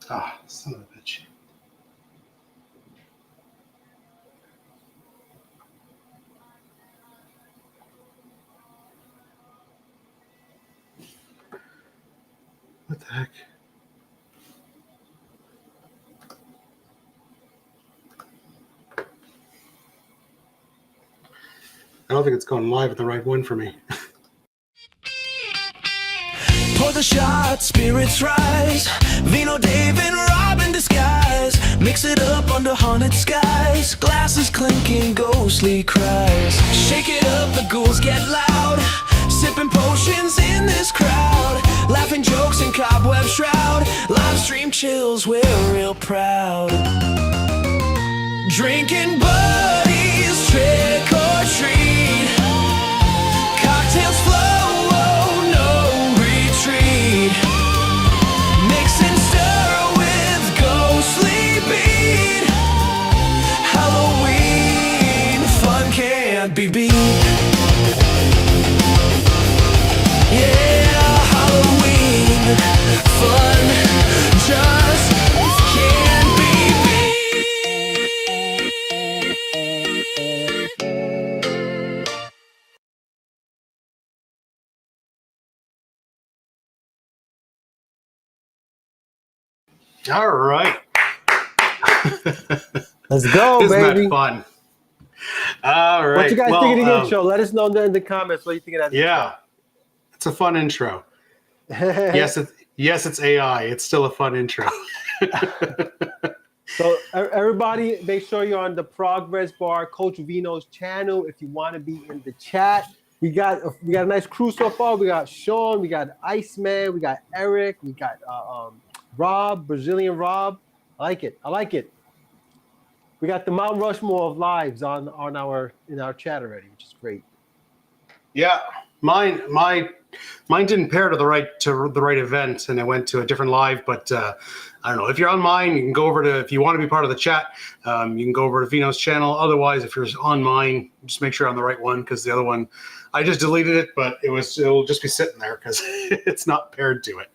Ah, son of a bitch. What the heck? I don't think it's going live at the right one for me. Pour the shot, spirits rise. Vino, Dave, and Rob in disguise. Mix it up under haunted skies. Glasses clinking, ghostly cries. Shake it up, the ghouls get loud. Sipping potions in this crowd. Laughing jokes in cobweb shroud. Live stream chills, we're real proud. Drinking buddies, trick or treat. Cocktails flow, no retreat. Mix and stir with ghostly beat. Halloween, fun can't be beat. Yeah, Halloween, fun just can't be All right. Let's go, Isn't baby. that fun? All right. What you guys think of the intro? Let us know in the comments what you think of that Yeah, it's a fun intro. intro. Yes, it's AI. It's still a fun intro. So everybody, make sure you're on the Progress Bar Coach Vino's channel if you want to be in the chat. We got a nice crew so far. We got Sean, we got Iceman, we got Eric, we got Rob, Brazilian Rob. I like it. We got the Mount Rushmore of lives in our chat already, which is great. Yeah, mine didn't pair to the right event, and I went to a different live. But I don't know, if you're on mine, you can go over to, if you want to be part of the chat, you can go over to Vino's channel. Otherwise, if you're on mine, just make sure you're on the right one, because the other one, I just deleted it, but it'll just be sitting there because it's not paired to it.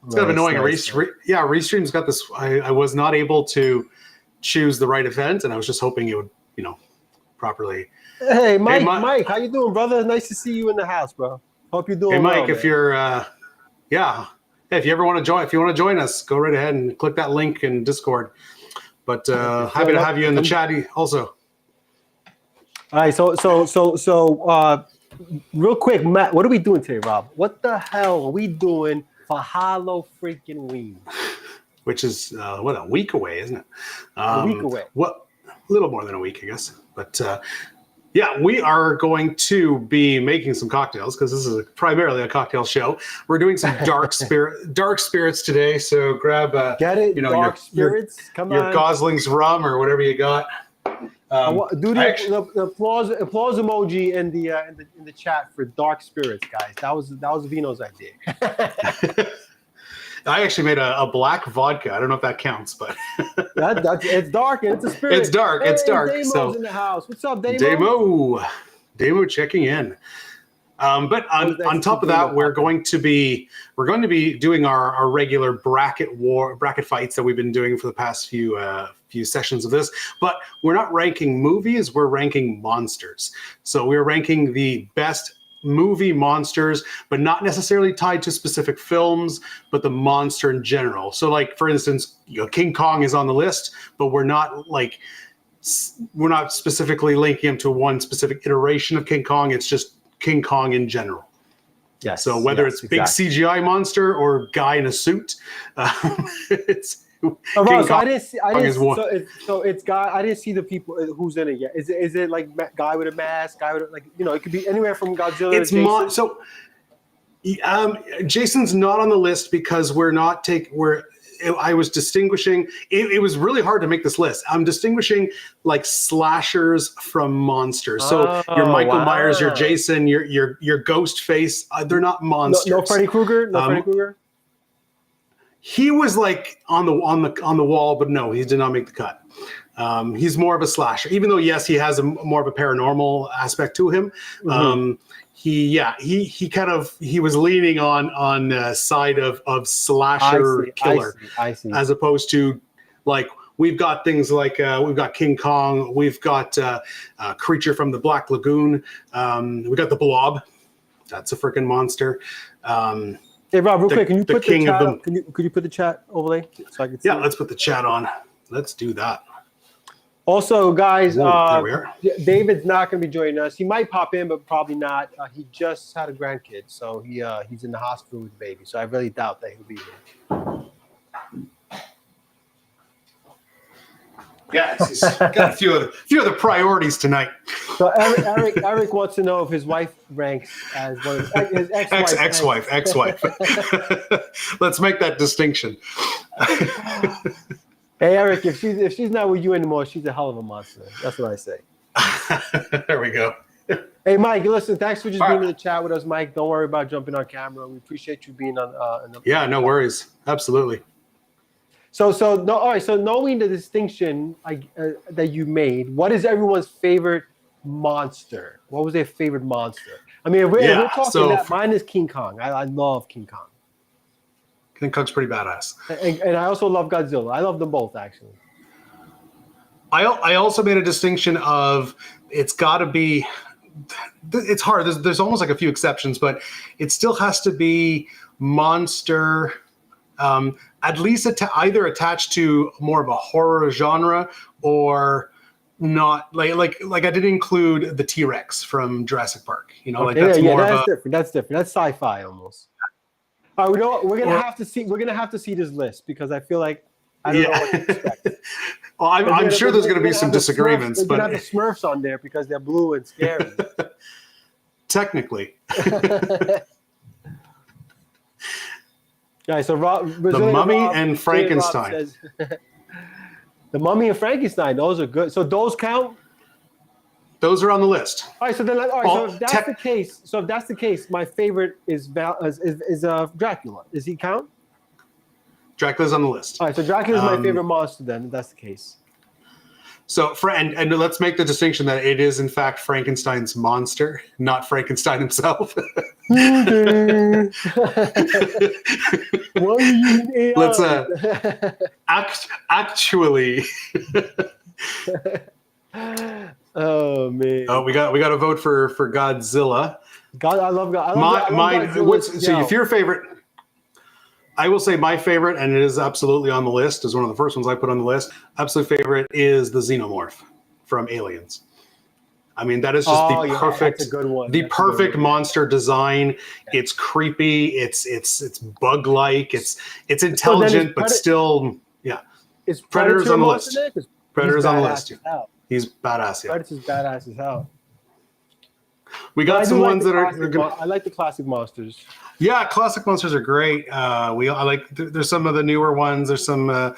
It's kind of annoying. Restream's got this. I was not able to choose the right event, and I was just hoping it would, properly. Hey, Mike, how you doing, brother? Nice to see you in the house, bro. Hope you're doing well. Hey, Mike, if you're, if you ever want to join, if you want to join us, go right ahead and click that link in Discord. But happy to have you in the chat also. All right, so real quick, Matt, what are we doing today, Rob? What the hell are we doing for Halloween freaking Ween? Which is a week away, isn't it? A week away. What? A little more than a week, I guess. But we are going to be making some cocktails because this is primarily a cocktail show. We're doing some dark spirits today. So grab get it, dark spirits. Come on, your Gosling's rum or whatever you got. Do the applause emoji in the chat for dark spirits, guys. That was Vino's idea. I actually made a black vodka. I don't know if that counts, but it's dark and it's a spirit. It's dark. It's dark. Damo's in the house. What's up, Damo? Damo checking in. But on top of that, we're going to be doing our regular bracket fights that we've been doing for the past few sessions of this. But we're not ranking movies; we're ranking monsters. So we're ranking the best movie monsters, but not necessarily tied to specific films, but the monster in general. So, like for instance, King Kong is on the list, but we're not specifically linking him to one specific iteration of King Kong. It's just King Kong in general. Yes. So whether it's big CGI monster or guy in a suit, it's. I didn't see the people who's in it yet. Is it like guy with a mask, it could be anywhere from Godzilla. It's Jason's not on the list because I was distinguishing. It was really hard to make this list. I'm distinguishing like slashers from monsters. So your Michael Myers, your Jason, your Ghostface. They're not monsters. No Freddy Krueger. No Freddy Krueger. he was like on the wall, but no, he did not make the cut. He's more of a slasher, even though yes, he has more of a paranormal aspect to him. He was leaning on side of slasher killer, I see. as opposed to like we've got things like we've got King Kong, we've got Creature from the Black Lagoon, we got the Blob. That's a freaking monster. Hey Rob, real quick, can you the put the king chat? of them. Could you put the chat overlay so I can see? Yeah, it? let's put the chat on. Let's do that. Also, guys, There we are. David's not going to be joining us. He might pop in, but probably not. He just had a grandkid, so he's in the hospital with the baby. So I really doubt that he'll be here. Yeah, he's got a few other priorities tonight. So Eric wants to know if his wife ranks as one of his ex-wife. Ex-wife. Let's make that distinction. Hey Eric, if she's not with you anymore, she's a hell of a monster. That's what I say. There we go. Hey Mike, listen, thanks for just All being right. in the chat with us, Mike. Don't worry about jumping on camera. We appreciate you being on. Yeah, no worries. Absolutely. So no, all right. So knowing the distinction that you made, what is everyone's favorite monster? What was their favorite monster? I mean, if we're talking that, mine is King Kong. I love King Kong. King Kong's pretty badass. And I also love Godzilla. I love them both, actually. I also made a distinction of it's got to be. It's hard. There's almost like a few exceptions, but it still has to be monster. At least either attached to more of a horror genre or not. Like I didn't include the T-Rex from Jurassic Park. You know, Okay, like that's more of a. different. That's different. That's sci-fi almost. All right, we know what, we're gonna have to see. We're gonna have to see this list because I feel like I don't know what to expect. Well, I'm sure there's going to be some have the disagreements, Smurfs, we're gonna but have the Smurfs on there because they're blue and scary. technically, Yeah, so The Mummy and Frankenstein. Says, The Mummy and Frankenstein, those are good. So those count. those are on the list. All right, so then, all right, Well, so if that's the case, my favorite is Dracula. Does he count? Dracula's on the list. All right, so Dracula is my favorite monster. Then, if that's the case. So, and let's make the distinction that it is in fact Frankenstein's monster, not Frankenstein himself. Let's actually. Oh man! Oh, we got a vote for Godzilla. God, I love God. Mine. So if your favorite, I will say my favorite, and it is absolutely on the list. Is one of the first ones I put on the list. Absolute favorite is the Xenomorph from Aliens. I mean, that is just the perfect, that's a good one. the perfect monster design. Yeah. It's creepy. It's bug-like. It's intelligent, but still, yeah. Is Predator's on the list. Predator's on the list. Yeah. He's badass. Yeah. Predator's badass as hell. We got some ones that are. I like the classic monsters. Yeah, classic monsters are great. I like. There's some of the newer ones. There's some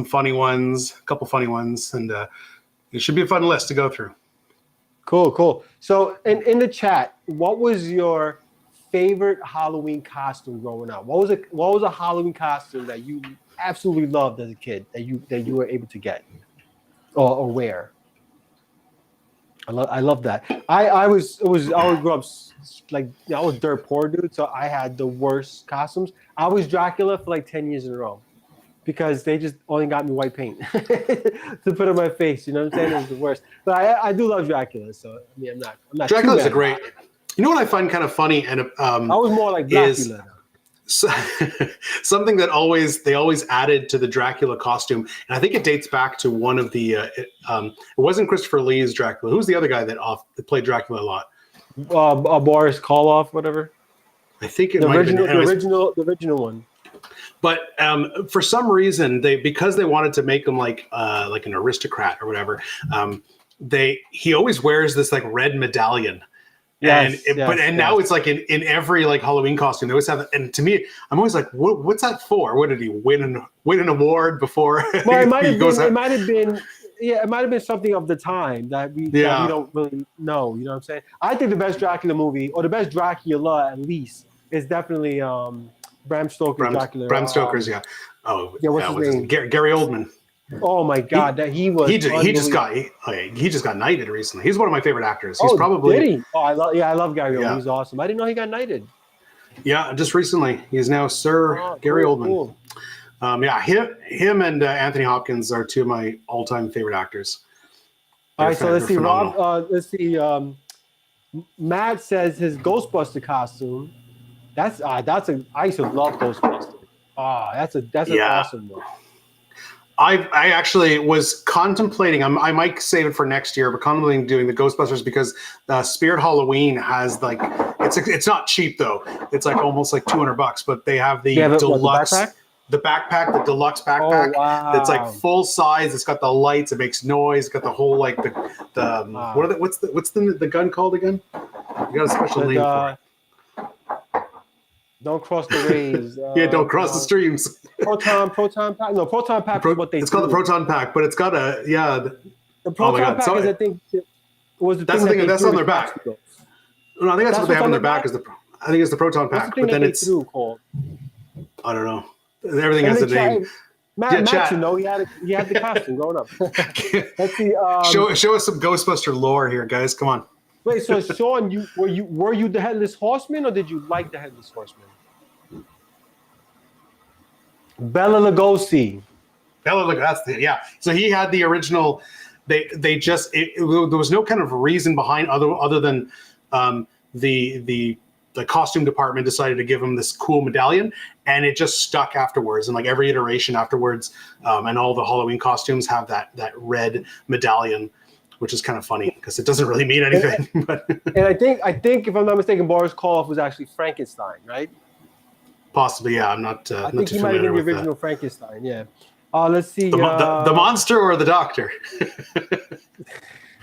funny ones. A couple funny ones, and it should be a fun list to go through. Cool. So, in the chat, what was your favorite Halloween costume growing up? What was a Halloween costume that you absolutely loved as a kid that you were able to get or wear? I love that. I grew up like I was dirt poor, dude. So I had the worst costumes. I was Dracula for like 10 years in a row because they just only got me white paint to put on my face. You know what I'm saying? It was the worst. But I do love Dracula. So I mean, I'm not. Dracula's a great. You know what I find kind of funny, and I was more like Dracula. Something that they always added to the Dracula costume, and I think it dates back to one of the. It wasn't Christopher Lee's Dracula. Who's the other guy that played Dracula a lot? Boris Karloff, whatever. I think it the might original, have been. the original one. But for some reason, because they wanted to make him like an aristocrat or whatever, he always wears this like red medallion. Yes, now it's like in every like Halloween costume they always have that. And to me, I'm always like, what's that for? What did he win an award before? Well, it might have been something of the time that we don't really know. You know what I'm saying? I think the best Dracula movie, or the best Dracula at least, is definitely Bram Stoker, Dracula. Bram Stoker's, yeah. Oh, Yeah, what's his name? Gary Oldman. Oh my God, that he was. He just got knighted recently. He's one of my favorite actors. He's probably. Did he? Oh, I love Gary Oldman. Yeah. He's awesome. I didn't know he got knighted. Yeah, just recently. He's now Sir Gary Oldman. Cool. Yeah, him and Anthony Hopkins are two of my all-time favorite actors. All right, so let's see. Phenomenal. Rob, let's see. Matt says his Ghostbuster costume. I used to love Ghostbuster. That's an awesome one. I actually was contemplating. I might save it for next year, but contemplating doing the Ghostbusters because Spirit Halloween has like it's not cheap though. It's like almost like $200, but they have the deluxe. The deluxe backpack. Oh, wow. That's like full size. It's got the lights. It makes noise. It's got the whole like Wow. what's the gun called again? You got a special name for it. Don't cross the waves. Yeah, don't cross the streams. Proton pack. No, proton pack is what they. It's called the proton pack, but it's got a The proton pack is, I think, was the thing that's on their back. No, I think that's what they have on their back. I think it's the proton pack, but then it's called. I don't know. Everything has a name. Matt, you know, he had the costume growing up. Let's see. Show us some Ghostbuster lore here, guys. Come on. Wait, so Sean, were you the Headless Horseman, or did you like the Headless Horseman? Bela Lugosi. So he had the original. They just there was no kind of reason behind other than the costume department decided to give him this cool medallion, and it just stuck afterwards. And like every iteration afterwards, and all the Halloween costumes have that red medallion, which is kind of funny because it doesn't really mean anything. And I think if I'm not mistaken, Boris Karloff was actually Frankenstein, right? Possibly, yeah. I'm not. I not think too he might have been the familiar with original Frankenstein. Yeah. Let's see. the monster or the doctor.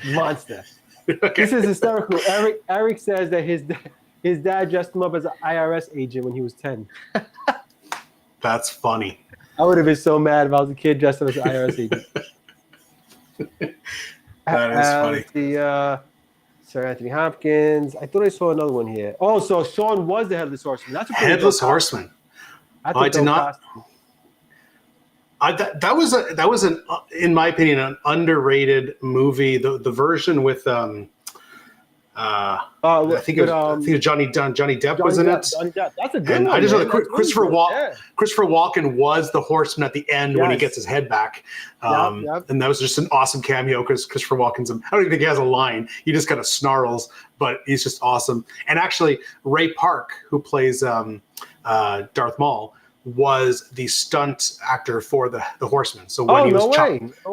Monster. Okay. This is hysterical. Eric says that his dad dressed him up as an IRS agent when he was 10. That's funny. I would have been so mad if I was a kid dressed up as an IRS agent. That is funny. The Sir Anthony Hopkins. I thought I saw another one here. Oh, so Sean was the Headless Horseman. That's a pretty Headless dope Horseman. costume. I did not. That was an in my opinion an underrated movie. The version with I think it was Johnny Depp was in it. That's a good And one. I just know man. that Christopher Walken was the horseman at the end when he Yes. gets his head back. Yep. And that was just an awesome cameo because Christopher Walken's, I don't even think he has a line. He just kind of snarls, but he's just awesome. And actually, Ray Park, who plays Darth Maul, was the stunt actor for the Horseman. So when he was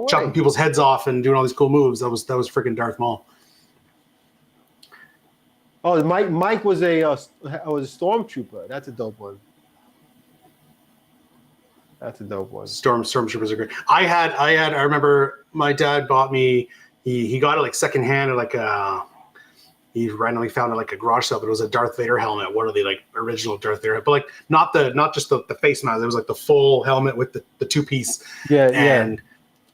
chopping people's heads off and doing all these cool moves, that was freaking Darth Maul. Oh, Mike was a stormtrooper. That's a dope one. Stormtroopers are great. I remember my dad bought me. He got it like secondhand, or like he randomly found it like a garage sale, but it was a Darth Vader helmet, one of the like original Darth Vader, but like not just the face mask. It was like the full helmet with the two piece. And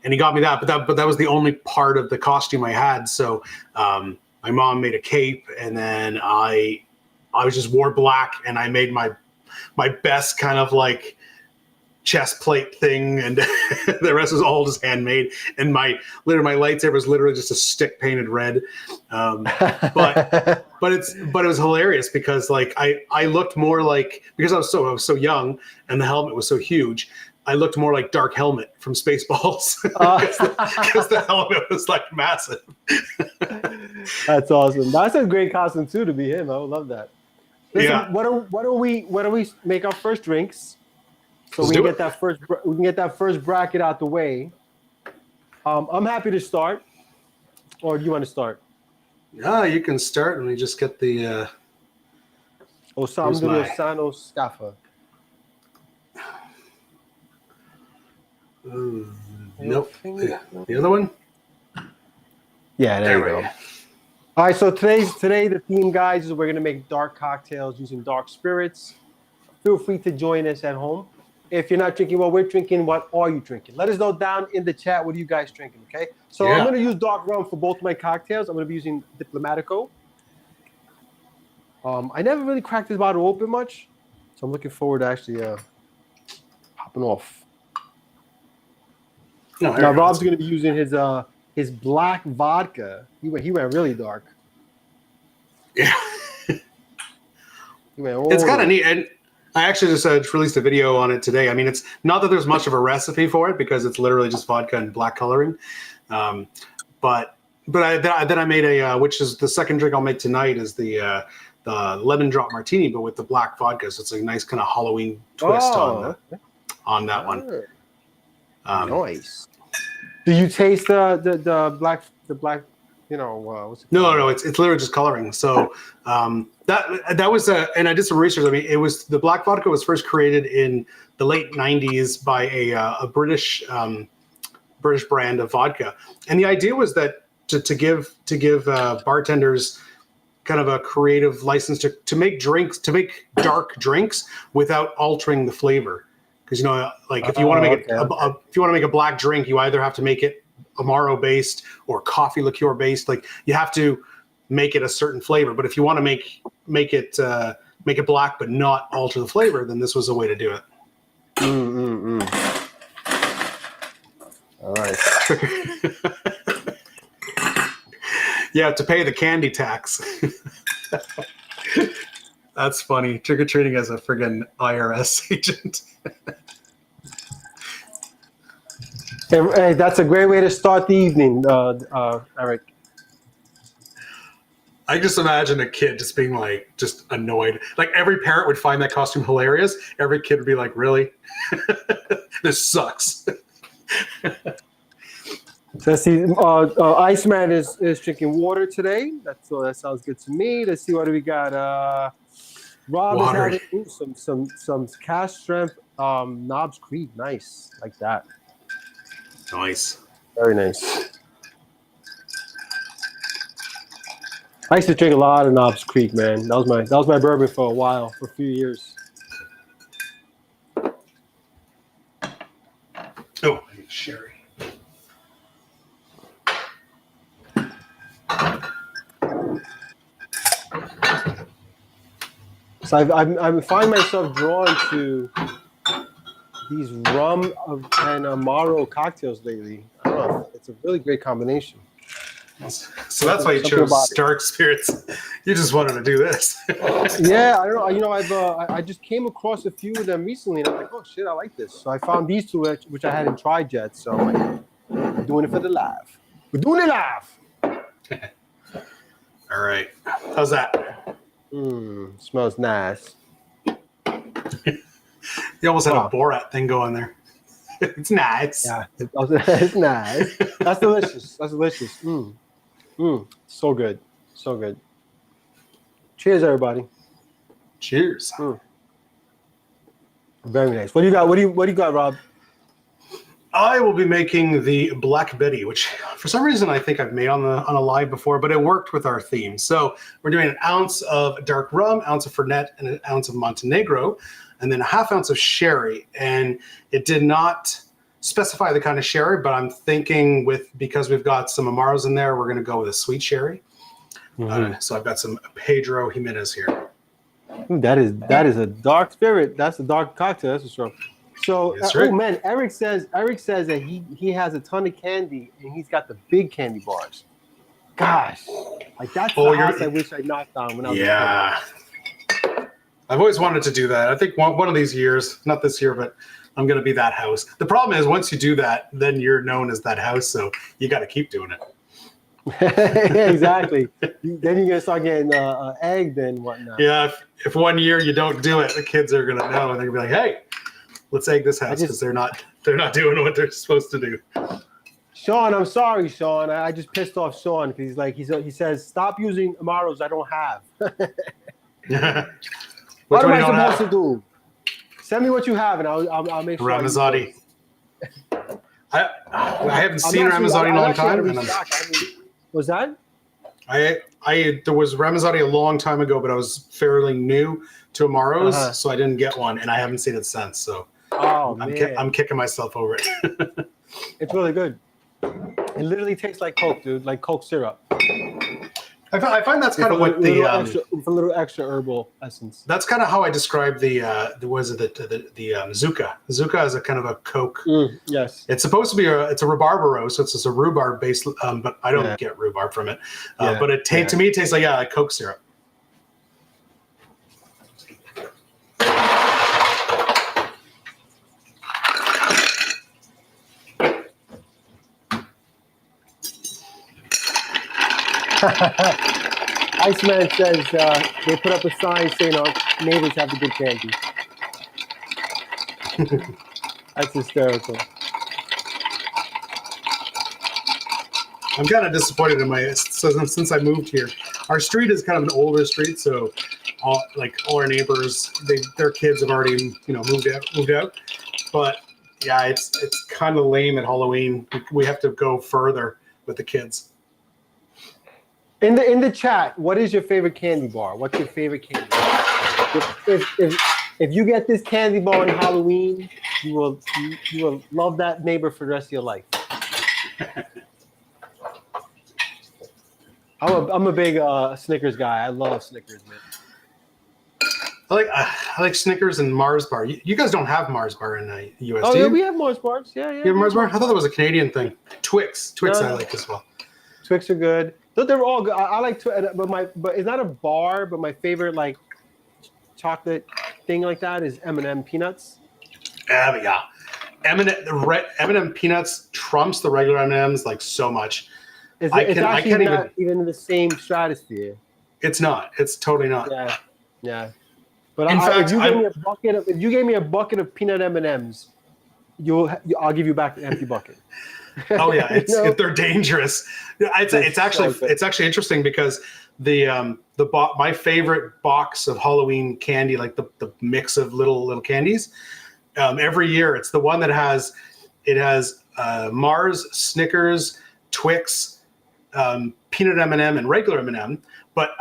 he got me that, but that was the only part of the costume I had. So my mom made a cape, and then I just wore black, and I made my best kind of like chest plate thing, and the rest was all just handmade. And my lightsaber was literally just a stick painted red. But it was hilarious because like I looked more like, because I was so young and the helmet was so huge, I looked more like Dark Helmet from Spaceballs because the helmet was like massive. That's awesome. That's a great costume too to be him. I would love that. Listen, Yeah. Why don't we make our first drinks? So we can get that first bracket out the way. I'm happy to start. Or do you want to start? Yeah, you can start. Let me just get the Osamdulio Sano Staffa. Nope. The other one? Yeah, there you we go. All right, so today the theme, guys, is we're gonna make dark cocktails using dark spirits. Feel free to join us at home. If you're not drinking what we're drinking, what are you drinking? Let us know down in the chat what are you guys drinking, okay? So I'm gonna use dark rum for both my cocktails. I'm gonna be using Diplomatico. I never really cracked this bottle open much. So I'm looking forward to actually popping off. No, Now Rob's going to be using his black vodka. He went really dark. Yeah. He went It's all kind of the- neat. And I actually just released a video on it today. I mean, it's not that there's much of a recipe for it because it's literally just vodka and black coloring. But then I made a, which is the second drink I'll make tonight is the lemon drop martini, but with the black vodka. So it's a nice kind of Halloween twist on that one. Nice. Do you taste the black? What's it called? No, it's literally just coloring. So that was and I did some research. I mean, it was the black vodka was first created in the late '90s by a British brand of vodka, and the idea was that to give bartenders kind of a creative license to make dark drinks without altering the flavor. Because like if you want to make if you want to make a black drink, you either have to make it Amaro based or coffee liqueur based. Like you have to make it a certain flavor. But if you want to make it black but not alter the flavor, then this was a way to do it. All right. Yeah, to pay the candy tax. That's funny. Trick or treating as a friggin' IRS agent. Hey, that's a great way to start the evening, Eric. I just imagine a kid just being like, just annoyed. Like every parent would find that costume hilarious. Every kid would be like, really? This sucks. So let's see. Iceman is drinking water today. That sounds good to me. Let's see what do we got. Rob Water. is having some cast strength Knobs Creek. Nice, like that. Nice. Very nice. I used to drink a lot of Knobs Creek, man. That was my bourbon for a while, for a few years. Oh, sherry. So I find myself drawn to these rum and Amaro cocktails lately. I don't know. It's a really great combination. So that's why you chose Stark Spirits. You just wanted to do this. Yeah, I don't know. You know, I just came across a few of them recently, and I'm like, oh shit, I like this. So I found these two, which I hadn't tried yet. So I'm like, we're doing it for the laugh. We're doing it live. All right. How's that? Smells nice. You almost had a Borat thing going there. It's nice. Yeah, it's nice. That's delicious. That's delicious. So good. So good. Cheers, everybody. Cheers. Very nice. What do you got? What do you got, Rob? I will be making the Black Betty, which for some reason I think I've made on a live before, but it worked with our theme. So we're doing an ounce of dark rum, ounce of Fernet, and an ounce of Montenegro, and then a half ounce of sherry. And it did not specify the kind of sherry, but I'm thinking because we've got some Amaros in there, we're going to go with a sweet sherry. So I've got some Pedro Jimenez here. That is a dark spirit. That's a dark cocktail. That's for sure. So, That's right. oh man, Eric says that he has a ton of candy and he's got the big candy bars. Gosh, like that's the house I wish I knocked on when I was a kid. I've always wanted to do that. I think one of these years, not this year, but I'm going to be that house. The problem is once you do that, then you're known as that house. So you got to keep doing it. Yeah, exactly. Then you're gonna start getting egged and whatnot. Yeah, if 1 year you don't do it, the kids are gonna know and they're gonna be like, "Hey, let's egg this house," because they're not doing what they're supposed to do. Sean, I'm sorry, Sean. I just pissed off Sean because he says stop using Amaros I don't have. What am I supposed to do? Send me what you have and I'll make sure. Ramazzotti. I haven't seen Ramazzotti in a long time. Was that? There was Ramazzotti a long time ago, but I was fairly new to Amaros, so I didn't get one, and I haven't seen it since. So I'm kicking myself over it. It's really good. It literally tastes like Coke, dude, like Coke syrup. I find that's kind of what with a little extra herbal essence. that's kind of how I describe the Zucca. Zucca is a kind of a Coke. Yes. It's supposed to be it's a rhubarb rose, so it's just a rhubarb based, but I don't get rhubarb from it. But to me, it tastes like Coke syrup. Iceman says they put up a sign saying our neighbors have the good candy. That's hysterical. I'm kind of disappointed in since I moved here. Our street is kind of an older street, so all our neighbors, their kids have already moved out. But yeah, it's kind of lame at Halloween. We have to go further with the kids. In the chat, what is your favorite candy bar? What's your favorite candy bar? If you get this candy bar on Halloween, you will love that neighbor for the rest of your life. I'm a big Snickers guy. I love Snickers, man. I like Snickers and Mars bar. You guys don't have Mars bar in the US, Oh do yeah, you? we have Mars bars. Yeah. You have Mars bar? I thought that was a Canadian thing. Twix I like as well. Twix are good. They're all good. I like Twix, but it's not a bar. But my favorite chocolate thing like that is M&M peanuts. Yeah, M&M peanuts trumps the regular M&Ms like so much. It's actually not even in the same stratosphere. It's not. It's totally not. Yeah. But in fact, if you gave me a bucket of peanut M&Ms, I'll give you back the empty bucket. Oh yeah, they're dangerous. It's actually interesting because my favorite box of Halloween candy, like the mix of little candies, every year it's the one that has Mars, Snickers, Twix, peanut M&M, and regular M&M. But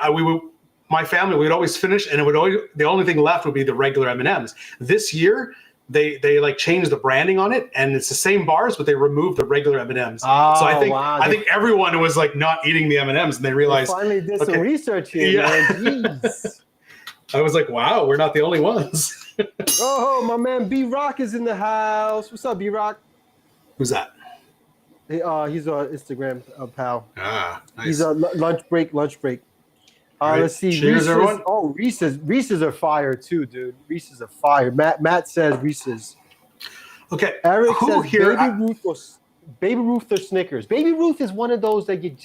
my family would always finish, and the only thing left would be the regular M&Ms. This year they changed the branding on it, and it's the same bars, but they removed the regular M&Ms. Oh, so I think everyone was not eating the M&Ms, and they realized they finally did some research here, man. Jeez. I was like, wow, we're not the only ones. Oh, my man B Rock is in the house. What's up, B Rock? Who's that? He's our Instagram pal. Ah, nice. He's a lunch break. Right. Let's see. Cheers, Reese's, everyone. Oh, Reese's are fire too, dude. Reese's are fire. Matt says Reese's. Okay. Eric says Baby Ruth or Snickers. Baby Ruth is one of those that you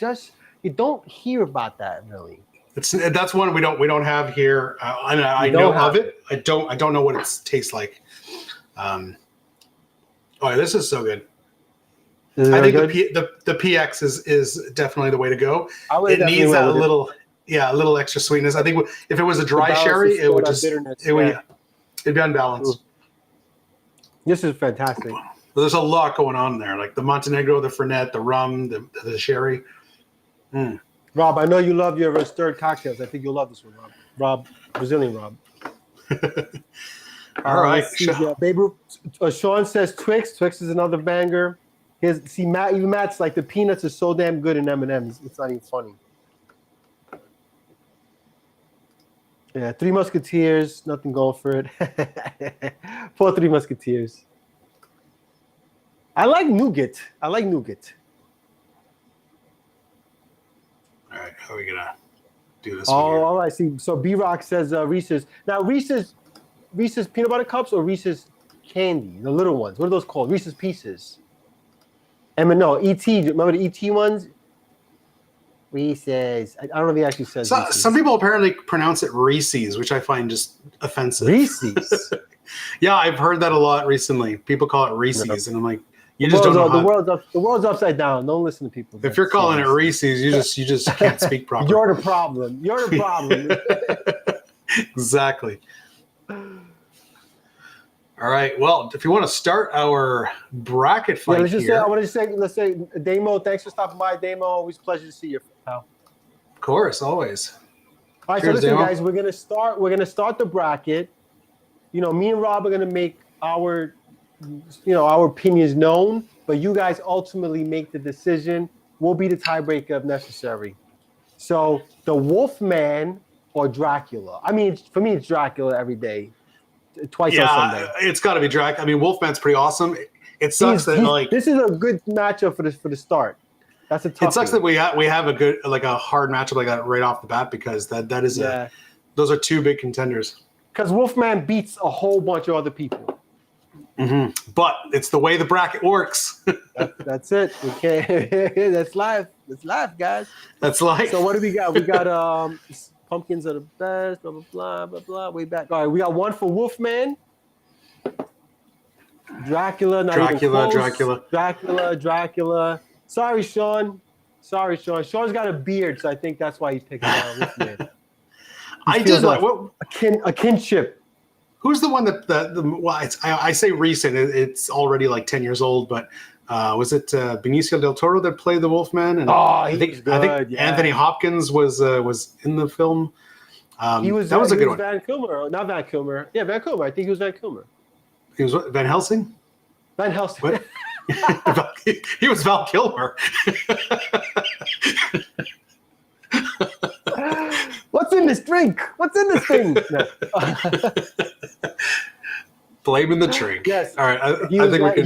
don't hear about that really. That's one we don't have here. I know of it. I don't know what it tastes like. This is so good. I think the PX is definitely the way to go. It needs a little extra sweetness. I think if it was a dry sherry, it would it'd be unbalanced. This is fantastic. There's a lot going on there, like the Montenegro, the Fernet, the rum, the sherry. Rob, I know you love your stirred cocktails. I think you'll love this one, Rob. Brazilian Rob. All right. Baby Ruth. Sean says Twix. Twix is another banger. Matt's like the peanuts are so damn good in M&Ms. It's not even funny. Yeah, Three Musketeers. Nothing going for it. Pour Three Musketeers. I like nougat. All right, how are we gonna do this? All right. See, so B Rock says Reese's. Now Reese's peanut butter cups or Reese's candy, the little ones. What are those called? Reese's Pieces. No, ET. Remember the ET ones? Reese's. I don't know if he actually says. Some people apparently pronounce it Reese's, which I find just offensive. Reese's. Yeah, I've heard that a lot recently. People call it Reese's, and I'm like, you just don't know. The world's upside down. Don't listen to people. If you're calling it Reese's, you just can't speak properly. You're the problem. Exactly. All right. Well, if you want to start our bracket fight let's say, Damo, thanks for stopping by. Damo, always a pleasure to see you, pal. Of course, always. All right, Cheers, so listen, Damo. guys, we're gonna start the bracket. Me and Rob are gonna make our opinions known, but you guys ultimately make the decision. We'll be the tiebreaker if necessary. So the Wolfman or Dracula. I mean, for me, it's Dracula every day, twice on Sunday. It's got to be Dracula. I mean, Wolfman's pretty awesome. It sucks that like this is a good matchup for the start. That's a tough. It sucks that we have a good like a hard matchup like that right off the bat because that is those are two big contenders. Because Wolfman beats a whole bunch of other people. Mm-hmm. But it's the way the bracket works. That's it. We can't. That's live. That's live, guys. That's life. So what do we got? We got pumpkins are the best. Blah blah blah blah blah. Way back. All right, we got one for Wolfman. Dracula. Not even close. Dracula. Sorry, Sean. Sean's got a beard, so I think that's why he picked Wolfman. I did like a kinship. Who's the one I say recent? It's already like 10 years old, but was it Benicio del Toro that played the Wolfman? And I think Anthony Hopkins was in the film. That was a good one. Van Kilmer, not Van Kilmer. Yeah, Van Kilmer. I think he was Van Kilmer. He was Van Helsing. Van Helsing. What? He was Val Kilmer. What's in this drink? What's in this thing? No. Blaming the drink. Yes. All right. He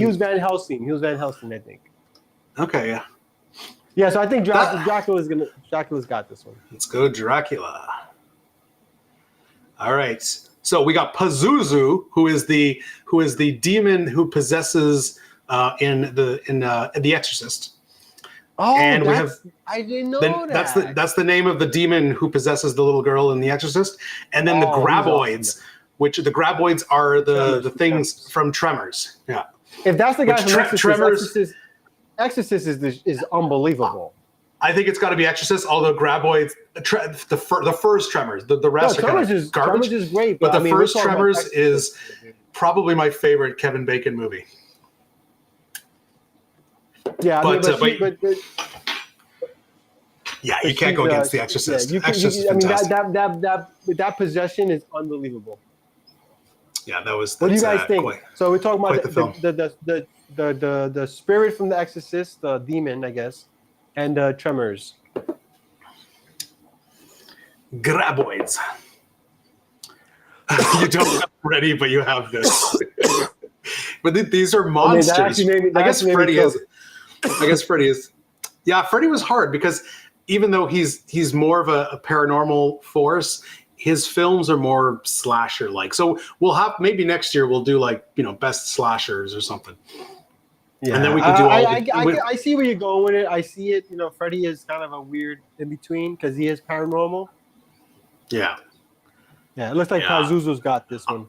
was Van Helsing. He was Van Helsing, I think. Okay. Yeah. Yeah. So I think Dracula's got this one. Let's go Dracula. All right. So we got Pazuzu, who is the demon who possesses in The Exorcist. Oh, and I didn't know that. That's the name of the demon who possesses the little girl in The Exorcist. And then the Graboids, which the Graboids are the things from Tremors. Yeah. If that's the guy from Exorcist, Exorcist is unbelievable. I think it's got to be Exorcist, although Graboids, the first Tremors, the rest are kind of garbage. Tremors is great, but the first Tremors is probably my favorite Kevin Bacon movie. Yeah, you can't go against The Exorcist. Exorcist is fantastic. That possession is unbelievable. Yeah, that was. What do you guys think? So we're talking about the spirit from The Exorcist, the demon, I guess, and Tremors. Graboids. You don't have Freddy, but you have this. But these are monsters. I guess Freddy is. Yeah, Freddy was hard because even though he's more of a paranormal force, his films are more slasher like. So we'll have maybe next year we'll do like best slashers or something. Yeah, and then we could do all. I see where you're going with it. I see it. Freddy is kind of a weird in between because he is paranormal. Yeah. Yeah, it looks like Pazuzu's got this one.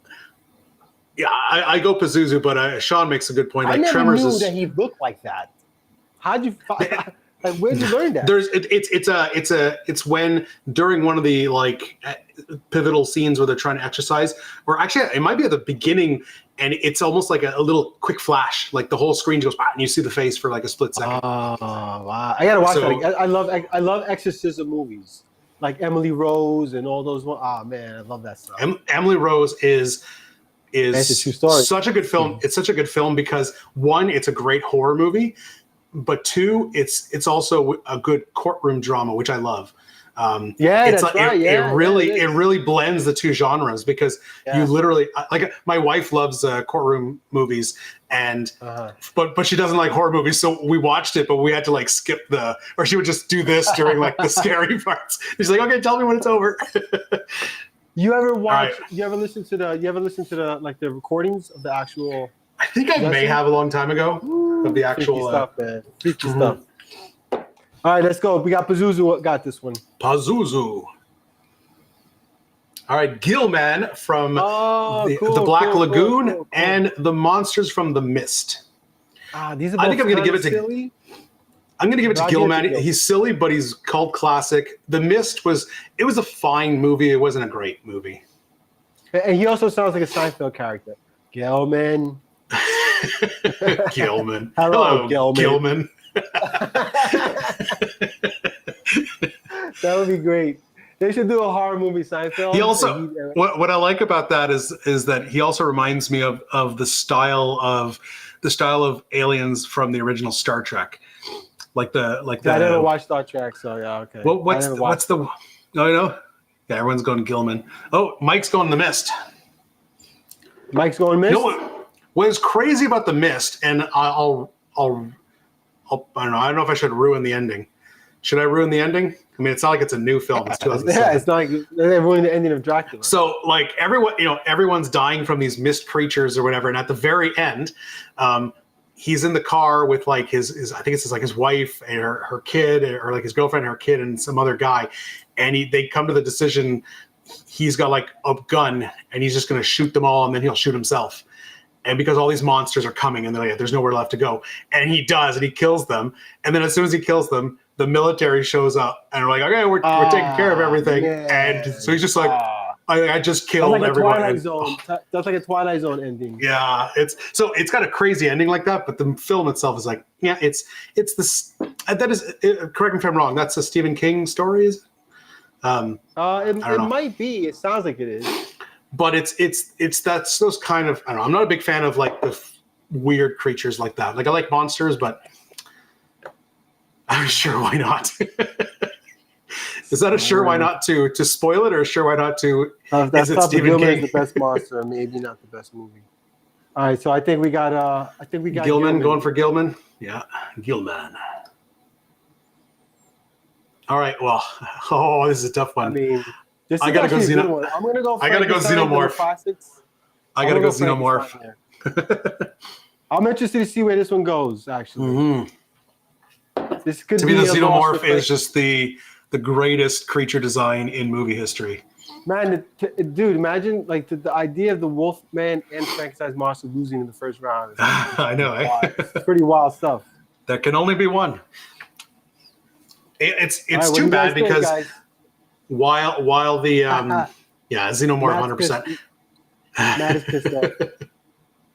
Yeah, I go Pazuzu, but Sean makes a good point. Like I never Tremors knew that he looked like that. How'd you? Like, where'd you learn that? It's when during one of the like pivotal scenes where they're trying to exercise, or actually it might be at the beginning, and it's almost like a little quick flash, like the whole screen goes and you see the face for like a split second. Oh wow! I gotta watch that. I love exorcism movies, like Emily Rose and all those. Oh man, I love that stuff. Emily Rose is a true story. Such a good film. It's such a good film because one, it's a great horror movie. But two, it's also a good courtroom drama, which I love. It really blends the two genres because you literally like. My wife loves courtroom movies, and but she doesn't like horror movies. So we watched it, but we had to like skip or she would just do this during like the scary parts. She's like, "Okay, tell me when it's over." You ever watch? Right. You ever listen to the like the recordings of the actual? I think I may have a long time ago of the actual stuff, man. Stuff. All right, let's go. We got Pazuzu. Got this one. Pazuzu. All right, Gilman from the Black Lagoon and the monsters from The Mist. These are I think I'm going to give it to. Silly. I'm going to give it to Gilman. He's silly, but he's cult classic. The Mist was a fine movie. It wasn't a great movie. And he also sounds like a Seinfeld character. Gilman. Gilman. Hello, Gilman. That would be great. They should do a horror movie Seinfeld. He also what I like about that is that he also reminds me of the style of aliens from the original Star Trek. like the I never watched Star Trek, so yeah, okay. What's the? No, no. Yeah, everyone's going Gilman. Oh, Mike's going The Mist. Mike's going Mist. You know what is crazy about The Mist, and I don't know if I should ruin the ending. Should I ruin the ending? I mean, it's not like it's a new film. It's 2007. Yeah, it's not like they're ruining the ending of Dracula. So, like everyone's dying from these mist creatures or whatever, and at the very end, he's in the car with like his I think it's like his wife and her kid, or like his girlfriend and her kid and some other guy, and they come to the decision he's got like a gun and he's just going to shoot them all and then he'll shoot himself. And because all these monsters are coming and they're like, there's nowhere left to go. And he does, and he kills them. And then as soon as he kills them, the military shows up and are like, okay, we're taking care of everything. Yeah. And so he's just like, I just killed like everyone. That's like a Twilight Zone ending. Yeah, it's got a crazy ending like that, but the film itself is like, yeah, it's this. That is, correct me if I'm wrong. That's a Stephen King story, is it? It might be. It sounds like it is. But that's those kind of, I don't know. I'm not a big fan of like the weird creatures like that. Like I like monsters, but I'm sure why not. Is that a sure why not to spoil it, or a sure why not to? That's not Stephen King is the best monster, maybe not the best movie. All right, so I think we got Gilman going for Gilman. Yeah, Gilman. All right, well, this is a tough one. I mean, I gotta go Xenomorph. I'm gonna go. I gotta go Xenomorph. I gotta go Xenomorph. I'm interested to see where this one goes. Actually, this could to be me the Xenomorph is just the greatest creature design in movie history. Man, dude, imagine like the idea of the Wolfman and Frankenstein's monster losing in the first round. I know, It's pretty wild stuff. There can only be one. It's too bad because while the Xenomorph 100%. Matt is pissed off.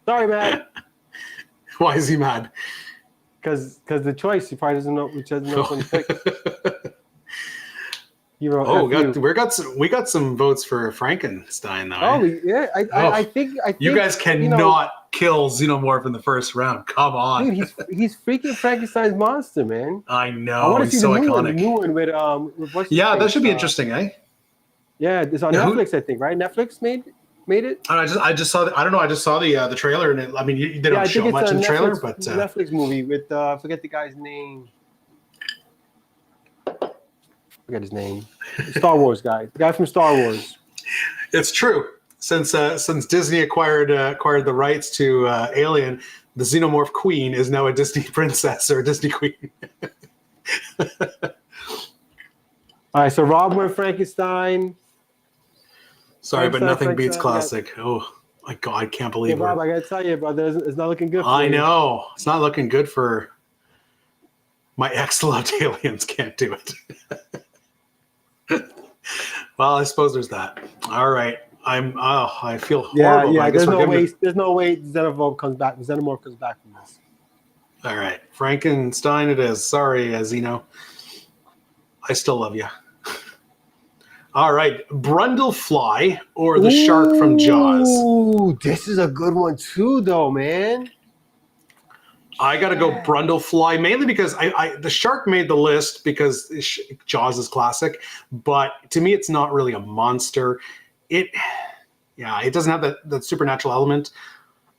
Sorry, Matt. Why is he mad? Because the choice, he probably doesn't know which one to pick. We got some votes for Frankenstein though. I think you guys cannot kill Xenomorph in the first round. Come on, dude, he's freaking Frankenstein's monster, man. I know. He's so iconic. New one with what's that should be interesting, eh? Yeah, it's on Netflix, I think, right? Netflix made it. I just saw. I don't know. I just saw the trailer, and they don't show much in the trailer, but Netflix movie with forget the guy's name. Forget his name. Star Wars guy. The guy from Star Wars. It's true. Since Disney acquired the rights to Alien, the Xenomorph Queen is now a Disney princess or a Disney queen. All right, so Rob went Frankenstein. Sorry, but nothing beats classic. Oh my God, I can't believe it. Rob, I gotta tell you, brother, it's not looking good for I know. It's not looking good for my ex-loved aliens. Can't do it. Well, I suppose there's that. All right. I feel horrible. Yeah, there's no way Xenomorph comes back from this. All right. Frankenstein it is. Sorry, Zeno. I still love you. All right. Brundlefly or the shark from Jaws? Ooh, this is a good one too, though, man. I got to go Brundlefly, mainly because the shark made the list because Jaws is classic, but to me, it's not really a monster. It doesn't have that supernatural element.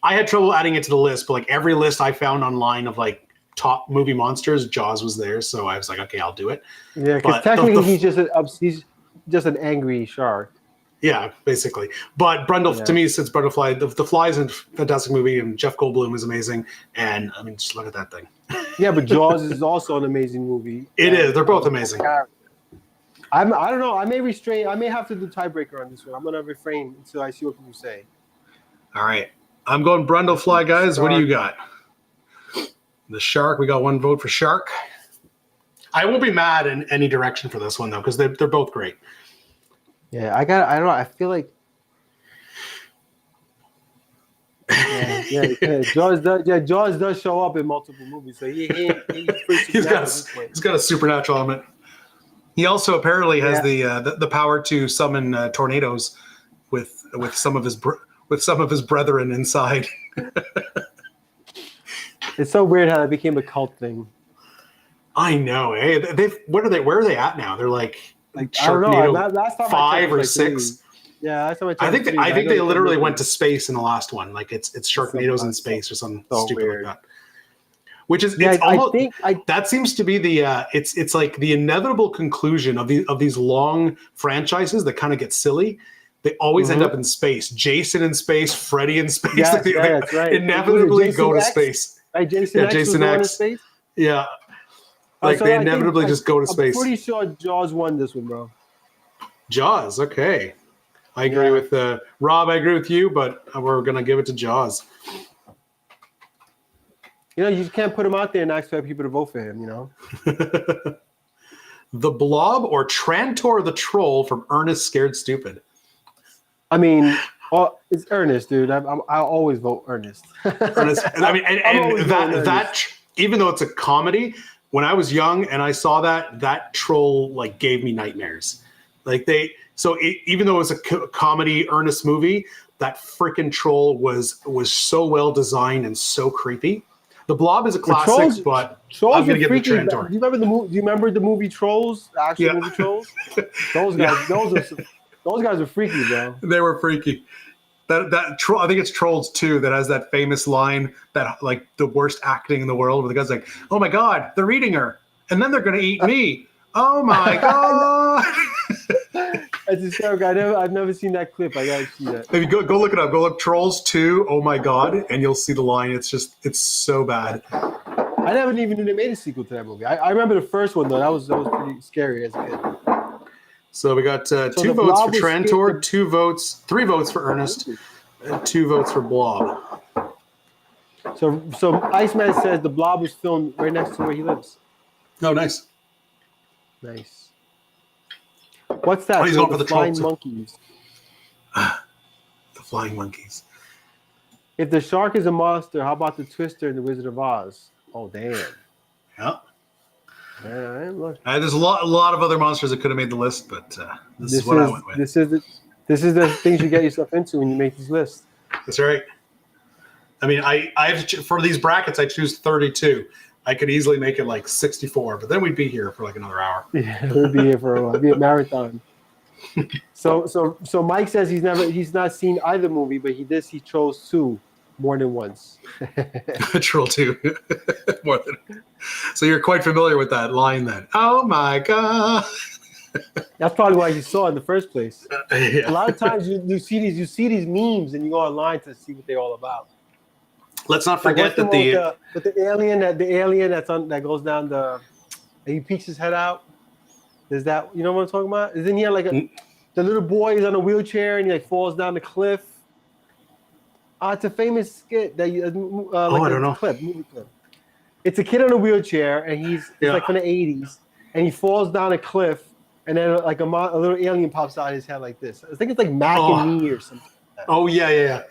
I had trouble adding it to the list, but like every list I found online of like top movie monsters, Jaws was there, so I was like, okay, I'll do it. Yeah, because technically he's just an angry shark. Yeah, basically. But to me, since Brundlefly, the Fly is a fantastic movie, and Jeff Goldblum is amazing. And I mean, just look at that thing. Yeah, but Jaws is also an amazing movie. It is. They're both amazing. I don't know. I may restrain. I may have to do tiebreaker on this one. I'm gonna refrain until I see what people say. All right, I'm going Brundlefly, guys. What do you got? The shark. We got one vote for shark. I won't be mad in any direction for this one though, because they're both great. Yeah, I don't know. I feel like Jaws does show up in multiple movies, so he's got a supernatural element. He also apparently has the power to summon tornadoes with some of his brethren inside. It's so weird how that became a cult thing. I know. Hey, what are they? Where are they at now? They're like I don't know. Sharknado Last time I checked, 5 it or was like 6. 3. Yeah, last time I checked. I think it was 3, but I think know they it's literally moving. went to space in the last one. Like it's Sharknado's in space or something so stupid weird. like that. Which is Yeah, it's almost, I think that seems to be the it's like the inevitable conclusion of these long franchises that kind of get silly. They always end up in space. Jason in space, Freddy in space. Yes, Like that's right. Inevitably Jason go to X? space. Right, Jason X was Jason going to X. space. Yeah. Oh, Like so they I think- inevitably just go to I'm space. pretty sure Jaws won this one, bro. Jaws, okay. I agree Yeah. with Rob. I agree with you, but we're gonna give it to Jaws. You know, you just can't put him out there and not expect people to vote for him. You know. The Blob or Trantor the Troll from Ernest Scared Stupid. I mean, it's Ernest, dude. I always vote Ernest. Ernest, I mean, I'm always and voting that even though it's a comedy, when I was young and I saw that troll like gave me nightmares. Like even though it was a comedy Ernest movie, that freaking troll was so well designed and so creepy. The Blob is a classic, but Trolls I'm gonna are give it to freaky. Trantor. Do you remember the movie? Do you remember the movie Trolls? The actual movie Trolls. Those guys, those guys are freaky, bro. They were freaky. That troll, I think it's Trolls 2 that has that famous line that like the worst acting in the world, where the guy's like, "Oh my god, they're eating her, and then they're gonna eat me. Oh my god!" That's hysterical. I've never seen that clip. I gotta see that. If you go look it up, go look Trolls 2. Oh my god, and you'll see the line. It's so bad. I never even knew they made a sequel to that movie. I remember the first one though. That was pretty scary as a kid. So we got 2 the votes Blob for was Trantor, scared 3 votes for Ernest, and 2 votes for Blob. So Iceman says the Blob was filmed right next to where he lives. Oh, nice. Nice. What's that? Oh, he's going for the flying troll, monkeys. The flying monkeys. If the shark is a monster, how about the Twister and the Wizard of Oz? Oh damn. Yeah. Man, look. There's a lot of other monsters that could have made the list, but this is what I went with. This is the things you get yourself into when you make these lists. That's right. I mean, I have to for these brackets, I choose 32. I could easily make it like 64, but then we'd be here for like another hour. Yeah, we'll be here for a while. It'll be a marathon. So Mike says he's not seen either movie, but he chose 2 more than once. Troll 2. More than. So you're quite familiar with that line then. Oh my god. That's probably why you saw it in the first place. Yeah. A lot of times you see these memes and you go online to see what they're all about. Let's not forget that the alien that goes down and he peeks his head out. Is that, you know what I'm talking about? Isn't he like the little boy is on a wheelchair and he like falls down the cliff? It's a famous skit that I don't know. Movie clip. It's a kid on a wheelchair and he's like from the 80s and he falls down a cliff and then like a little alien pops out of his head like this. I think it's like Mac and Me or something. Like that. Oh yeah.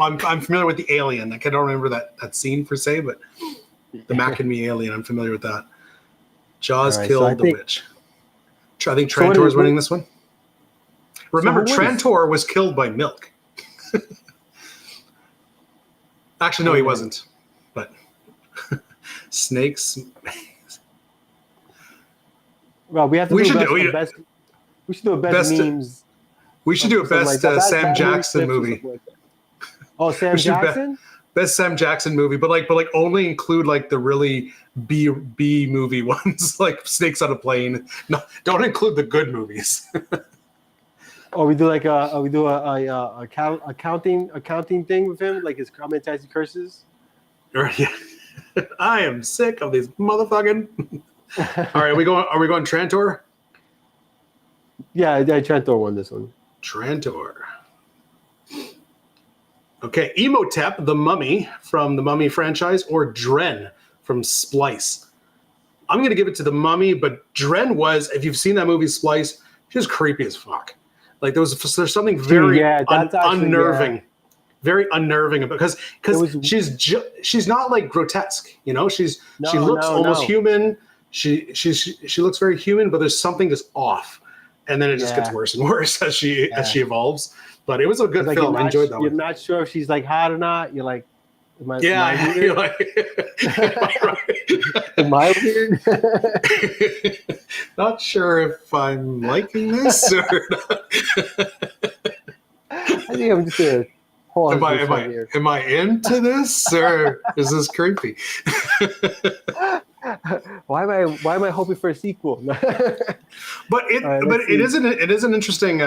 I'm familiar with the alien. Like, I don't remember that scene per se, but the Mac and Me alien, I'm familiar with that. Jaws killed the witch. I think Trantor is winning this one. Remember, Trantor was killed by milk. Actually, no, he wasn't. But snakes. Well, we have to do a best. We should do a best memes. We should do a best Sam Jackson movie. Oh, Sam Jackson? Best Sam Jackson movie, but only include like the really B movie ones, like Snakes on a Plane. No, don't include the good movies. Or we do like a accounting thing with him, like his commentaries, curses. Yeah. I am sick of these motherfucking. All right, are we going Trantor? Yeah, Trantor won this one. Trantor. Okay, Emotep, the Mummy from the Mummy franchise, or Dren from Splice. I'm going to give it to the Mummy, but Dren was, if you've seen that movie Splice, she was creepy as fuck. Like there's something very unnerving, very unnerving because she's not like grotesque, you know. She looks almost human. She looks very human, but there's something just off, and then it just gets worse and worse as she evolves. But it was a good film. I enjoyed that one. You're not sure if she's like hot or not. You're like, Yeah, you're like, Am I weird? not sure if I'm liking this or not. I think I'm just gonna pause Am I, this am, one I, here. am I into this or is this creepy? Why am I hoping for a sequel? But All right, let's see. it is an interesting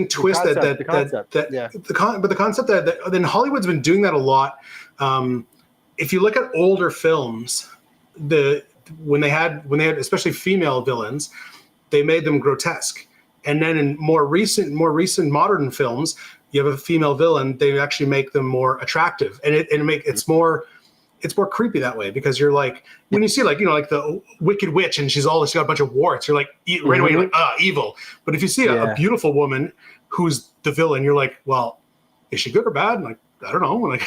twist concept, but the concept that then Hollywood's been doing that a lot. If you look at older films, when they had especially female villains, they made them grotesque. And then in more recent modern films, you have a female villain, they actually make them more attractive, and it's more creepy that way, because you're like, when you see like the Wicked Witch and she's got a bunch of warts, you're like right away you're like, evil. But if you see a beautiful woman who's the villain, you're like, well, is she good or bad? Like, I don't know. Like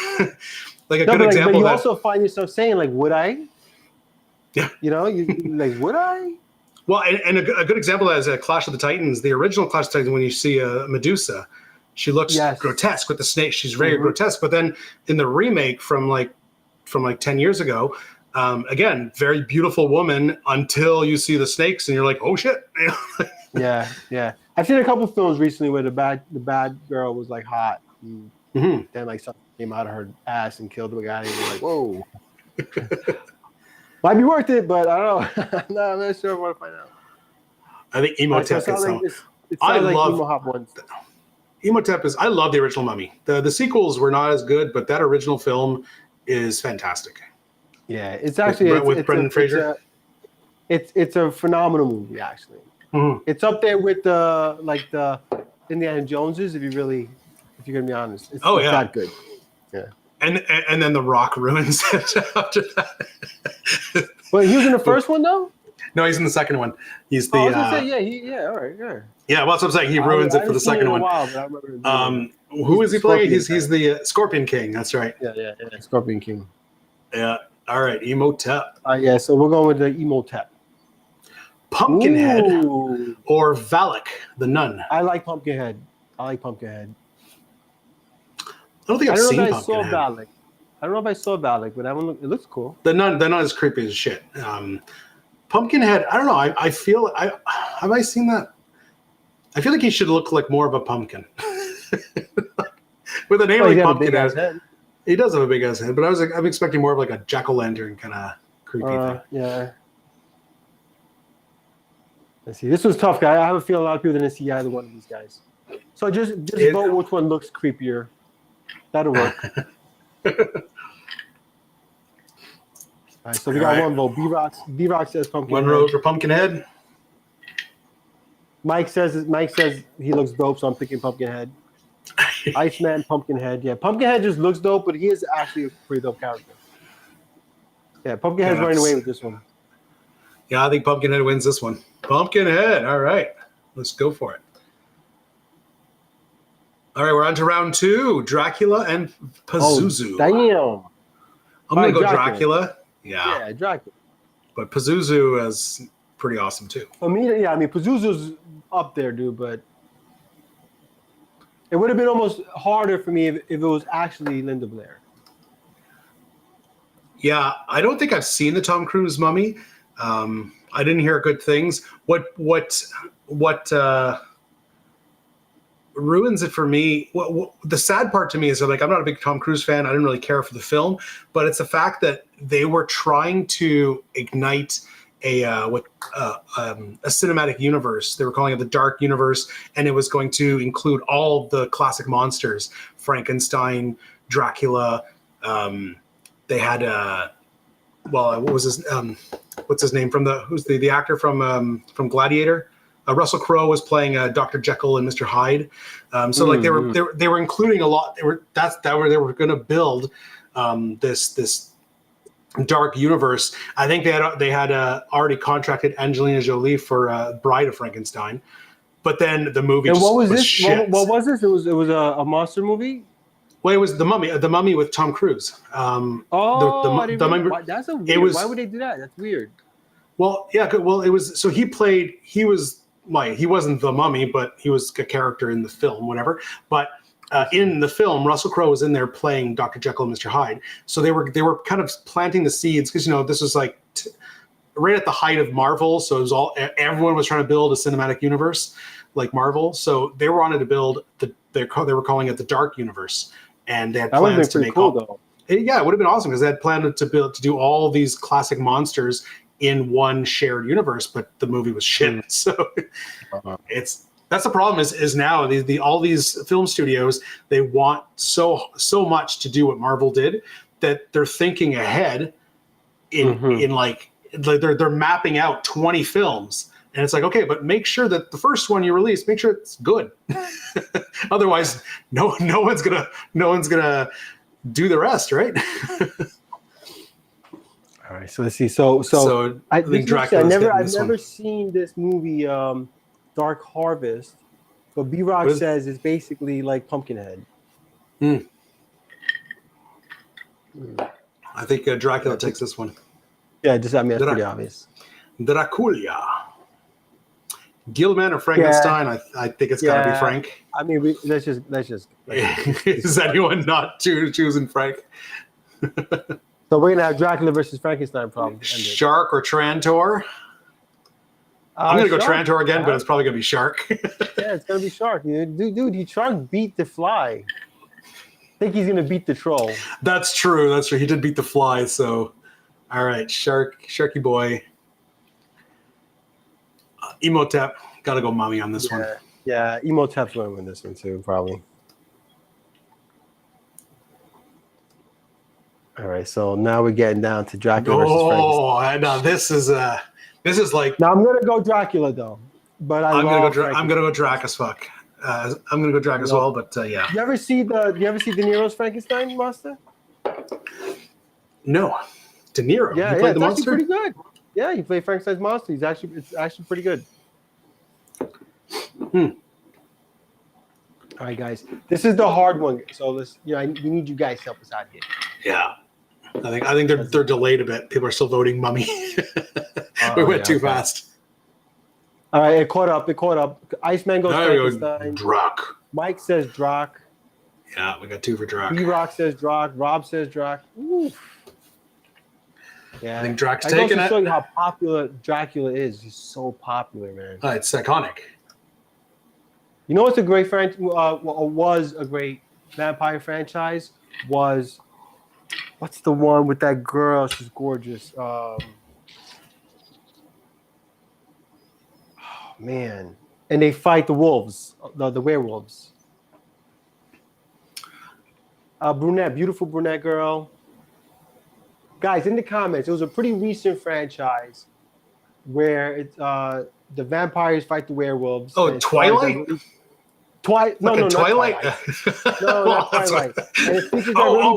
like a good example. But you that, also find yourself saying like, would I? Yeah. You like, would I? Well, and a good example of that is Clash of the Titans. The original Clash of the Titans, when you see Medusa, she looks grotesque with the snake. She's very grotesque. But then in the remake from 10 years ago, again, very beautiful woman until you see the snakes and you're like, oh shit. Yeah. I've seen a couple films recently where the bad girl was like hot, and then like something came out of her ass and killed the guy, and you're like, whoa. Might be worth it, but I don't know. I'm not sure if I want to find out. I think Imhotep is I love Imhotep ones. Imhotep is. I love the original Mummy. The sequels were not as good, but that original film is fantastic. Yeah, it's actually with Brendan Fraser. It's a phenomenal movie, actually. Mm-hmm. It's up there with the Indiana Joneses. If you're gonna be honest, it's that good. Yeah. And then The Rock ruins it after that. But he was in the first one though? No, he's in the second one. He's the I was gonna say, all right, yeah. Yeah, well, that's what I'm saying. He ruins it for the second one. Who is he playing? He's the Scorpion King. That's right. Yeah. Scorpion King. Yeah. All right, Imhotep. Yeah, so we're going with the Imhotep. Pumpkinhead or Valak, the nun. I like Pumpkinhead. I don't think I've seen Pumpkinhead. I don't know if I saw Valak, but it looks cool. The nun is creepy as shit. Pumpkinhead, I don't know. I feel have I seen that? I feel like he should look like more of a pumpkin. With a name like Pumpkinhead. He does have a big ass head, but I'm expecting more of like a jack-o'-lantern kind of creepy thing. Yeah. Let's see. This was tough, guy. I have a feeling a lot of people didn't see either one of these guys. So just vote which one looks creepier. That'll work. All right, so we got one vote. B-Rock says Pumpkinhead. One vote for Pumpkinhead. Mike says he looks dope, so I'm picking Pumpkinhead. Iceman, Pumpkinhead. Yeah, Pumpkinhead just looks dope, but he is actually a pretty dope character. Yeah, Pumpkinhead's running away with this one. Yeah, I think Pumpkinhead wins this one. Pumpkinhead. All right, let's go for it. All right, we're on to round 2. Dracula and Pazuzu. Oh, damn. I'm going to go Dracula. Yeah, Dracula. But Pazuzu is pretty awesome, too. Pazuzu's up there, dude, but it would have been almost harder for me if it was actually Linda Blair. Yeah, I don't think I've seen the Tom Cruise Mummy. I didn't hear good things. What ruins it for me? The sad part to me is that, like, I'm not a big Tom Cruise fan. I didn't really care for the film, but it's the fact that they were trying to ignite a cinematic universe. They were calling it the Dark Universe, and it was going to include all the classic monsters: Frankenstein, Dracula. They had what was his what's his name who's the actor from Gladiator? Russell Crowe was playing Dr. Jekyll and Mr. Hyde. They were including a lot. They were going to build this dark universe. I think they had already contracted Angelina Jolie for Bride of Frankenstein, but then the movie. And what was this? Shit. What was this? It was a monster movie. Well, it was the Mummy with Tom Cruise. That's a weird. Why would they do that? That's weird. Well, yeah. Well, it was. So he wasn't the Mummy, but he was a character in the film, whatever. But in the film, Russell Crowe was in there playing Dr. Jekyll and Mr. Hyde. So they were kind of planting the seeds because this was like right at the height of Marvel. So it was everyone was trying to build a cinematic universe like Marvel. So they wanted to build they were calling it the Dark Universe, and they had That would have plans been to pretty make cool, though. Yeah, it would have been awesome because they had planned to do all these classic monsters in one shared universe, but the movie was shit. So that's the problem is now all these film studios, they want so much to do what Marvel did that they're thinking ahead in like they're mapping out 20 films. And it's like, okay, but make sure that the first one you release, make sure it's good. Otherwise, no one's gonna do the rest, right? All right, so let's see. So I think Dracula's I've never seen this movie, Dark Harvest, but B-Rock says it's basically like Pumpkinhead. I think Dracula takes this one. Yeah, that's pretty obvious. Dracula. Gilman or Frankenstein? Yeah. I think it's got to be Frank. I mean, let's just. Is anyone not choosing Frank? So we're gonna have Dracula versus Frankenstein problem. Shark or Trantor? I'm gonna go Trantor again, but it's probably gonna be Shark. Yeah, it's gonna be Shark. Dude, Shark beat the Fly. I think he's gonna beat the Troll. That's true. He did beat the Fly. So, all right, Sharky boy. Emotep, gotta go mommy on this one. Yeah, Emotep's gonna win this one too, probably. All right, so now we're getting down to Dracula versus Frankenstein. Oh, no, this is like. Now I'm gonna go Dracula though, but I'm gonna go Drac as fuck. I'm gonna go Drac as well, but yeah. You ever see De Niro's Frankenstein, Master? No, De Niro. Yeah, he played the it's monster? actually pretty good. Yeah, he played Frankenstein's monster. It's actually pretty good. All right, guys, this is the hard one. So we need you guys to help us out here. Yeah, I think they're delayed a bit. People are still voting Mummy. We went too fast. All right, it caught up. Iceman goes Frankenstein. Drac. Mike says Drac. Yeah, we got 2 for Drac. B-Rock says Drac. Rob says Drac. Oof. Yeah, I think Drac's taking it. Show you how popular Dracula is. He's so popular, man. It's iconic. You know what's a great was a great vampire franchise? What's the one with that girl? She's gorgeous. Oh man! And they fight the wolves, the werewolves. Beautiful brunette girl. Guys, in the comments, it was a pretty recent franchise where the vampires fight the werewolves. Oh, Twilight? No, Twilight? No, not Twilight.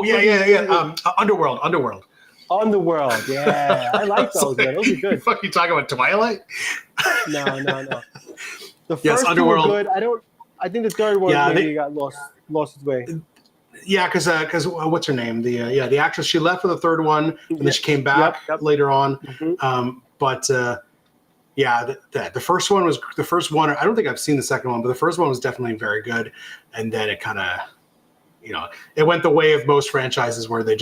Yeah. Underworld. Underworld, yeah. I like those, man. Those are good. You fucking talking about Twilight? No. The first yes, Underworld. Two were good. I think the third one maybe got lost its way. Yeah, because what's her name? The actress, she left for the third one, and then she came back later on. Mm-hmm. The first one was the first one. I don't think I've seen the second one, but the first one was definitely very good. And then it kind of, it went the way of most franchises where they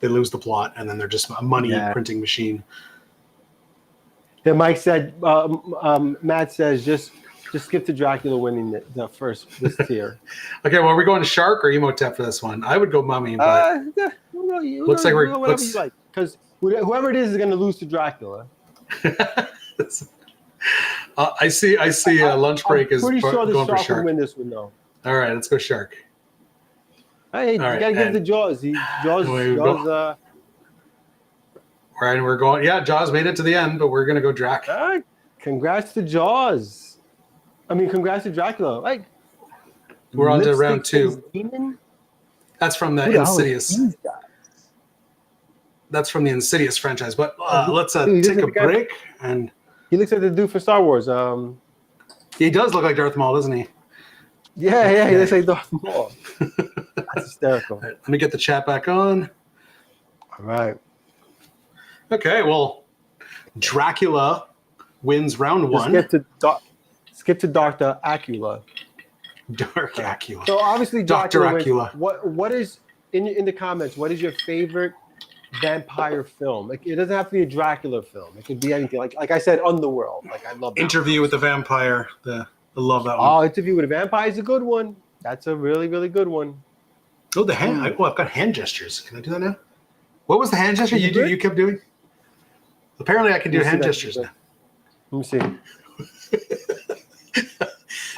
lose the plot and then they're just a money printing machine. Then Mike said, Matt says, just skip to Dracula winning this tier. Okay, well, are we going to Shark or Emotep for this one? I would go Mummy. But looks like we're whatever you like, because whoever it is going to lose to Dracula. I see. Lunch break is pretty sure the going for Shark Shark. will win this one, though. All right, let's go Shark. Hey, you gotta give the Jaws. Jaws. Right, we're going. Yeah, Jaws made it to the end, but we're gonna go Drac. Congrats to Jaws. I mean, congrats to Dracula. Like, we're on to round 2. Demon? That's from the Insidious. That's from the Insidious franchise. But let's take a break. And he looks like the dude for Star Wars. He does look like Darth Maul, doesn't he? Yeah, he looks like Darth Maul. That's hysterical. Right, let me get the chat back on. All right. Okay, well, Dracula wins round 1. Skip to Dr. Acula. Dark Acula. So obviously, Dr. Dracula wins. Acula. What is in the comments? What is your favorite vampire film? Like, it doesn't have to be a Dracula film. It could be anything. Like I said, Underworld. Like, I love that. Interview with the Vampire. I love that one. Oh, Interview with a Vampire is a good one. That's a really, really good one. Oh, the hand. I've got hand gestures. Can I do that now? What was the hand gesture Can you do it? you kept doing? Apparently, I can do Let me see hand that. gestures now. Let me see.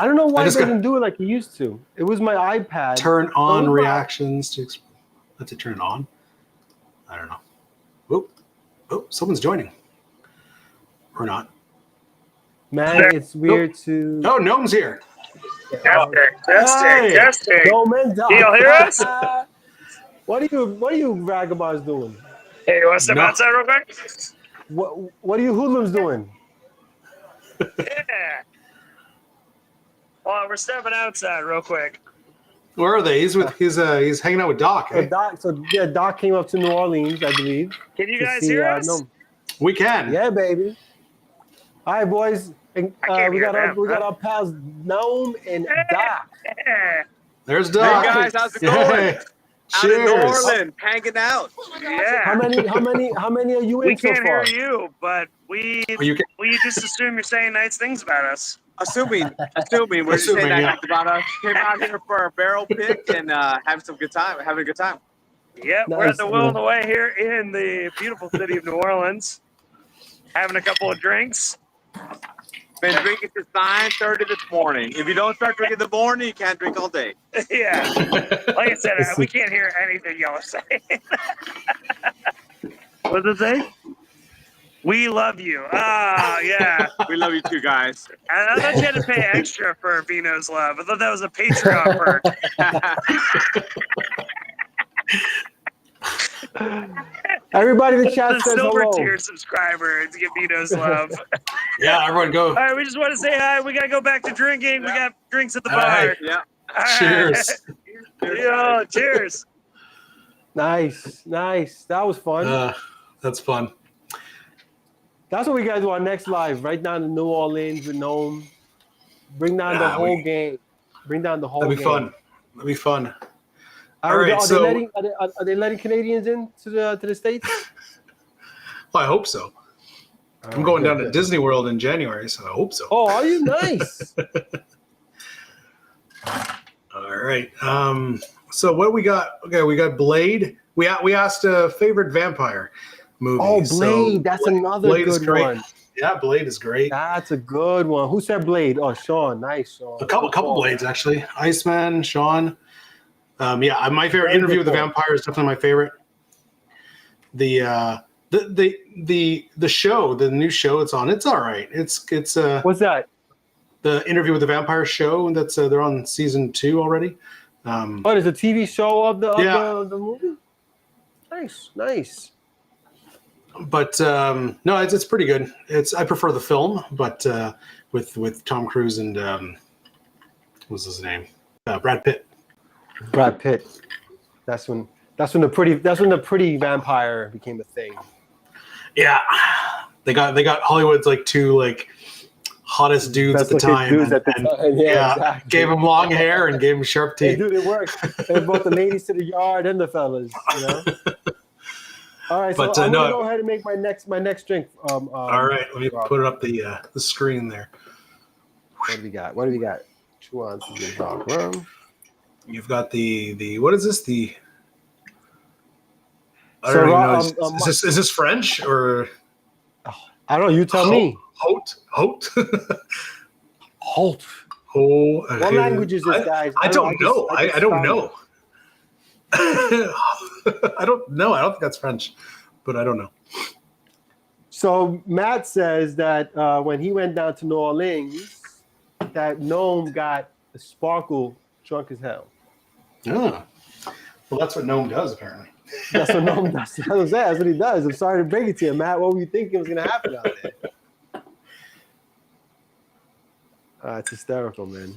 I don't know why I it just got- doesn't do it like he used to. It was my iPad. Turn on Oh, reactions to. Let's turn it on. I don't know. Oh, someone's joining. Or not. Man, it's weird to. Oh, Gnome's here. Testing. No, man, Can y'all hear us? What are you vagabonds doing? Hey, you want to step No. outside real quick? What are you hoodlums doing? Yeah. Well, we're stepping outside real quick. Where are they? He's hanging out with Doc. So Eh? Doc came up to New Orleans, I believe. Can you to guys see, hear us? Gnome. We can. Yeah, baby. All right, boys. And, I can't we hear got them. our pals Gnome and Doc. Yeah. There's Doc. Hey guys, how's it going? Hey. Out in New Cheers. Orleans, hanging out. Yeah. How many are you in We so can't far? hear you, but we You can- just assume you're saying nice things about us. Assuming we're just saying Assuming, that yeah. nice about us. Came out here for a barrel pick and having a good time. Yep, we're Nice, at the Will man. and the Way here in the beautiful city of New Orleans, having a couple of drinks. Been drinking since 9:30 this morning. If you don't start drinking in the morning, you can't drink all day. Yeah, like I said, we can't hear anything y'all are saying. What does it say? We love you. Ah, yeah. We love you too, guys. I thought you had to pay extra for Vino's love. I thought that was a Patreon perk. Everybody in the chat The says silver hello. tier subscriber to get Vino's love. Yeah, everyone go. All right, we just want to say hi. We got to go back to drinking. We got drinks at the All bar. right. Yeah. All right. Cheers. Yo, cheers. Nice. That was fun. That's fun. That's what we gotta do our next live. Right down to New Orleans with Gnome. Bring down the Yeah, whole game. Bring down the whole That'd game. be fun. That'd be fun. Are, All right, are, so- they letting Canadians in to the States? Well, I hope so. I'm going down to Disney World in January, so I hope so. Oh, are you nice? All right. So what we got? Okay, we got Blade. We asked a favorite vampire movie. Oh, So Blade. That's another Blade is good great. one. Yeah, Blade is great. That's a good one. Who said Blade? Oh, Sean. Nice, Sean. A couple Blades actually. Iceman, Sean. Yeah, my favorite Very Interview with the good Vampire is definitely my favorite. The show, the new show it's on, it's all right. It's What's that? the Interview with the Vampire show that's they're on season 2 already. Oh, there's a TV show of the Yeah. the movie. Nice. But no, it's pretty good. I prefer the film, but with Tom Cruise and what's his name? Brad Pitt. Brad Pitt. That's when the pretty vampire became a thing. Yeah, they got Hollywood's like two like hottest dudes at the Best-looking time. dudes at the time. Yeah, exactly. Gave him long hair and gave him sharp Hey, teeth. dude, it worked. They brought the ladies to the yard and the fellas. You know. All right, so But, I'm gonna no. go ahead and make my next drink. All right, let me put it up the screen there. What do we got? 2 ounces of dark rum. You've got the what is this? The I So, don't even know. um, Is this French or I don't know. You tell me. Haute? Halt. Oh, What language is this, guys? I don't know. just I don't found know. it. I don't know. I don't think that's French, but I don't know. So Matt says that when he went down to New Orleans, that Gnome got a sparkle drunk as hell. Yeah. Well, that's what Gnome does, apparently. That's what Gnome does. That's what he does. I'm sorry to break it to you, Matt. What were you thinking was going to happen out there? It's hysterical, man.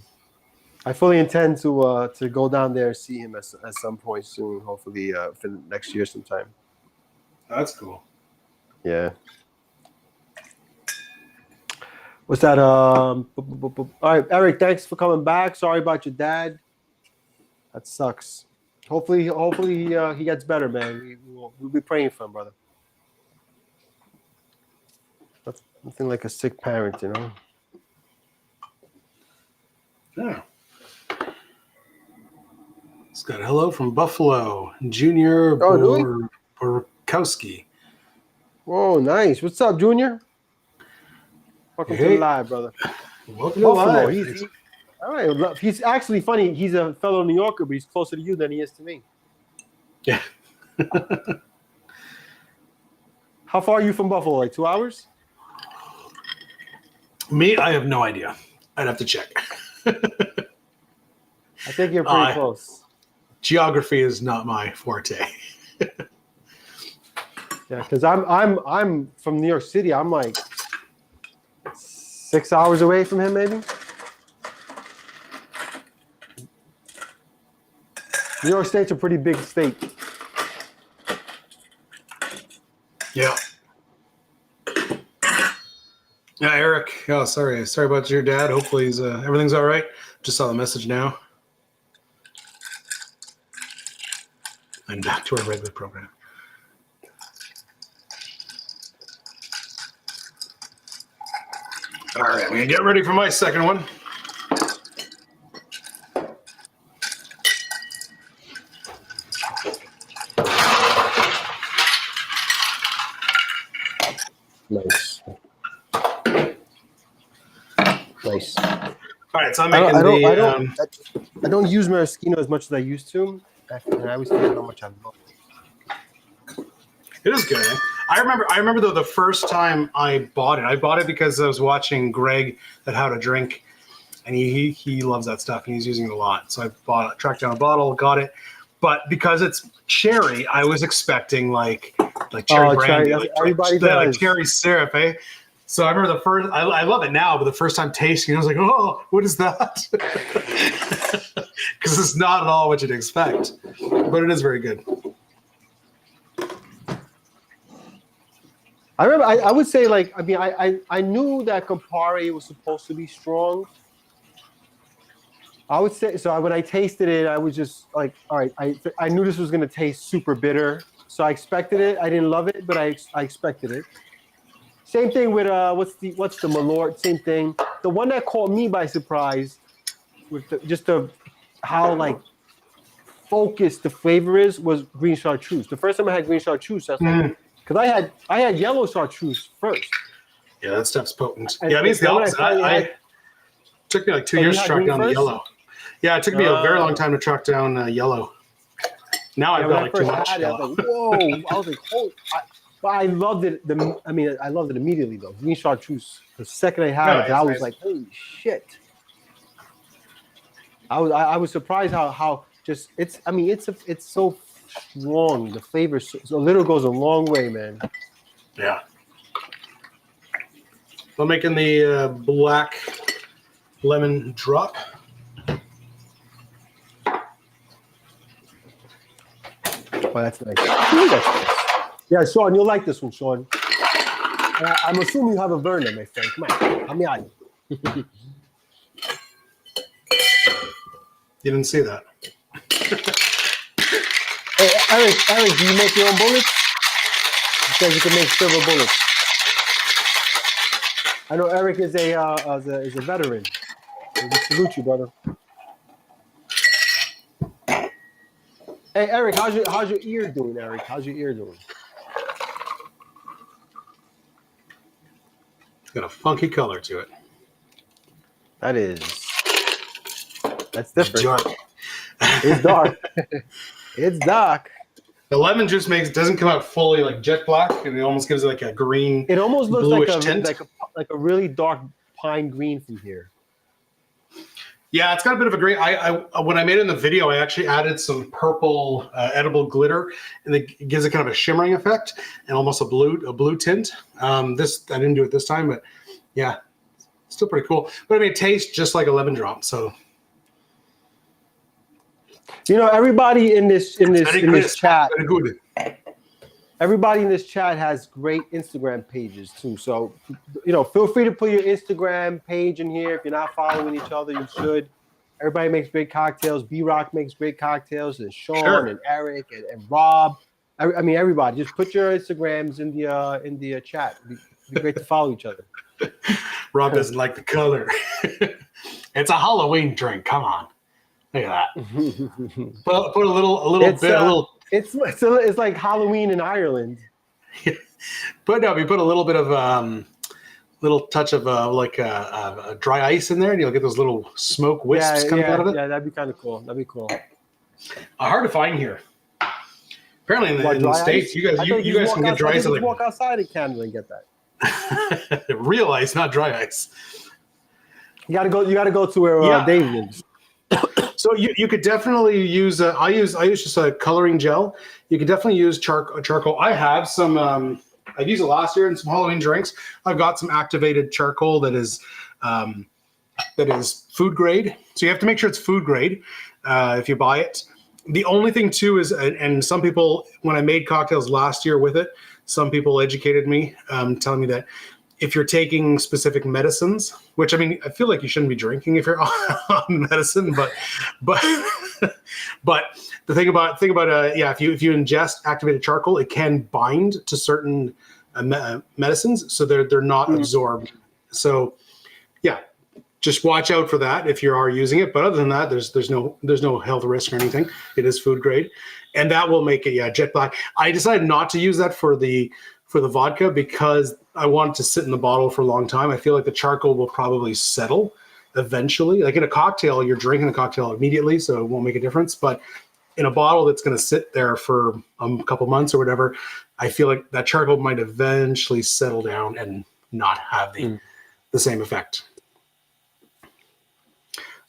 I fully intend to go down there and see him at some point soon. Hopefully, for next year sometime. That's cool. Yeah. What's that? All right, Eric. Thanks for coming back. Sorry about your dad. That sucks. Hopefully, he gets better, man. We'll be praying for him, brother. That's nothing like a sick parent, you know. Yeah. It's got a hello from Buffalo, Junior Borkowski. Whoa, nice. What's up, Junior? Welcome to Hey. the live, brother. Welcome to Buffalo. live. All right. He's actually funny. He's a fellow New Yorker, but he's closer to you than he is to me. Yeah. How far are you from Buffalo? Like 2 hours? Me, I have no idea. I'd have to check. I think you're pretty close. Geography is not my forte. Yeah, because I'm from New York City. I'm like 6 hours away from him, maybe. New York State's a pretty big state. Yeah. Yeah, Eric. Oh, sorry about your dad. Hopefully everything's all right. Just saw the message now. And back to our regular program. All right, I'm gonna get ready for my second one. Nice. Nice. All right, so I'm making I don't use maraschino as much as I used to, and I always forget how much I love it. It is good. I remember though the first time I bought it because I was watching Greg at How to Drink, and he loves that stuff and he's using it a lot. So I tracked down a bottle, got it. But because it's cherry, I was expecting like cherry brandy, everybody does. like cherry syrup, eh? So I remember I love it now, but the first time tasting it, I was like, oh, what is that? Because it's not at all what you'd expect, but it is very good. I remember I would say I knew that Campari was supposed to be strong. I would say so. When I tasted it, I was just like, all right. I knew this was going to taste super bitter, so I expected it. I didn't love it, but I expected it. Same thing with what's the Malort? Same thing. The one that caught me by surprise with how like focused the flavor was green chartreuse. The first time I had green chartreuse, I was like, because I had yellow chartreuse first. Yeah, that stuff's potent. And Yeah, I mean, it's the then opposite. I Took me like 2 years to track down the yellow. Yeah, it took me a very long time to track down yellow. Now I've got like too much I yellow. was like, whoa! I was like, holy! But I loved it. I loved it immediately though. Green chartreuse. The second I had it, I was like, holy shit! I was surprised how just it's. I mean, it's so strong. The flavor so a little goes a long way, man. Yeah. I'm making the black lemon drop. Oh, that's nice. Ooh, that's nice. Yeah, Sean, you'll like this one, Sean. I'm assuming you have a Verna, my friend. Come on, help me out. You didn't see that. Hey, Eric, do you make your own bullets? You said you can make silver bullets. I know Eric is a veteran. We salute you, brother. Hey, Eric, how's your ear doing, Eric? How's your ear doing? It's got a funky color to it. That's different. Dark. It's dark. It's dark. The lemon juice doesn't come out fully like jet black, and it almost gives it like a green. It almost looks bluish tint. like a really dark pine green from here. Yeah, it's got a bit of a green. I when I made it in the video, I actually added some purple edible glitter, and it gives it kind of a shimmering effect and almost a blue tint. This I didn't do it this time, but yeah, still pretty cool. But I mean, it tastes just like a lemon drop. So you know, everybody in this chat. Very good. Everybody in this chat has great Instagram pages too. So, feel free to put your Instagram page in here. If you're not following each other, you should. Everybody makes great cocktails. B-Rock makes great cocktails, and Sean Sure. and Eric and Rob. I mean, everybody. Just put your Instagrams in the chat. It'd be great to follow each other. Rob doesn't like the color. It's a Halloween drink. Come on, look at that. Put a little It's, bit, a little. It's like Halloween in Ireland. Put a little bit of little touch of like dry ice in there, and you'll get those little smoke wisps coming out of it. Yeah, that'd be kind of cool. That'd be cool. Hard to find here. Apparently, in the dry States, ice? you guys I thought you guys walk can get outside- dry I ice. thought you Like, walk outside in Canada and get that. real ice, not dry ice. You gotta go to where Yeah. Dave lives. So you could definitely use. I use just a coloring gel. You could definitely use charcoal. I have some. I've used it last year in some Halloween drinks. I've got some activated charcoal that is food grade. So you have to make sure it's food grade if you buy it. The only thing too is, and some people, when I made cocktails last year with it, some people educated me, telling me that if you're taking specific medicines, which I mean, I feel like you shouldn't be drinking if you're on medicine, but the thing about if you ingest activated charcoal, it can bind to certain medicines, so they're not absorbed. So yeah, just watch out for that if you are using it. But other than that, there's no health risk or anything. It is food grade, and that will make it jet black. I decided not to use that for the vodka because I want it to sit in the bottle for a long time. I feel like the charcoal will probably settle eventually. Like in a cocktail, you're drinking the cocktail immediately, so it won't make a difference. But in a bottle that's going to sit there for a couple months or whatever, I feel like that charcoal might eventually settle down and not have the same effect.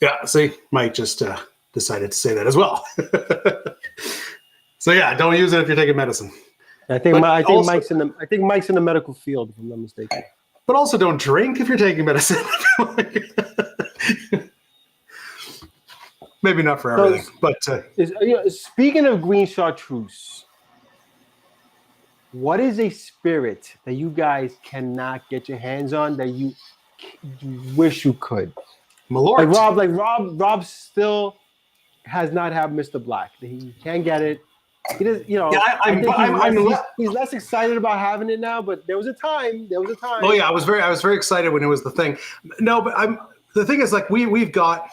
Yeah, see, Mike just decided to say that as well. So yeah, don't use it if you're taking medicine. I think But Mike's in the medical field, if I'm not mistaken. But also don't drink if you're taking medicine. Maybe not for everything, but Speaking of green chartreuse, what is a spirit that you guys cannot get your hands on that you wish you could? Malort. Rob still has not had Mr. Black. He can't get it. He does, Yeah, he's less excited about having it now. But there was a time. Oh yeah, I was very excited when it was the thing. No, but the thing is, like we've got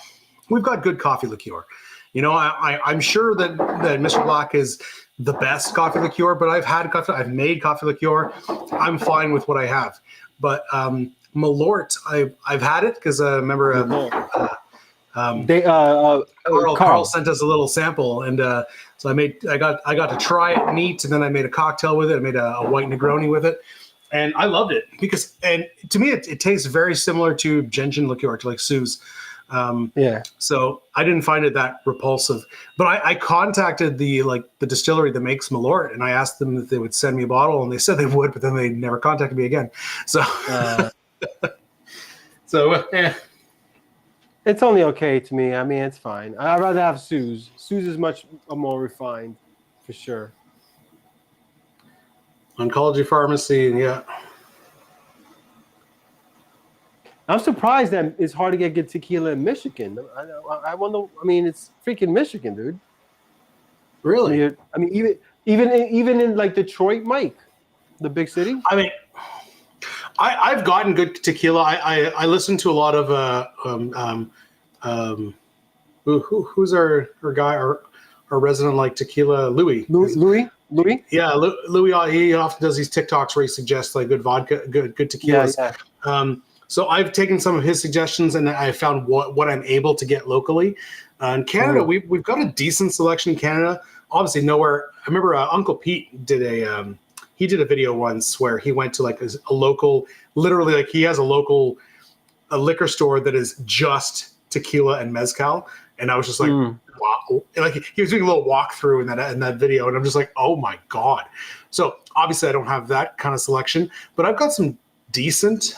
good coffee liqueur. You know, I'm sure that Mr. Black is the best coffee liqueur, but I've made coffee liqueur. I'm fine with what I have. But Malort, I've had it because I remember Carl sent us a little sample, and so I got to try it neat, and then I made a cocktail with it. I made a white Negroni with it, and I loved it and to me it tastes very similar to Gentian liqueur, to like Sue's. So I didn't find it that repulsive, but I contacted the distillery that makes Malort, and I asked them if they would send me a bottle, and they said they would, but then they never contacted me again. So, It's only okay to me. I mean, it's fine. I'd rather have Sue's. Sue's is much more refined, for sure. Oncology Pharmacy, yeah. I'm surprised that it's hard to get good tequila in Michigan. I wonder. I mean, it's freaking Michigan, dude. Really? I mean, even in like Detroit, Mike, the big city. I mean, I've gotten good tequila. I listen to a lot of who's our guy, our resident like tequila, Louis. Louis. Yeah, Louis. He often does these TikToks where he suggests like good vodka, good tequilas. Yeah. So I've taken some of his suggestions, and I found what I'm able to get locally. In Canada, we've got a decent selection in Canada. Obviously, nowhere. I remember Uncle Pete did a video once where he went to like a local, literally like he has a local liquor store that is just tequila and mezcal, and I was just like, wow! Like he was doing a little walkthrough in that video, and I'm just like, oh my god! So obviously, I don't have that kind of selection, but I've got some decent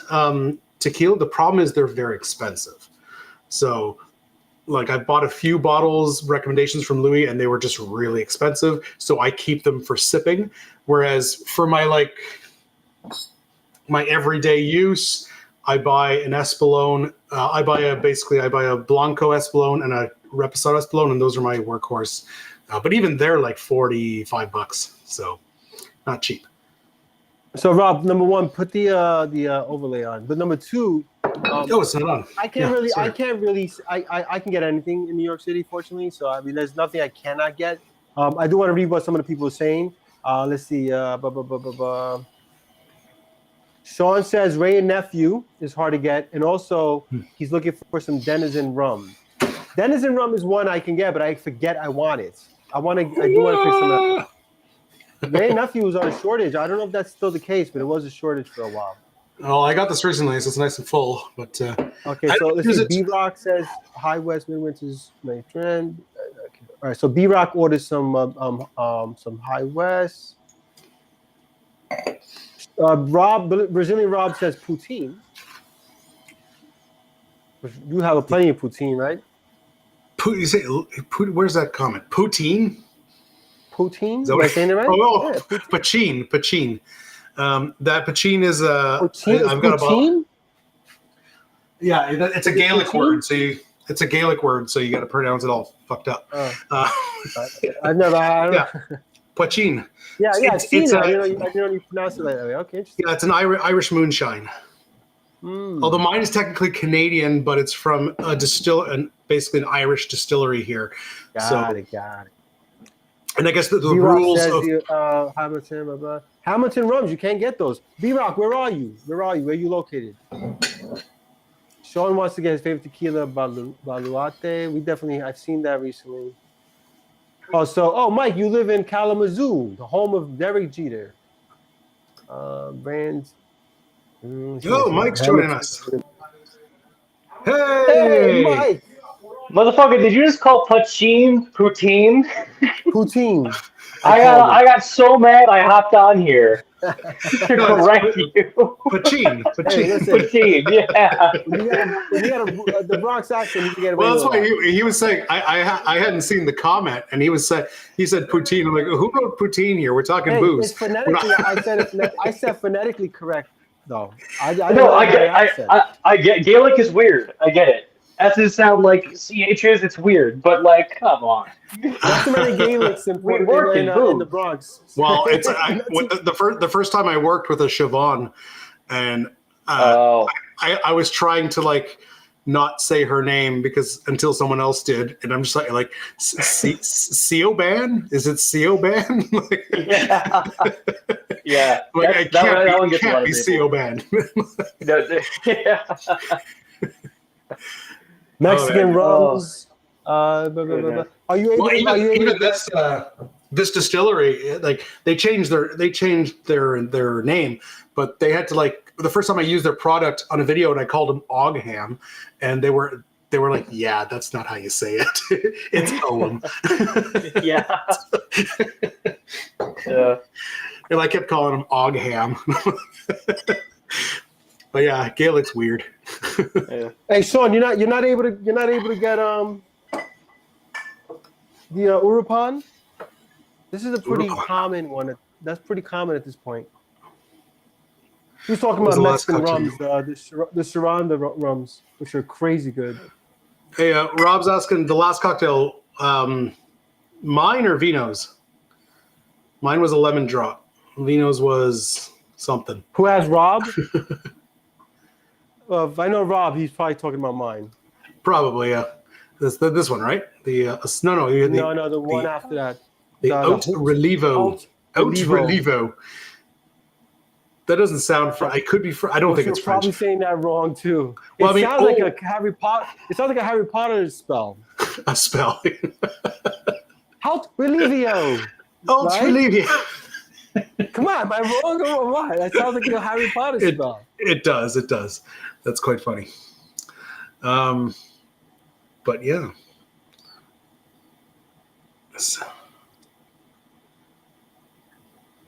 tequila. The problem is they're very expensive. So like I bought a few bottles recommendations from Louis, and they were just really expensive. So I keep them for sipping. Whereas for my everyday use, I buy an Espolón. I buy a Blanco Espolón and a Reposado Espolón, and those are my workhorse. But even they're like $45, so not cheap. So Rob, number one, put the overlay on. But number two, It's not on. I can get anything in New York City, fortunately. So I mean, there's nothing I cannot get. I do want to read what some of the people are saying. Let's see. Sean says Ray and Nephew is hard to get, and also he's looking for some Denizen rum. Denizen rum is one I can get, but I forget I want it. I do want to pick some up. Ray and Nephew was on a shortage. I don't know if that's still the case, but it was a shortage for a while. Well, I got this recently, so it's nice and full. But okay, so let's see. B-Rock says High West Midwinter's my trend. Okay. All right, so B-Rock ordered some High West. Brazilian Rob says poutine. You have plenty of poutine, right? You say, where's that comment? Poutine? Poutine? Am I saying it right? Oh, yeah, poutine. That poutine is poutine? I've got poutine? Yeah, it's a Gaelic word. It's a Gaelic word, so you got to pronounce it all fucked up. I've never. Yeah, poutine. Yeah, I've seen it. I didn't know you pronounce it like that way. Okay, interesting. Yeah, it's an Irish moonshine. Although mine is technically Canadian, but it's from a basically an Irish distillery here. Got it. And I guess the rules of Hamilton rums, you can't get those. B-Rock, where are you? Where are you located? Sean wants to get his favorite tequila, Baluarte. I've seen that recently. Mike, you live in Kalamazoo, the home of Derek Jeter. Brands. Mike's joining us. Hey, Mike. Motherfucker, did you just call poutine? Poutine. I got so mad I hopped on here to correct you. Poutine. Poutine, yeah. When you got the Bronx accent, you can get away Well, that's with why he was saying I hadn't seen the comment, and he said poutine. I'm like, who wrote poutine here? We're talking booze. It's phonetically. I said phonetically correct though. I get Gaelic is weird. I get it. That doesn't sound like CHs. It's weird, but like, come on. Not too many Gaelics in the Bronx. Well, it's the first time I worked with a Siobhan, and I was trying to not say her name until someone else did, and I'm just like Siobhan? Is it Siobhan? Yeah. It can't be Siobhan. Mexican rums. Are you able? Even this distillery, they changed their name, but they had to the first time I used their product on a video and I called them Ogham, and they were like, yeah, that's not how you say it. It's Ogham. Yeah. And I kept calling them Ogham. But yeah, Gaelic's weird. Yeah. Hey, Sean, you're not able to get the Urupan. This is a pretty common one. That's pretty common at this point. He was talking about Mexican rums, the Saranda rums, which are crazy good. Hey, Rob's asking the last cocktail, mine or Vino's? Mine was a lemon drop. Vino's was something. Who has Rob? If I know Rob, he's probably talking about mine. Probably, yeah. This one, right? The one after that. The Haute Relevo. Haute Relevo. That doesn't sound. I could be. I don't think it's French. You're probably saying that wrong too. It sounds like a Harry Potter. It sounds like a Harry Potter spell. A spell. Haute Relevo. Haute Relevo. Come on, am I wrong or what? That sounds like a Harry Potter spell. It does. That's quite funny. But yeah.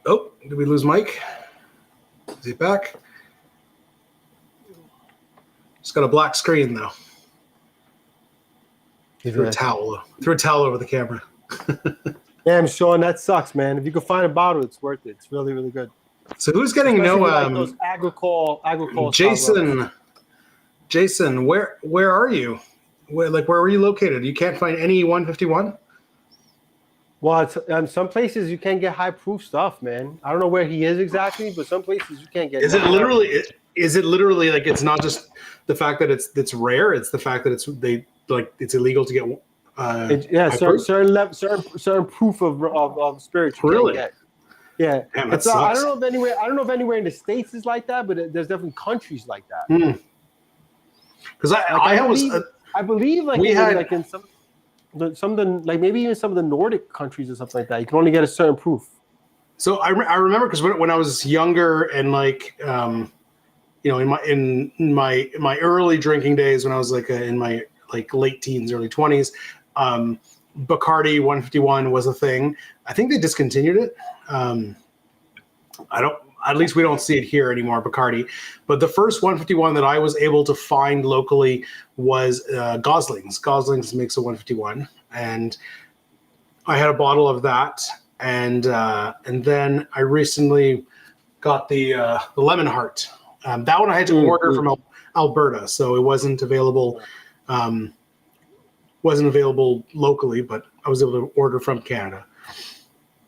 Oh, did we lose Mike? Is he back? Just got a black screen though. Threw a towel over the camera. Damn, Sean, that sucks, man. If you can find a bottle, it's worth it. It's really, really good. So who's getting Especially no like those agricole Jason, where are you? Where are you located? You can't find any 151? Well, it's, some places you can't get high proof stuff, man. I don't know where he is exactly, but some places you can't get. Is it literally like it's not just the fact that it's rare? It's the fact that it's illegal to get. Certain proof of spirits. You Really? can't get. Yeah. Damn, that I sucks. don't know if anywhere in the States is like that, but there's definitely countries like that. Because I believe like we in, had- like in some of the like maybe even some of the Nordic countries or something like that, you can only get a certain proof. So I remember because when I was younger and like in my early drinking days when I was like in my like late teens, early 20s, Bacardi 151 was a thing. I think they discontinued it. At least we don't see it here anymore, Bacardi. But the first 151 that I was able to find locally was Gosling's. Gosling's makes a 151, and I had a bottle of that. And then I recently got the Lemon Heart. That one I had to order from Alberta, so it wasn't available. Wasn't available locally, but I was able to order from Canada.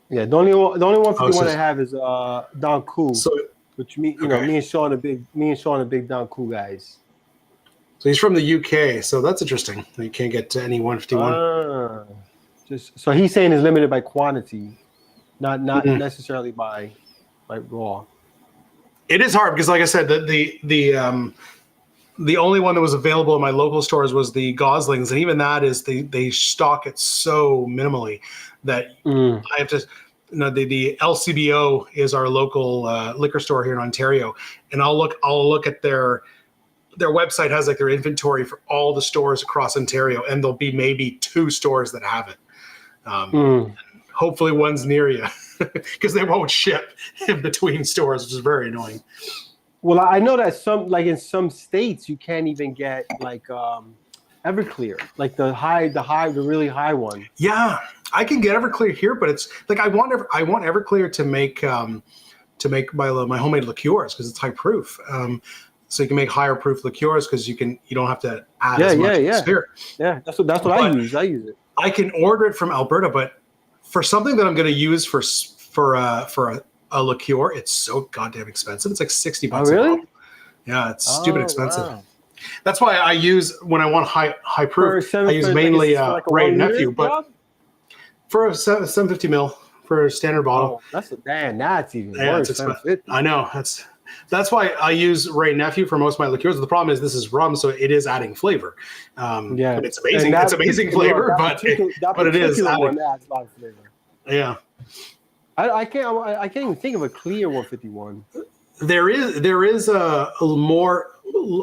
Yeah, the only 151 I have is Don Cool, So, which me and Sean are big Don Cool guys. so he's from the UK, so that's interesting. You can't get to any 151. Just so he's saying it's limited by quantity, not necessarily by raw. It is hard because, like I said, the only one that was available in my local stores was the Goslings, and even that is they stock it so minimally that I have to. The LCBO is our local liquor store here in Ontario, and I'll look at their website has like their inventory for all the stores across Ontario, and there'll be maybe 2 stores that have it. Hopefully, one's near you because they won't ship in between stores, which is very annoying. Well, I know that in some states you can't even get like Everclear, like the really high one. Yeah, I can get Everclear here, but it's like I want Everclear to make my homemade liqueurs because it's high proof. So you can make higher proof liqueurs because you don't have to add as much spirit. Yeah, that's what I use. I use it. I can order it from Alberta, but for something that I'm going to use for a liqueur, it's so goddamn expensive. It's like $60. Oh, really? A bottle. Yeah, it's stupid expensive. Wow. That's why I use when I want high proof. I use mainly Wray and Nephew, but for a 750 ml for a standard bottle. That's even Yeah, more it's expensive. expensive. I know that's why I use Wray and Nephew for most of my liqueurs. The problem is this is rum, so it is adding flavor. Yeah, but it's amazing. It's amazing flavor, but it is adding. Adds a lot of flavor. Yeah. I can't even think of a clear 151. There is a more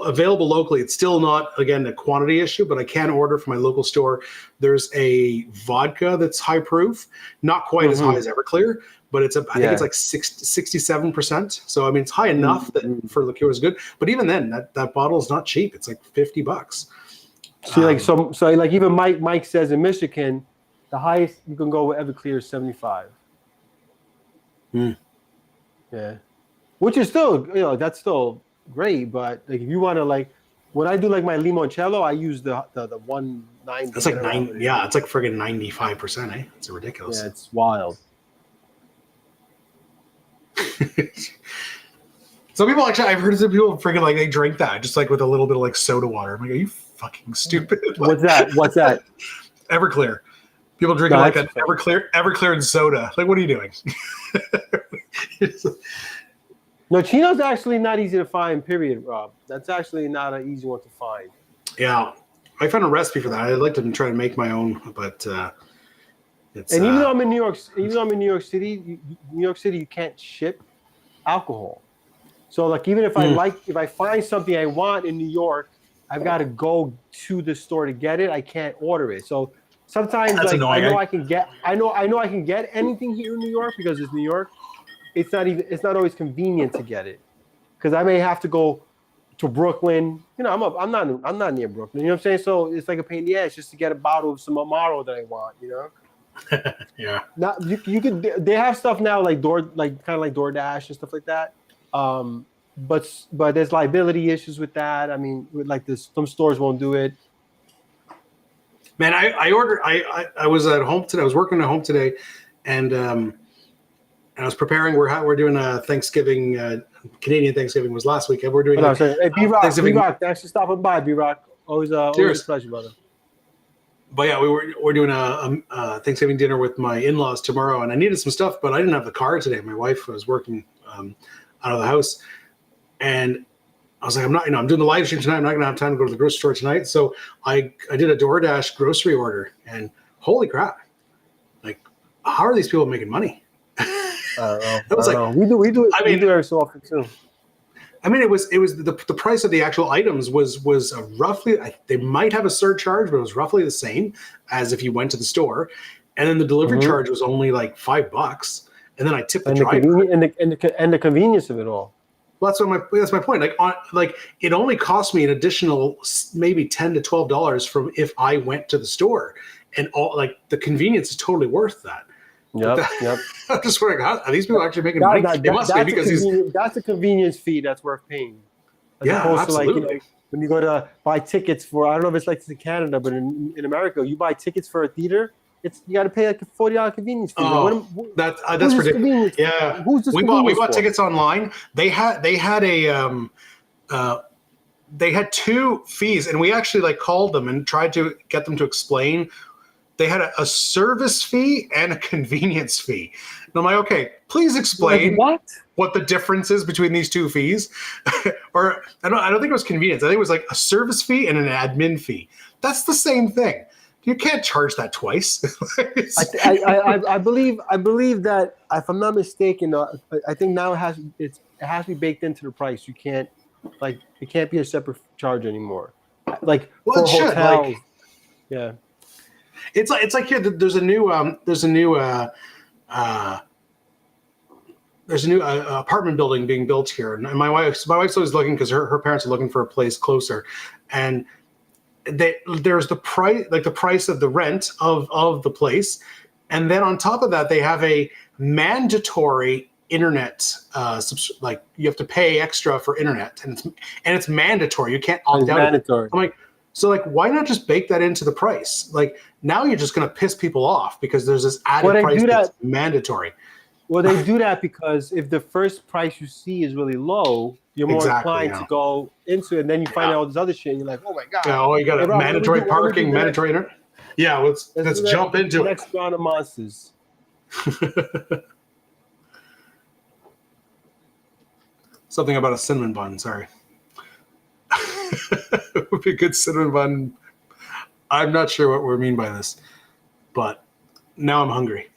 available locally. It's still not, again, a quantity issue, but I can order from my local store. There's a vodka that's high proof, not quite as high as Everclear, but I think it's like 67%. So I mean, it's high enough that for liqueur is good. But even then, that bottle is not cheap. It's like $50. So like even Mike says in Michigan, the highest you can go with Everclear is 75. Yeah, which is still that's still great, but like if you want to like when I do like my limoncello, I use the 190. It's like 9. Yeah, it's like friggin' 95%. Eh? It's ridiculous. Yeah, it's wild. Some people actually, I've heard some people friggin' like they drink that just like with a little bit of like soda water. I'm like, are you fucking stupid? What's that? Everclear. People drinking like an Everclear and soda. Like, what are you doing? No, Chino's actually not easy to find, period, Rob. That's actually not an easy one to find. Yeah. I found a recipe for that. I'd like to try to make my own, but it's... And even though I'm in New York City, you can't ship alcohol. So like even if if I find something I want in New York, I've got to go to the store to get it. I can't order it. So sometimes That's like annoying. I know I can get anything here in New York because it's New York. It's not always convenient to get it because I may have to go to Brooklyn. You know, I'm not near Brooklyn. You know what I'm saying? So it's like a pain in the ass just to get a bottle of some Amaro that I want. You know. Yeah. Now you could they have stuff now like kind of like DoorDash and stuff like that. But there's liability issues with that. I mean, with like this, some stores won't do it. Man, I ordered. I was at home today. I was working at home today, and I was preparing. We're doing a Thanksgiving. Canadian Thanksgiving was last week. We're doing. Hey, B-Rock, Thanksgiving. B-Rock, thanks for stopping by, B-Rock. Always a pleasure, brother. But yeah, we're doing a Thanksgiving dinner with my in-laws tomorrow, and I needed some stuff, but I didn't have the car today. My wife was working out of the house, and I was like, I'm doing the live stream tonight. I'm not going to have time to go to the grocery store tonight. So I did a DoorDash grocery order, and holy crap. Like, how are these people making money? I don't know. We do it. We do it every so often too. I mean, it was the price of the actual items was roughly, they might have a surcharge, but it was roughly the same as if you went to the store. And then the delivery charge was only like $5. And then I tipped the driver. And the convenience of it all. Well, that's my point. Like it only cost me an additional maybe $10 to $12 from if I went to the store, and all like the convenience is totally worth that. Yep. I'm just wondering, how are these people actually making money? They must be, because that's a convenience fee that's worth paying. As opposed absolutely. to like, when you go to buy tickets for, I don't know if it's like this in Canada, but in America, you buy tickets for a theater, you got to pay like a $40 convenience fee. Oh, that's ridiculous. Yeah, who's this we bought tickets online. They had two fees, and we actually like called them and tried to get them to explain. They had a service fee and a convenience fee. And I'm like, okay, please explain what the difference is between these two fees. Or I don't think it was convenience. I think it was like a service fee and an admin fee. That's the same thing. You can't charge that twice. I believe that, if I'm not mistaken, I think now it has to be baked into the price. You can't, like, it can't be a separate charge anymore. Like, for hotels. Yeah. It's like here. There's a new apartment building being built here, and my wife's always looking because her parents are looking for a place closer, and there's the price of the rent of the place, and then on top of that they have a mandatory internet like you have to pay extra for internet, and it's mandatory. You can't opt out. Mandatory. I'm like, so like, why not just bake that into the price? Like, now you're just going to piss people off because there's this added price that's mandatory. Well, they do that because if the first price you see is really low, you're more inclined to go into it, and then you find out all this other shit, and you're like, oh my god. Yeah, oh, you got a mandatory parking, mandatory internet. Yeah, let's jump into it. Next round of monsters. Something about a cinnamon bun. Sorry. It would be a good cinnamon bun. I'm not sure what we mean by this, but now I'm hungry.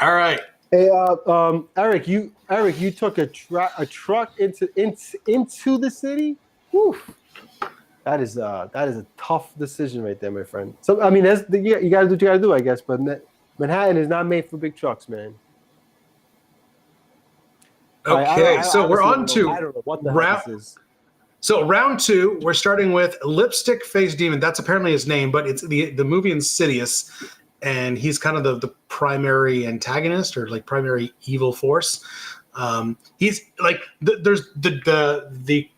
All right. Hey, Eric, you took a truck into the city. Whew. That is a tough decision right there, my friend. So I mean, you got to do what you got to do, I guess. But Manhattan is not made for big trucks, man. Okay, so we're on to round. So round two, we're starting with Lipstick Face Demon. That's apparently his name, but it's the movie Insidious, and he's kind of the primary antagonist or like primary evil force. He's like there's the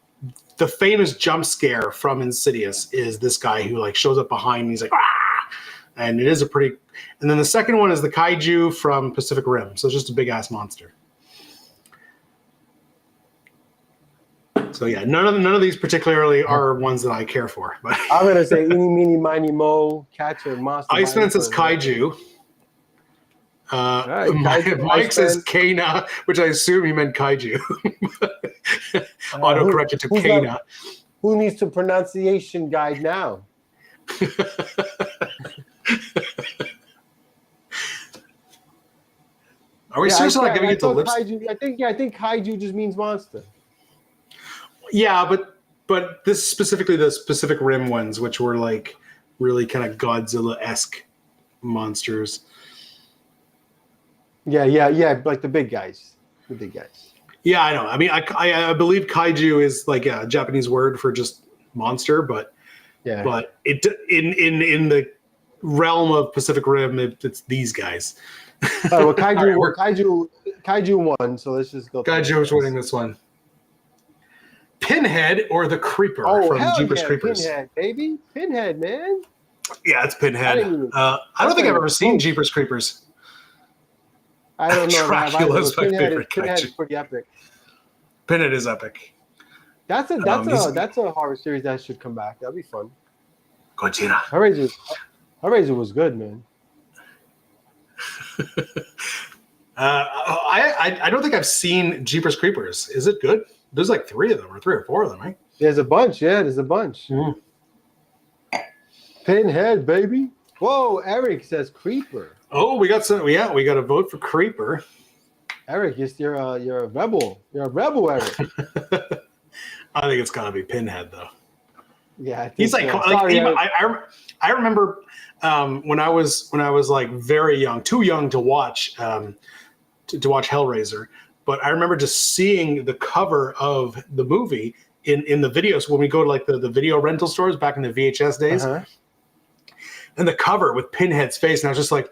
famous jump scare from Insidious is this guy who like shows up behind and he's like, ah! And it is a pretty. And then the second one is the kaiju from Pacific Rim. So it's just a big ass monster. So yeah, none of these particularly are ones that I care for. But I'm gonna say eeny, meeny, miny, mo, catch a monster. Iceman says kaiju. Right, Mike says Kana, which I assume he meant kaiju. Auto corrected to Kana. Who needs a pronunciation guide now? Are we seriously not giving it to lips? I think kaiju just means monster. Yeah, but this specifically the Pacific Rim ones, which were like really kind of Godzilla-esque monsters. Yeah, like the big guys. Yeah, I know. I mean, I believe kaiju is like a Japanese word for just monster, but Yeah. it in the realm of Pacific Rim, it's these guys. All right, well, kaiju, All right, kaiju won. So let's just go. through Kaiju is this. winning this one. Pinhead or the Creeper Oh, from hell Jeepers yeah, Creepers? Pinhead, baby, Pinhead, man. Yeah, it's Pinhead. I didn't even- I don't think I've ever seen close. Jeepers Creepers. I don't know. if I have either, Dracula's but my Pinhead favorite Pinhead is kaiju. pretty epic. Pinhead is epic. That's he's- a horror series that should come back. That'd be fun. Gojira. Hellraiser was good, man. I don't think I've seen Jeepers Creepers. Is it good? There's like 3 of them or 3 or 4 of them, right? There's a bunch. Yeah, there's a bunch. Mhm. Pinhead, baby. Whoa, Eric says Creeper. Oh, we got some. Yeah, we got a vote for Creeper. Eric, you're a rebel. You're a rebel, Eric. I think it's gotta be Pinhead though. Yeah, I think He's like, so. like Sorry, even, Eric. I remember when I was like very young, too young to watch to watch Hellraiser, but I remember just seeing the cover of the movie in the videos when we go to like the video rental stores back in the VHS days, Uh-huh. and the cover with Pinhead's face, and I was just like,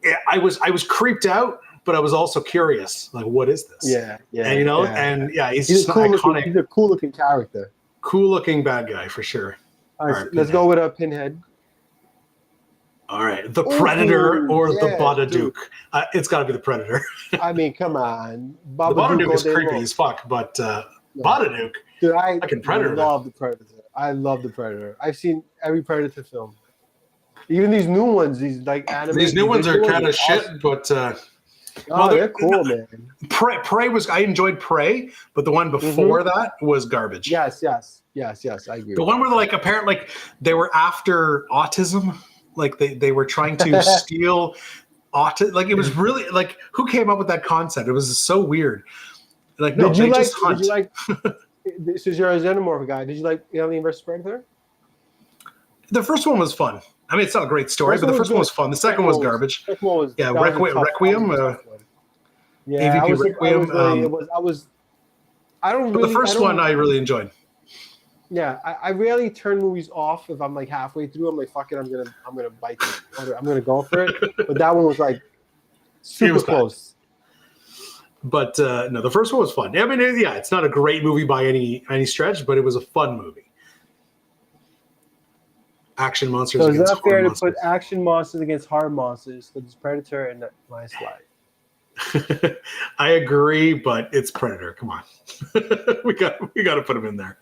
yeah, I was creeped out, but I was also curious, like, what is this? Yeah, yeah. And yeah. and yeah, he's He's just a an cool iconic, looking, he's a cool looking character. cool looking bad guy for sure. All right, All right, let's go with a Pinhead. All right, the Ooh, Predator or the yeah, Babadook? dude. It's got to be the Predator. I mean, come on. The Babadook is all day creepy long. as fuck, but Babadook, Dude, I fucking Predator. love the Predator. I love the Predator. I've seen every Predator film. Even these new ones, these like animated. these new ones are kind of shit, awesome. but Oh, well, they're cool, man. Prey was. I enjoyed Prey, but the one before that was garbage. Yes, I agree. The one where like apparently like they were after autism, like they were trying to steal autism. Like it was really like who came up with that concept? It was so weird. Like no, Did you they like? just hunt. Did you like? This is your Xenomorph guy. Did you like Alien vs Predator? The first one was fun. I mean, it's not a great story, but the first one was fun. The second one was garbage. Second one was Yeah, that was a tough- Requiem, that was a tough one. Yeah, AVP I was, Requiem, I was. I don't But really. the first one I really enjoyed. Yeah, I rarely turn movies off if I'm like halfway through. I'm like, fuck it, I'm gonna bite it. I'm gonna go for it. But that one was like super was bad. close. But no, the first one was fun. I mean, yeah, it's not a great movie by any stretch, but it was a fun movie. Action monsters So it's against not fair horror to monsters. put action monsters against horror monsters because it's Predator and my slide. I agree, but it's Predator. Come on, we got to put him in there.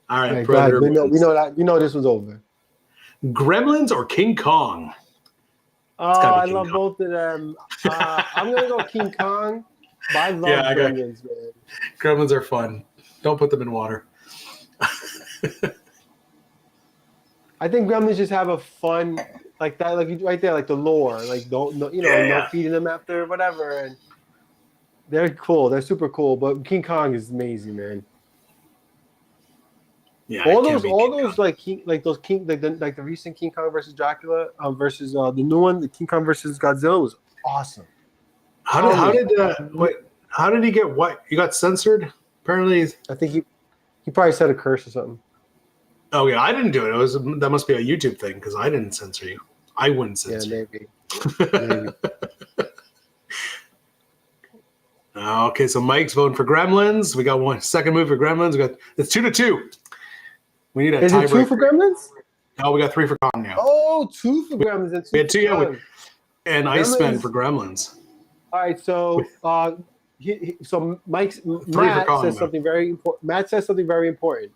All right, Right, Predator. guys, we wins. know that this was over. Gremlins or King Kong? Oh, gotta be I King love Kong. both of them. I'm gonna go King Kong, but I love Yeah, I got- Gremlins, man. Gremlins are fun. Don't put them in water. I think Gremlins just have a fun like that, like right there, like the lore, like don't no, Yeah. no feeding them after whatever, and they're cool. They're super cool. But King Kong is amazing, man. Yeah, all it can't those, be all King those Kong. like the recent King Kong versus Dracula versus the new one, the King Kong versus Godzilla was awesome. How did he get what? He got censored apparently. I think he probably said a curse or something. Oh yeah, I didn't do it. That must be a YouTube thing because I didn't censor you. I wouldn't Yeah, censor you. maybe. Okay, so Mike's voting for Gremlins. We got one second move for Gremlins. It's 2-2. We need a Is it 2 tiebreaker. for Gremlins? Oh, we got 3 for Kong now, Oh, 2 for Gremlins and 2 We had for two, yeah, Kong. and Iceman Gremlins- for Gremlins. All right, so so Matt Kong, says though. something very important. Matt says something very important.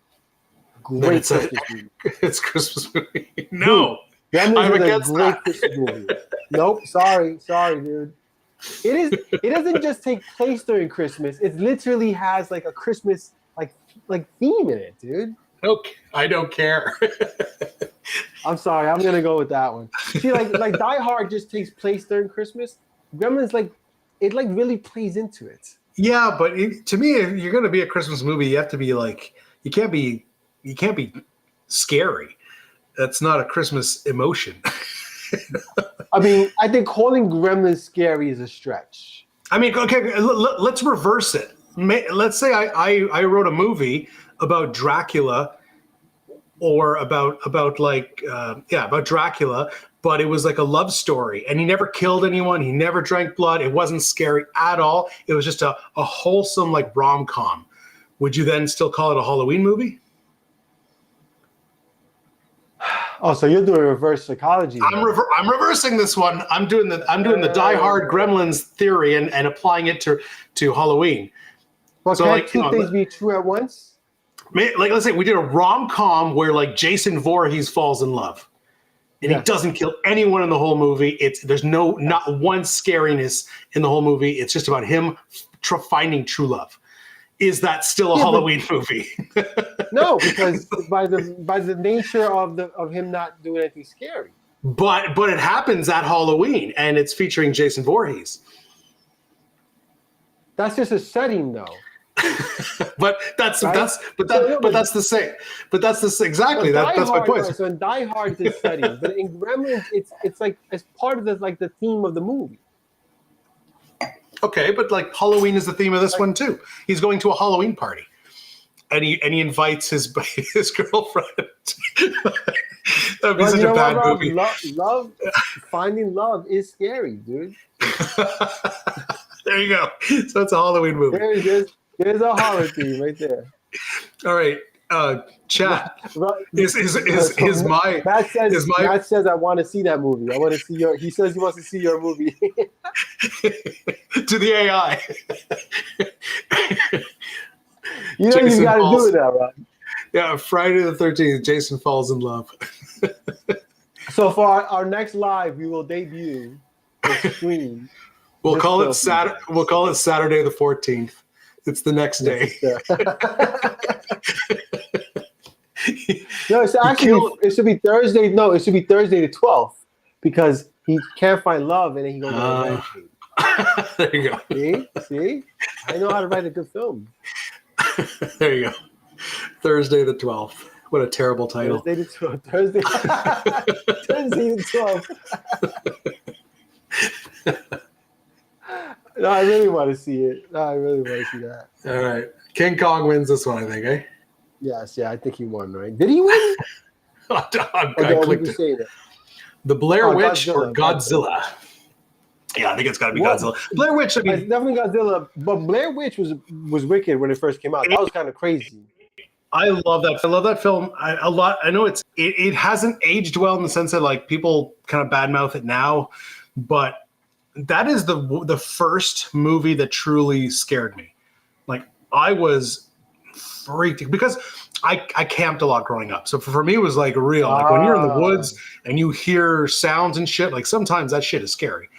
Then Great it's a- Christmas movie. It's Christmas movie. No, Gremlins I'm is a against great that. Christmas movie. Nope, sorry, dude. It doesn't just take place during Christmas. It literally has like a Christmas like theme in it, dude. okay, I don't care. I'm sorry, I'm gonna go with that one. See, like Die Hard just takes place during Christmas. Gremlins it really plays into it. Yeah, but to me, if you're going to be a Christmas movie, you have to be like you can't be scary. That's not a Christmas emotion. I mean, I think calling Gremlins scary is a stretch. I mean, okay, let's reverse it. Let's say I wrote a movie about Dracula, or about Dracula, but it was like a love story, and he never killed anyone. He never drank blood. It wasn't scary at all. It was just a wholesome like rom-com. Would you then still call it a Halloween movie? Oh, so you're doing reverse psychology. I'm reversing this one. I'm doing the Die Hard Gremlins theory and applying it to Halloween. Well, So, can't like, two things be true at once? Like, let's say we did a rom-com where like Jason Voorhees falls in love, and he Yes. doesn't kill anyone in the whole movie. There's not one scariness in the whole movie. It's just about him finding true love. Is that still a Halloween movie? No, because by the nature of him not doing anything scary. But it happens at Halloween, and it's featuring Jason Voorhees. That's just a setting, though. But that's Right? the same. But that's the exactly So that's my point. So in Die Hard, it's a setting, but in Gremlins, it's like as part of the theme of the movie. Okay, but like Halloween is the theme of this one too. He's going to a Halloween party, and he invites his girlfriend. That'd be But such you know a bad what, Rob? movie. Love, finding love is scary, dude. There you go. So it's a Halloween movie. There's a horror theme right there. All right, chat. Right. Is my Matt says I want to see that movie. I want to see your. He says he wants to see your movie. to the AI? You Jason got to Falls. do it now, right? Yeah, Friday the 13th. Jason falls in love. So for our next live, we will debut the screen. We'll This call it film. Saturday. We'll call it Saturday the 14th. It's the next day. No, it's actually it should be Thursday. No, it should be Thursday the 12th because he can't find love and then he goes on a rampage. There you go. See, I know how to write a good film. There you go. Thursday the 12th. What a terrible title. Thursday the 12th. Thursday the 12th. No, I really want to see it. No, I really want to see that. All right. King Kong wins this one, I think, eh? Yes, yeah, I think he won, right? Did he win? I Or did I clicked be it. saying it? The Blair Oh, Witch Godzilla, or Godzilla? Yeah, I think it's got to be What? Godzilla. Blair Witch, I It's mean, definitely Godzilla, but Blair Witch was wicked when it first came out. That was kind of crazy. I love that. I love that film a lot. I know it hasn't aged well in the sense that like people kind of badmouth it now, but that is the first movie that truly scared me. Like I was freaked because I camped a lot growing up. So for me, it was like real. Like when you're in the woods and you hear sounds and shit, like sometimes that shit is scary.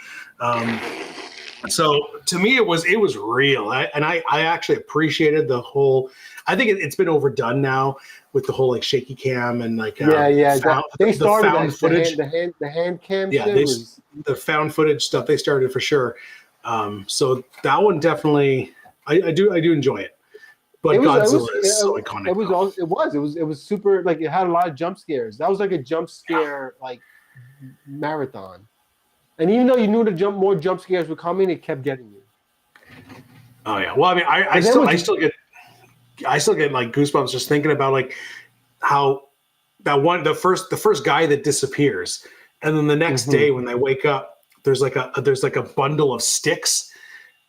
So to me, it was real. I actually appreciated the whole. I think it's been overdone now with the whole like shaky cam and like They started the found that footage. the hand cam. Yeah, shit was, the found footage stuff they started for sure. So that one definitely, I do enjoy it. But Godzilla is so iconic. It was super. Like it had a lot of jump scares. That was like a jump scare like marathon. And even though you knew more jump scares were coming, it kept getting you. Oh yeah. Well, I mean, I still get like goosebumps just thinking about like how the first guy that disappears, and then the next day when they wake up, there's like a bundle of sticks,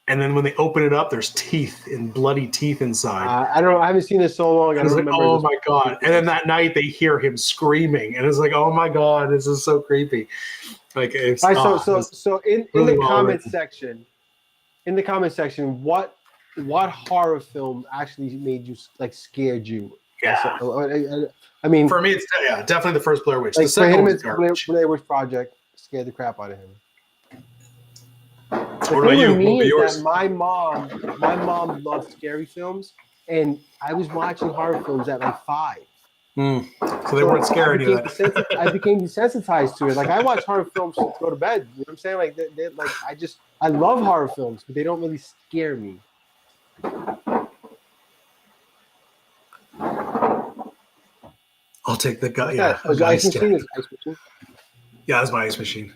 and then when they open it up, there's teeth and bloody teeth inside. I don't know. I haven't seen it so long. I It's don't like, remember. oh this. my god! And then that night they hear him screaming, and it's like, oh my god, this is so creepy. Like it's All right, so in really the well comment written. section, what horror film actually made you like scared you? Yeah. I mean, For me, it's definitely the first Blair Witch. like The for second him, one's it's garbage. Blair Witch Project scared the crap out of him. What The about thing you? with What me were is yours? that my mom loved scary films, and I was watching horror films at like 5. So they weren't scaring you. I became desensitized to it. Like I watch horror films to go to bed. You know what I'm saying? Like I love horror films, but they don't really scare me. I'll take the guy. What's Yeah, that? Oh, a guy ice machine stand. is ice machine. Yeah, that's my ice machine.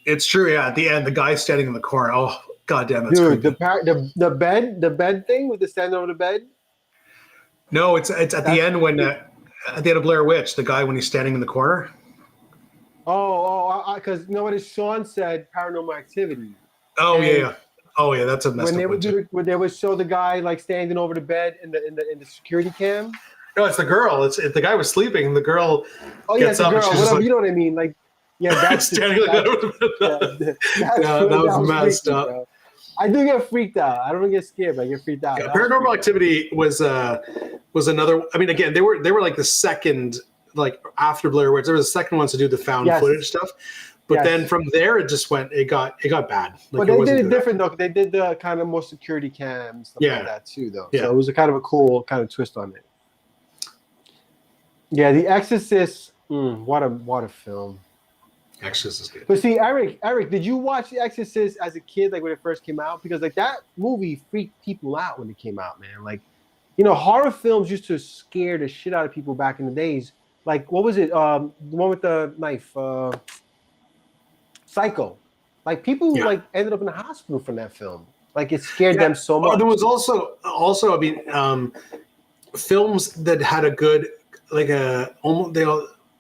It's true. Yeah, at the end, the guy standing in the corner. Oh, goddamn, that's Dude, creepy. the bed thing with the stand over the bed. No, it's at the end when at the end of Blair Witch, the guy when he's standing in the corner. Because you know what Sean said, Paranormal Activity. Oh And yeah. Oh yeah, that's a messed When they up one would too. when they would show the guy like standing over the bed in the security cam. No, it's the girl. It's the guy was sleeping. And the girl Oh yeah, gets it's a up and girl. she's Whatever, like- you know what I mean? Like, yeah, that's standing like that. That was messed freaky, up. bro. I do get freaked out. I don't get scared, but I get freaked out. Yeah, That was Paranormal freaked out. Activity was another. I mean, again, they were like the second, like after Blair Witch, there was the second ones to do the found Yes. footage stuff. But Yes. then from there, it got bad. Like, But they wasn't did it good. different though. They did the kind of more security cam stuff Yeah. like that too, though. Yeah. So it was a kind of a cool kind of twist on it. Yeah, The Exorcist. What a film. Exorcist is good. But see, Eric, did you watch The Exorcist as a kid, like when it first came out? Because like that movie freaked people out when it came out, man. Like, you know, horror films used to scare the shit out of people back in the days. Like, what was it? The one with the knife, Psycho. Like people like ended up in the hospital from that film. Like it scared them so much. There was also I mean, films that had a good like a almost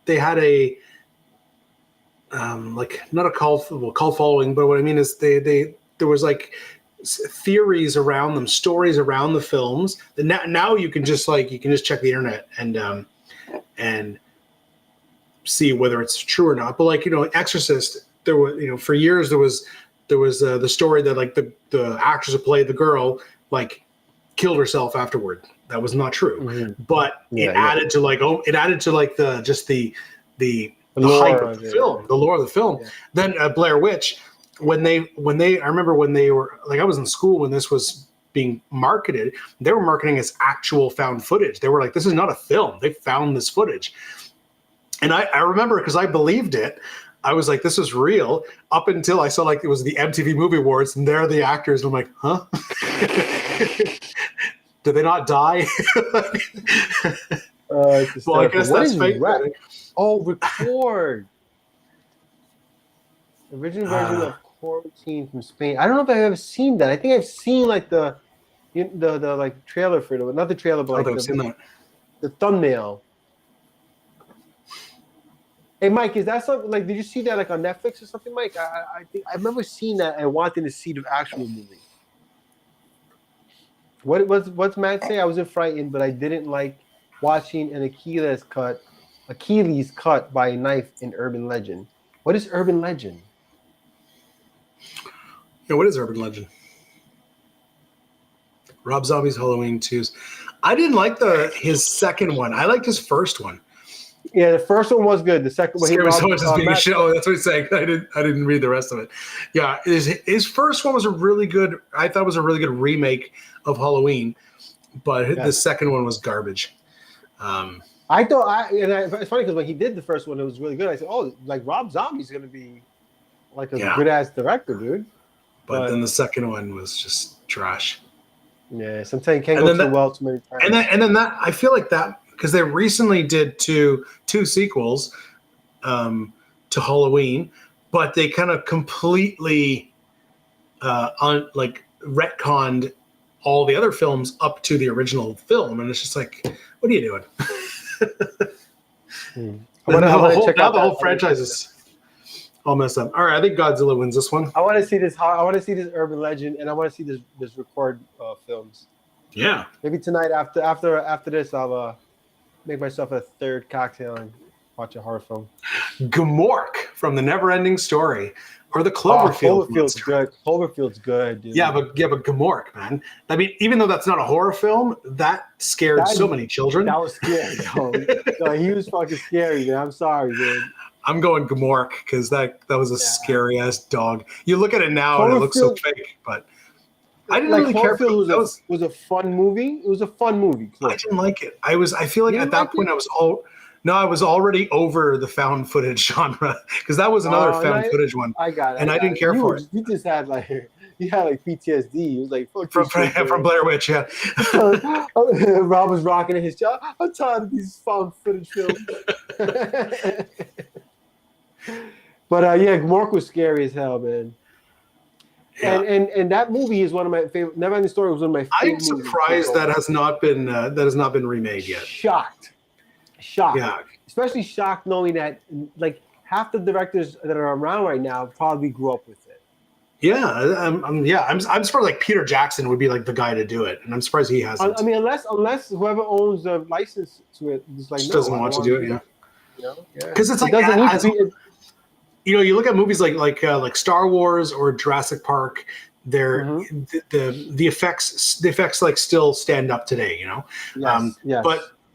they had a like not a cult following, but what I mean is there was like theories around them, stories around the films. Now you can just check the internet and see whether it's true or not. But like, you know, Exorcist, there was, you know, for years there was the story that like the actress who played the girl like killed herself afterward. That was not true. Mhm. But it added to like the lore hype of of the it. film, the lore of the film. Yeah. Then Blair Witch, when they I remember when they were like, I was in school when this was being marketed, they were marketing as actual found footage. They were like, this is not a film. They found this footage. And I remember because I believed it. I was like, this is real, up until I saw like it was the MTV Movie Awards and they're the actors. And I'm like, huh? Did they not die? It's Well, I hysterical. guess What that's is fake. rap? Oh, Record. The original version of Quarantine from Spain. I don't know if I've ever seen that. I think I've seen like the like trailer for it, not the trailer, but I like don't think I've seen that. the thumbnail. Hey Mike, is that something like? Did you see that like on Netflix or something, Mike? I think I remember seeing that and wanting to see the actual movie. What's Matt say? I wasn't frightened, but I didn't like watching an Achilles cut by a knife in Urban Legend. What is Urban Legend? Yeah, what is Urban Legend? Rob Zombie's Halloween 2's. I didn't like his second one. I liked his first one. Yeah, the first one was good. The second one, Scared me so much as being a Matt- show. That's what he's saying. I didn't read the rest of it. Yeah, his first one was a really good. I thought it was a really good remake of Halloween, but the second one was garbage. I thought it's funny because when he did the first one, it was really good. I said, "Oh, like Rob Zombie's gonna be like a good ass director, dude." But then the second one was just trash. Yeah, sometimes you can't go too well too many times. And then that I feel like that because they recently did two sequels to Halloween, but they kind of completely retconned all the other films up to the original film, and it's just like, what are you doing? The whole franchise is all messed up. All right, I think Godzilla wins this one. I want to see this. I want to see this Urban Legend, and I want to see this Record films. Yeah. Maybe tonight after this, I'll make myself a third cocktail and watch a horror film. Gmork from The Neverending Story, or the Cloverfield. Cloverfield's good. Cloverfield's good, dude. Yeah, but Gmork, man. I mean, even though that's not a horror film, that scared so many children. That was scary. No, he was fucking scary, man. I'm sorry, dude. I'm going Gmork because that was a scary ass dog. You look at it now and it looks so fake, but I didn't really care for it. Cloverfield was a fun movie. It was a fun movie. I didn't like it. I feel like at that point I was already over the found footage genre because that was another found footage one. I got it. And I didn't care for it. You just had PTSD. It was like fuck From Blair Witch, yeah. Rob was rocking in his job. I'm tired of these found footage films. But yeah, Mork was scary as hell, man. Yeah. And that movie is one of my favorite. Never Ending Story was one of my favorite I'm movies. surprised that has not been remade yet. Shocked, Yeah. especially shocked knowing that like half the directors that are around right now probably grew up with it. Yeah, I'm surprised like Peter Jackson would be like the guy to do it, and I'm surprised he hasn't. I mean, unless whoever owns the license to it is like Just no, doesn't I don't want to wanna do it. Yeah, You know, because it's like doesn't need as, to be. you know, you look at movies like Star Wars or Jurassic Park. They're the effects like still stand up today. You know, Yes.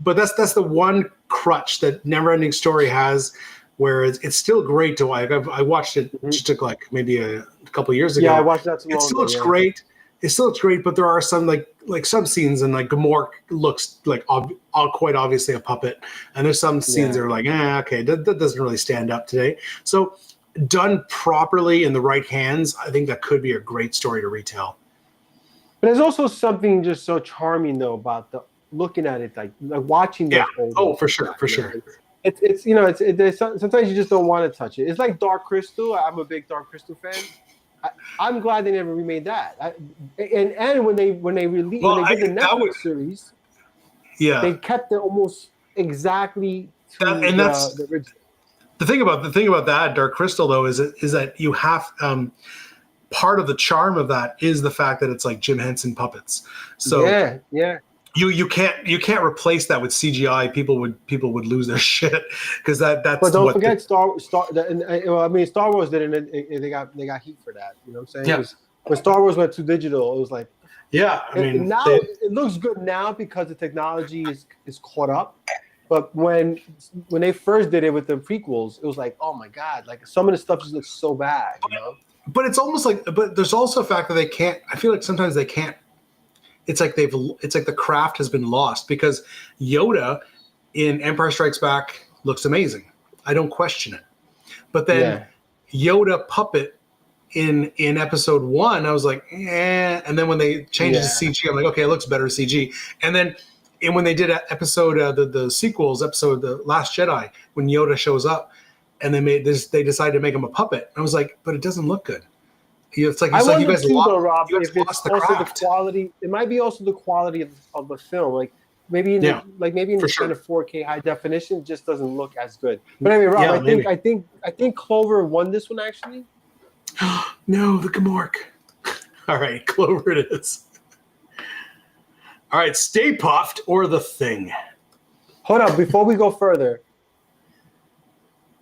but that's the one crutch that Neverending Story has, where it's still great to watch. I watched it just took like maybe a couple of years ago. Yeah, I watched that too long It still ago, looks yeah. great. It still looks great, but there are some like some scenes and like Gamork looks like quite obviously a puppet, and there's some scenes that are like, okay, that doesn't really stand up today. So done properly in the right hands, I think that could be a great story to retell. But there's also something just so charming though about the looking at it, like watching those old Oh, movies. for sure, for sure. It's you know there's sometimes you just don't want to touch it. It's like Dark Crystal. I'm a big Dark Crystal fan. I'm glad they never remade that. And when they released Well, when they did the that Netflix was- series, Yeah, they kept it almost exactly to that's the original. the thing about that Dark Crystal though is that you have part of the charm of that is the fact that it's like Jim Henson puppets. So yeah. you can't replace that with CGI. People would lose their shit because that's But don't what forget Star Wars didn't. They got heat for that. You know what I'm saying? Yeah. It was, when Star Wars went too digital, it was like I mean now it looks good now because the technology is caught up. But when they first did it with the prequels, it was like, oh my god, like some of the stuff just looks so bad. You know? but it's almost like but there's also a fact that they can't. I feel like sometimes they can't. It's like the craft has been lost because Yoda in Empire Strikes Back looks amazing. I don't question it. But then Yoda puppet in episode 1, I was like, and then when they changed it to CG, I'm like, okay, it looks better CG. And then when they did episode the sequels, episode The Last Jedi, when Yoda shows up and they decided to make him a puppet. I was like, but it doesn't look good. It's like, I you wonder guys too, lost, though, Rob, you guys if it's lost the also the craft. quality. It might be also the quality of the film. Like maybe in Yeah, the for sure. kind of 4K high definition, it just doesn't look as good. But anyway, Rob, Yeah, I think Clover won this one actually. No, the Gamork. All right, Clover it is. All right, Stay Puffed or The Thing? Hold up, before we go further,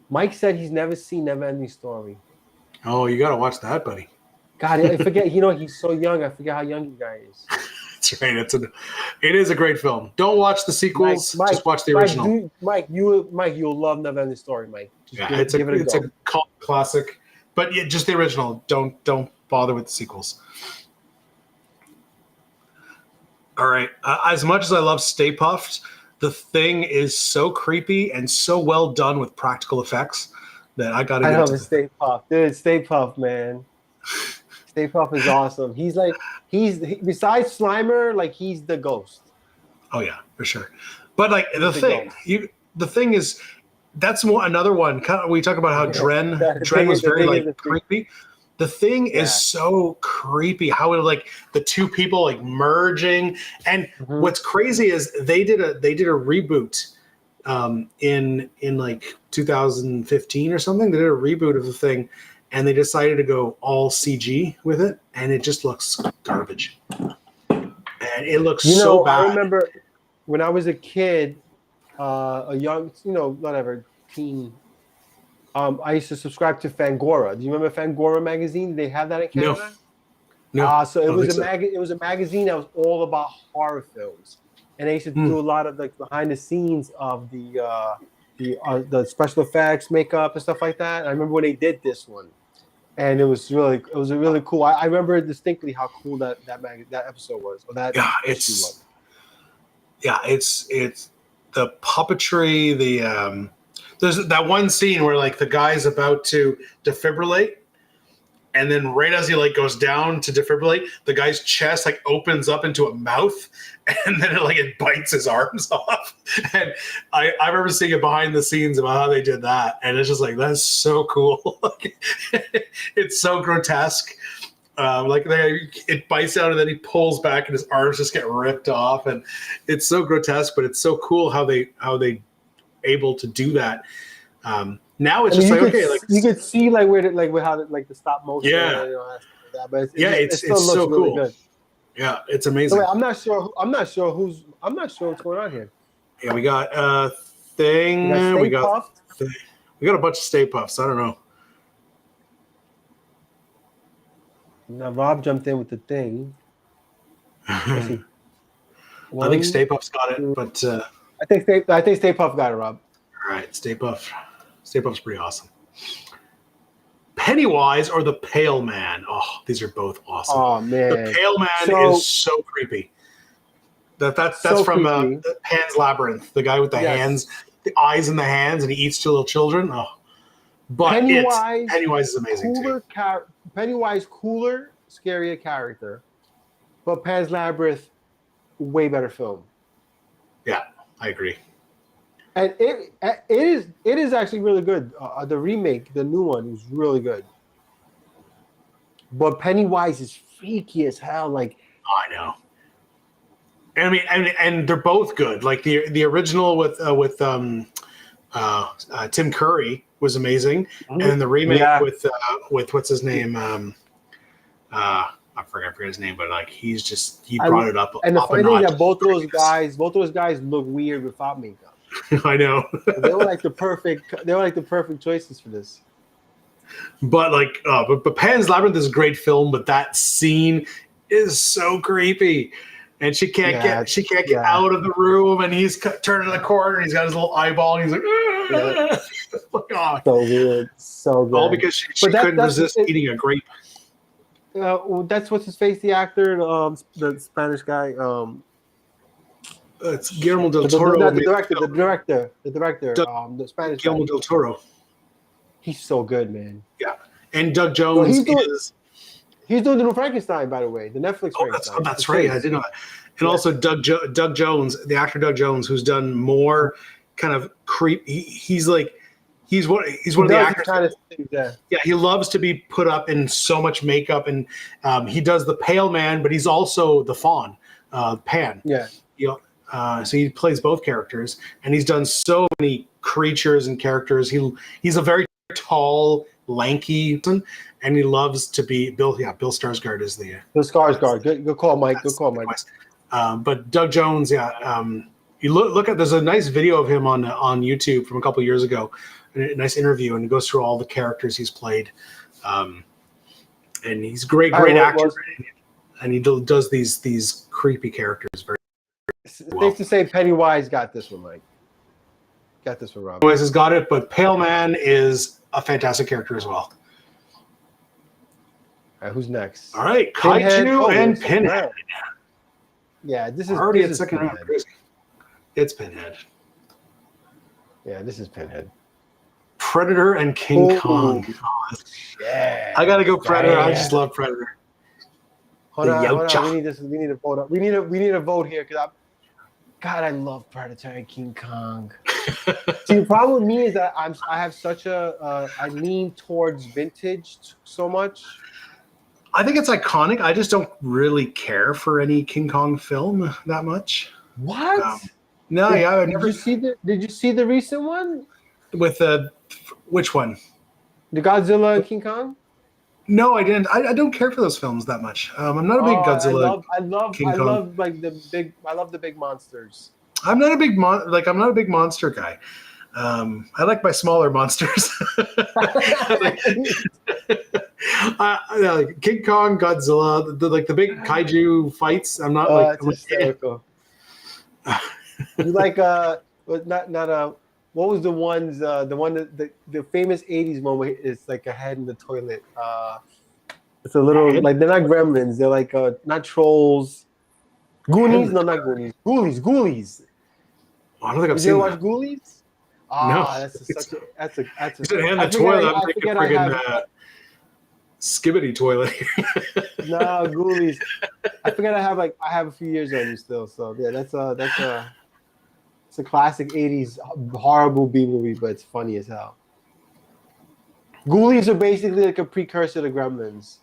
Mike said he's never seen Neverending Story. Oh, you got to watch that, buddy. God, I forget. You know, he's so young. I forget how young you guy is. That's right. It is a great film. Don't watch the sequels. Mike, just watch the original. Mike, you'll love Neverending Story, Mike. Just Yeah, give it a go. a cult classic. But yeah, just the original. Don't bother with the sequels. All right. As much as I love Stay Puffed, The Thing is so creepy and so well done with practical effects that I got to I get know, into but Stay Puft, dude. Stay Puft, man. Stay Puft is awesome. He's besides Slimer, like he's the ghost. Oh yeah, for sure. But like The the thing is, that's another one. Kind of, we talk about how Dren was very like creepy. The Thing is so creepy. How it like the two people like merging, and what's crazy is they did a reboot in like 2015 or something. They did a reboot of The Thing, and they decided to go all CG with it, and it just looks garbage. And it looks so bad. I remember when I was a kid, a young, whatever, teen. I used to subscribe to Fangora. Do you remember Fangora magazine? Did they have that in Canada? No. So it was a magazine that was all about horror films, and they used to do a lot of like behind the scenes of the special effects, makeup, and stuff like that. I remember when they did this one, and it was really cool. I remember distinctly how cool that episode was. Or that issue was. It's the puppetry. There's that one scene where like the guy's about to defibrillate, and then right as he like goes down to defibrillate, the guy's chest like opens up into a mouth, and then it bites his arms off. And I remember seeing it behind the scenes about how they did that, and it's just like that's so cool. It's so grotesque. It bites out and then he pulls back and his arms just get ripped off, and it's so grotesque, but it's so cool how they able to do that. Now it's just like okay, like you could see like where how the stop motion. Yeah. That, but It's still looks so really cool. Good. Yeah, it's amazing. So wait, I'm not sure what's going on here. Yeah, we got thing. We got We got a bunch of Stay Puffs. I don't know. Now Rob jumped in with the thing. I think Stay Puff's got it, but I think Stay Puff got it, Rob. all right, Stay Puff. Stay Puff's pretty awesome. Pennywise or the Pale Man? Oh, these are both awesome. Oh man, the Pale Man is so creepy. That's so from creepy. Pan's Labyrinth. The guy with the hands, the eyes in the hands, and he eats two little children. Oh, but Pennywise is amazing too. Pennywise cooler, scarier character, but Pan's Labyrinth, way better film. Yeah, I agree. And it is actually really good. The remake, the new one, is really good. But Pennywise is freaky as hell. Like I know. And I mean, and they're both good. Like the original with Tim Curry was amazing, and then the remake with what's his name? I forget his name, but like he brought it up. And the funny thing is that both those guys look weird without makeup. I know. They were like the perfect choices for this. But but Pan's Labyrinth is a great film, but that scene is so creepy. And she can't get out of the room, and he's turning the corner, and he's got his little eyeball, and he's like, oh. So weird, so good. All because she couldn't resist eating a grape. That's what's his face, the actor, the Spanish guy. It's Guillermo del Toro. The director, the Spanish Guillermo del Toro. He's so good, man. Yeah, and Doug Jones He's doing the new Frankenstein, by the way, the Netflix Frankenstein. That's right. I didn't know that. And also Doug Jones, the actor Doug Jones, who's done more kind of creep. He's one of the actors. Kind of things, yeah, he loves to be put up in so much makeup, and he does the Pale Man, but he's also the Fawn, Pan. Yeah. So he plays both characters, and he's done so many creatures and characters. He's a very tall, lanky person, and he loves to be Bill. Yeah, Bill Skarsgård is the Bill Skarsgård. Good call, Mike. Good call, Mike. But Doug Jones, you look at. There's a nice video of him on YouTube from a couple of years ago. A nice interview, and it goes through all the characters he's played. And he's a great actor, and he does these creepy characters very. Safe to say, Pennywise got this one, Mike. Got this one, Rob. Pennywise has got it, but Pale Man is a fantastic character as well. All right, who's next? All right, Kaiju and Pinhead. Yeah, this is already at second round. It's Pinhead. Yeah, this is Pinhead. Predator and King Kong. Yeah, I gotta go Predator. I just love Predator. Hold on. We need to vote. We need a vote here because I love Predator and King Kong. See, the problem with me is that I have such I lean towards vintage so much. I think it's iconic. I just don't really care for any King Kong film that much. What? No, I never. Did you see the recent one? With which one? The Godzilla and King Kong? No, I didn't. I don't care for those films that much. I'm not a big Godzilla. I love the big monsters. I'm not a big monster guy. I like my smaller monsters. Like King Kong, Godzilla, the big kaiju fights. I'm not like. That's hysterical. You like what was the ones? The one the famous '80s one where it's like a head in the toilet. It's a little like they're not gremlins. They're like not trolls. Goonies? No, not Goonies. Ghoulies. Oh, I don't think I've Did seen you that. watch Ghoulies? No. That's a. It's a hand in the toilet. I'm thinking friggin' skibbity toilet. No, Ghoulies. I forget I have a few years on you still. So yeah, it's a classic '80s horrible B movie, but it's funny as hell. Ghoulies are basically like a precursor to Gremlins.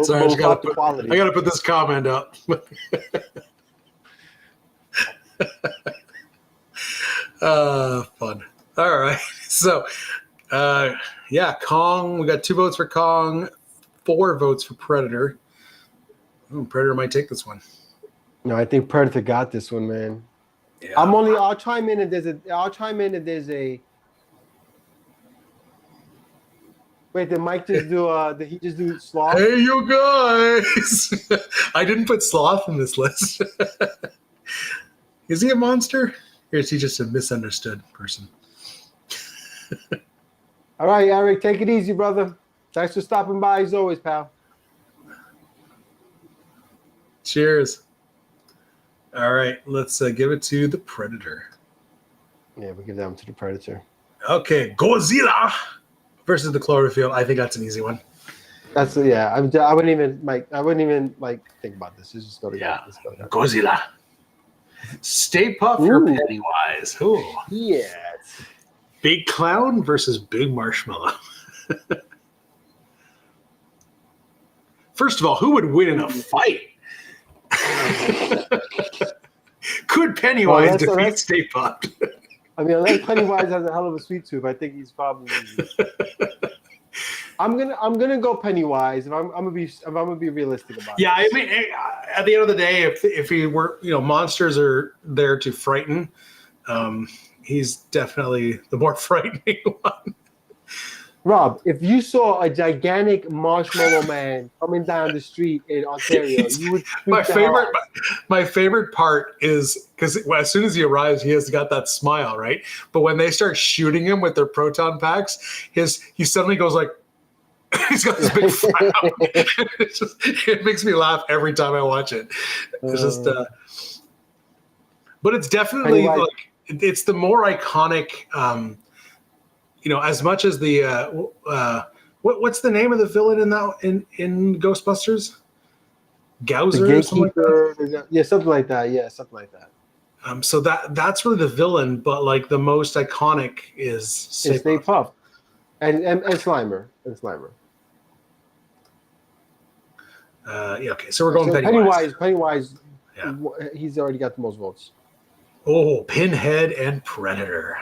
Sorry, I gotta put this comment up. Fun. All right. So, yeah, Kong. We got 2 votes for Kong, 4 votes for Predator. Ooh, Predator might take this one. No, I think Predator got this one, man. Yeah. I'll chime in if there's a. Wait, did Mike just do? Did he just do Sloth? Hey, you guys! I didn't put Sloth in this list. Is he a monster? Or is he just a misunderstood person? All right, Eric, take it easy, brother. Thanks for stopping by as always, pal. Cheers. All right, let's give it to the Predator. Yeah, we give that one to the Predator. Okay, Godzilla versus the Cloverfield. I think that's an easy one. That's yeah. I wouldn't even think about this. Let's just go to Let's go to Godzilla. Stay Puft or Pennywise? Ooh. Yes. Big Clown versus Big Marshmallow. First of all, who would win in a fight? Could Pennywise defeat Stay Puft? I mean, unless Pennywise has a hell of a sweet tooth, I think he's probably. I'm gonna go Pennywise. If I'm gonna be realistic about it. Yeah, I mean, at the end of the day, if he were, monsters are there to frighten. He's definitely the more frightening one. Rob, if you saw a gigantic marshmallow man coming down the street in Ontario, you would. My favorite part is because as soon as he arrives, he has got that smile, right? But when they start shooting him with their proton packs, he suddenly goes like, he's got this big frown. It makes me laugh every time I watch it. It's just, but it's definitely like it's the more iconic. As much as the what's the name of the villain in Ghostbusters? Gowser, the Gatekeeper, something like that. Yeah, something like that. So that's really the villain, but like the most iconic is Stay Puft and Slimer and Slimer. Okay, so we're going Pennywise. Pennywise, yeah. He's already got the most votes. Oh, Pinhead and Predator.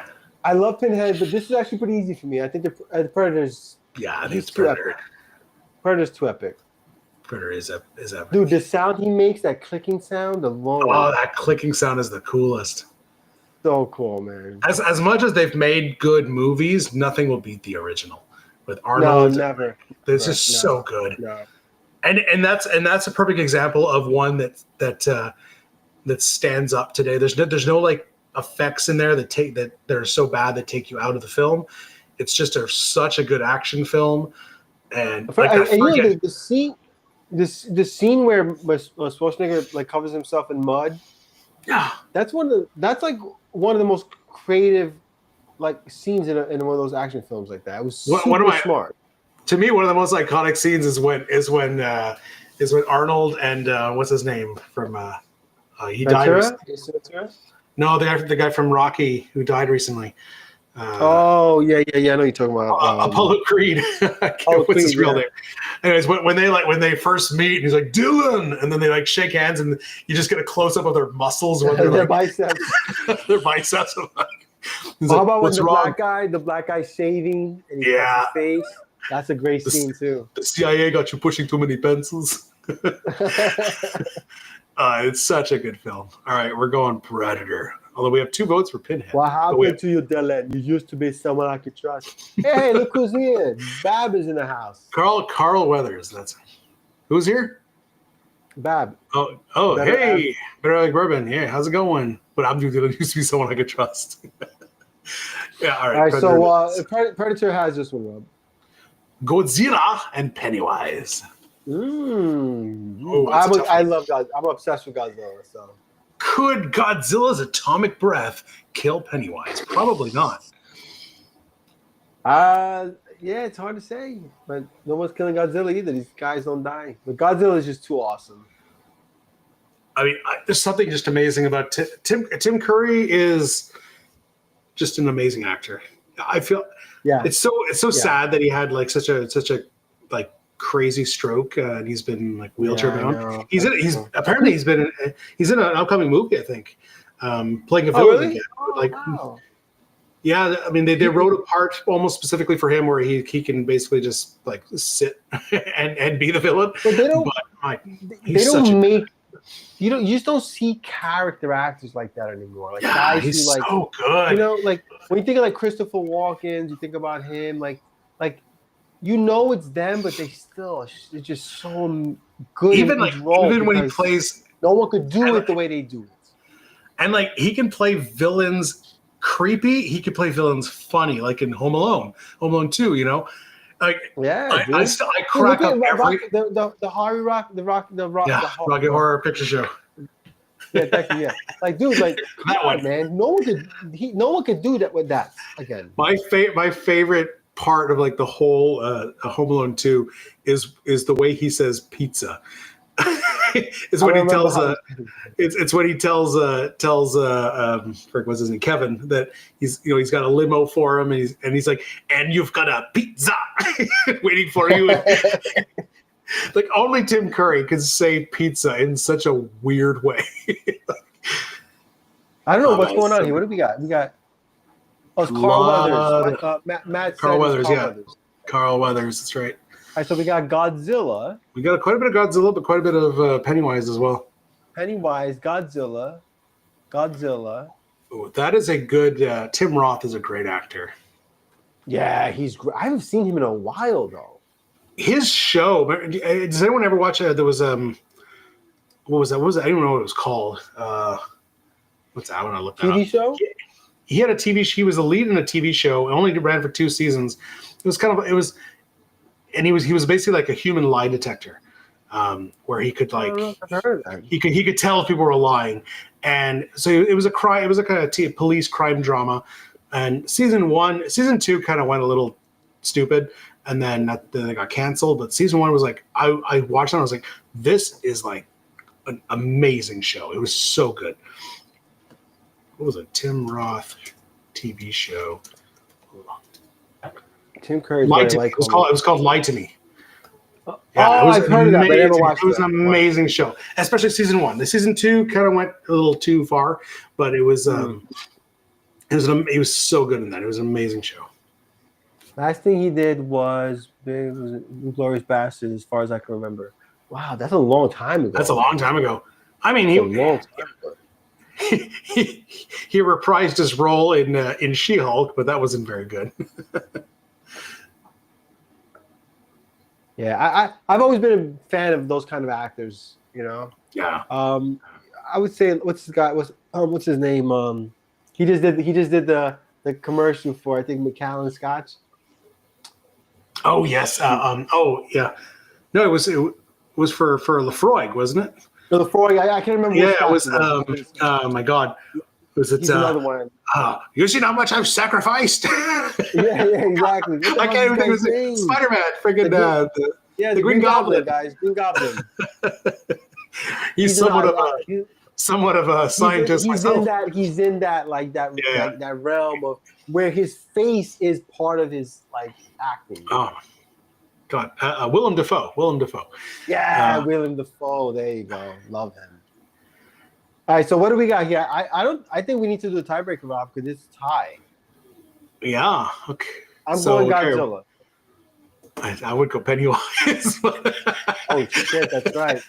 I love Pinhead, but this is actually pretty easy for me. I think the Predator's. Yeah, I think it's Predator. Predator's too epic. Predator is epic. Dude, the sound he makes, that clicking sound alone. Oh, that clicking sound is the coolest. So cool, man. As much as they've made good movies, nothing will beat the original with Arnold. No, never. It's just so good. No. And that's a perfect example of one that stands up today. There's no like effects in there that are so bad that take you out of the film. It's just such a good action film, and the scene where Schwarzenegger like covers himself in mud. Yeah, that's one of the most creative like scenes in one of those action films like that. It was super smart. To me, one of the most iconic scenes is when Arnold and what's his name from he Ventura? died recently. No, the guy from Rocky who died recently. Yeah, I know you're talking about Apollo Creed. I can't what's his real name. Anyways, when they first meet, and he's like Dylan, and then they like shake hands, and you just get a close up of their muscles when their biceps. Their biceps. How about when the black guy shaving and he cuts his face? That's a great scene too. The CIA got you pushing too many pencils. It's such a good film. All right, we're going Predator. Although we have 2 votes for Pinhead. What happened to you, Dylan? You used to be someone I could trust. Hey, look who's here. Bab is in the house. Carl Weathers. That's who's here? Bab. Oh, hey. Better like bourbon. Yeah, how's it going? But Abdul Dylan used to be someone I could trust. Yeah, all right. So Predator has this one, Rob. Godzilla and Pennywise. I love God. I'm obsessed with Godzilla. So, could Godzilla's atomic breath kill Pennywise? Probably not. Yeah, it's hard to say, but no one's killing Godzilla either. These guys don't die. But Godzilla is just too awesome. I mean, there's something just amazing about Tim Curry is just an amazing actor. I feel Yeah. it's so sad that he had like such a like crazy stroke and he's been like wheelchair Yeah, I bound. know. He's in an upcoming movie, I think, playing a Oh, villain really? again. Oh, Like, wow. yeah, I mean, they wrote a part almost specifically for him where he can basically just like sit and be the villain. But they don't. my, They he's don't such a- make. You just don't see character actors like that anymore. Like yeah, guys he's who like so good. you know, like when you think of like Christopher Walken, you think about him, like you know it's them, but they're just so good. Even in like each role even when he because plays, no one could do it the way they do it. and like he can play villains creepy. He could play villains funny, like in Home Alone 2. You know, like Yeah, dude. I crack Look up at every the Harry Rock, the Rocket Horror Picture Show. Yeah, thank you. Yeah, like dude, like come That on, one. man. No one could do that with that again. My favorite part of like the whole Home Alone 2 is the way he says pizza. It's when he tells it's when he tells frick, what's his name, Kevin, that he's got a limo for him and he's like, and you've got a pizza waiting for you. Like only Tim Curry can say pizza in such a weird way. I don't know Oh, what's man, going on so here. What do we got? We got it's Carl Lot Weathers. Matt Carl said it's Weathers, Carl yeah. Weathers. Carl Weathers, that's right. All right, so we got Godzilla, We got quite a bit of Godzilla, but quite a bit of Pennywise as well. Pennywise, Godzilla. Ooh, that is a good. Tim Roth is a great actor. Yeah, he's great. I haven't seen him in a while though. His show. Does anyone ever watch? There was what was that? What was that? I don't even know what it was called. What's that? I want to look that TV up. show? He had a TV. He was the lead in a TV show. It only ran for 2 seasons. It was kind of. It was, and he was basically like a human lie detector, where he could I don't know like if I've heard of that. he could tell if people were lying, and so it was a crime. It was like a police crime drama, and season 2 kind of went a little stupid, and then they got canceled. But season 1 was like I watched it. And I was like, this is like an amazing show. It was so good. What was it? Tim Roth TV show. Tim Curry's Lie very to Me. like It was called Lie to Me. Oh, it was I've heard of that, but I never amazing. watched It was that. an amazing show, especially season 1. The season 2 kind of went a little too far, but it was it was so good in that. It was an amazing show. Last thing he did was Inglourious Basterds, as far as I can remember. Wow, that's a long time ago. That's a long time ago. I mean, That's a long time ago. he reprised his role in She-Hulk, but that wasn't very good. Yeah, I've always been a fan of those kind of actors. You know, Yeah. I would say what's his name? He just did the commercial for I think Macallan Scotch. Oh yes. Oh yeah. No, it was for Lefroy, wasn't it? No, the Freud. I can't remember. Yeah, what it was. Oh my God. Was it? He's another one. You see how much I've sacrificed? Yeah, exactly. What the I hell can't even think of is his name? it. Spider-Man, friggin' Yeah, the Green Goblin. guys. Green Goblin. he's somewhat of a scientist myself. He's in that like that Yeah. like that realm of where his face is part of his like acting. Oh God, Willem Dafoe. Yeah, Willem Dafoe. There you go. Love him. All right, so what do we got here? I think we need to do a tiebreaker, Rob, because it's a tie. Yeah. Okay. I'm So, going okay. Godzilla. I would go Pennywise. Oh shit, that's right.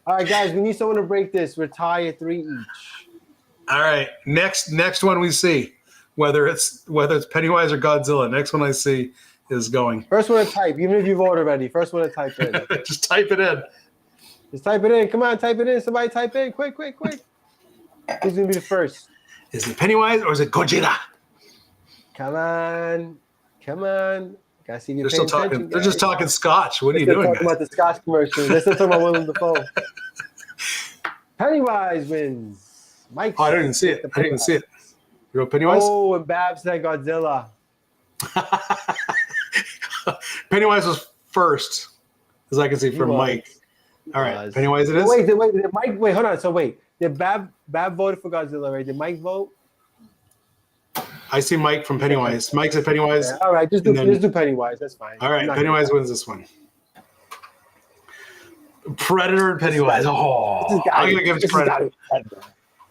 All right, guys, we need someone to break this. We're tied at 3 each. All right. Next one we see, whether it's Pennywise or Godzilla. Next one I see is going. First one to type, even if you vote already. First one to type in. Just type it in. Just type it in. Come on, type it in. Somebody type in. Quick. Who's gonna be the first? Is it Pennywise or is it Godzilla? Come on. Gotta see if you're They're still paying talking. attention, They're just guys. talking Scotch. What are you They're doing, talking guys? about the Scotch commercials. They're still talking about Willem Dafoe. Pennywise wins. Mike. Oh, I didn't even see it. You wrote Pennywise? Oh, and Babs said Godzilla. Pennywise was first, as I can see from was. Mike. All right, Was. Pennywise it is. Wait, did Mike? Wait, hold on. So wait, did Bab voted for Godzilla, right? Did Mike vote? I see Mike from Pennywise. Mike said Pennywise. Yeah, all right, just do And then- Pennywise. That's fine. All right, I'm not Pennywise gonna- wins this one. Predator and Pennywise. Oh, I'm gonna give it to Predator.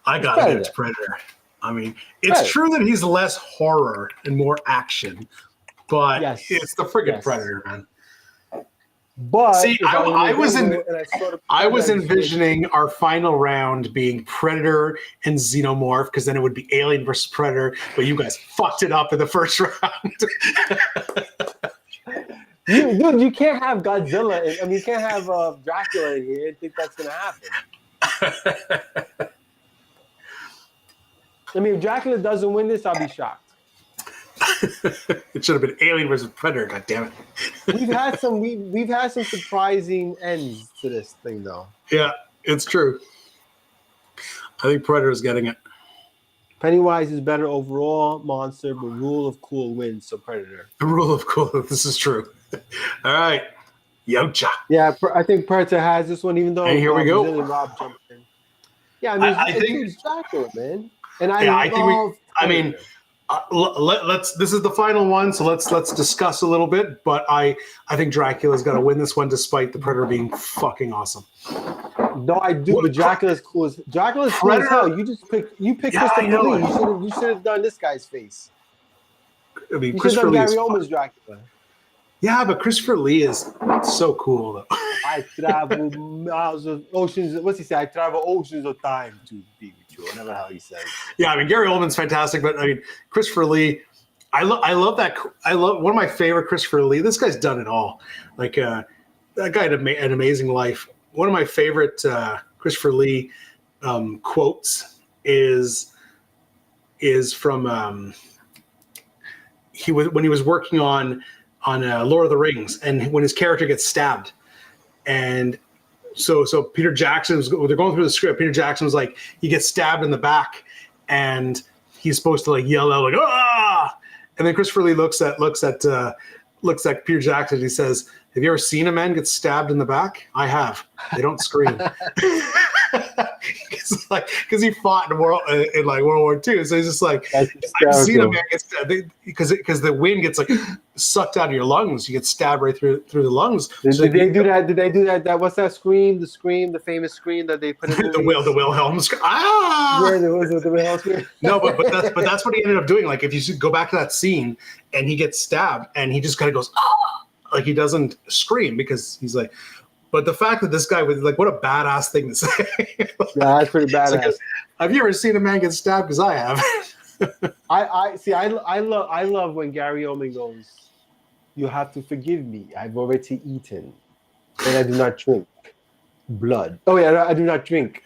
I gotta give it to Predator. I mean, it's Predator. true that he's less horror and more action, but Yes. it's the friggin' Yes. Predator, man. But See, if I was younger in- and saw the I was Predator, envisioning our final round being Predator and Xenomorph, because then it would be Alien versus Predator, but you guys fucked it up in the first round. dude, you can't have Godzilla. You can't have Dracula in here. I think that's gonna happen. I mean, if Dracula doesn't win this, I'll be shocked. It should have been Alien versus Predator. God damn it! We've had some surprising ends to this thing, though. Yeah, it's true. I think Predator's getting it. Pennywise is better overall monster, but rule of cool wins, so Predator. The rule of cool. This is true. All right, Yocha. Yeah, I think Predator has this one, even though And here we go. Brazilian Rob jumped in. Yeah, I mean, I think- it's Dracula, man. And I think we- love I mean, Predator. let's. This is the final one, so let's discuss a little bit. But I think Dracula's got to win this one, despite the Predator being fucking awesome. No, I do, but Dracula's cool as hell. Predator- You picked Yeah, I Christopher know. Lee. You should have done this guy's face. I mean, You should Christopher have Lee done is Gary Oldman's Dracula. yeah, but Christopher Lee is so cool though. I travel miles of oceans. What's he say? I travel oceans of time to be with you. Whatever how he says. Yeah, I mean Gary Oldman's fantastic, but I mean Christopher Lee. I love that. I love one of my favorite Christopher Lee. This guy's done it all. Like that guy had an amazing life. One of my favorite Christopher Lee quotes is from when he was working on Lord of the Rings, and when his character gets stabbed, and so Peter Jackson was they're going through the script. Peter Jackson was like, he gets stabbed in the back, and he's supposed to like yell out like ah, and then Christopher Lee looks at Peter Jackson and he says, "Have you ever seen a man get stabbed in the back? I have. They don't scream." Because he fought in World War II, so he's just like, That's I've seen a hysterical. man get stabbed because the wind gets like sucked out of your lungs. You get stabbed right through the lungs. Did So they do that? Did they do that? What's that scream? The famous scream that they put in the Wilhelm scream. Ah! Yeah, there was the Wilhelm scream. No, but that's what he ended up doing. Like if you should go back to that scene and he gets stabbed and he just kind of goes ah, like he doesn't scream because he's like. But the fact that this guy was like, what a badass thing to say. Yeah, that's pretty badass. Like, have you ever seen a man get stabbed? Because I have. I love when Gary Oldman goes, "You have to forgive me. I've already eaten, and I do not drink blood. Oh yeah, I do not drink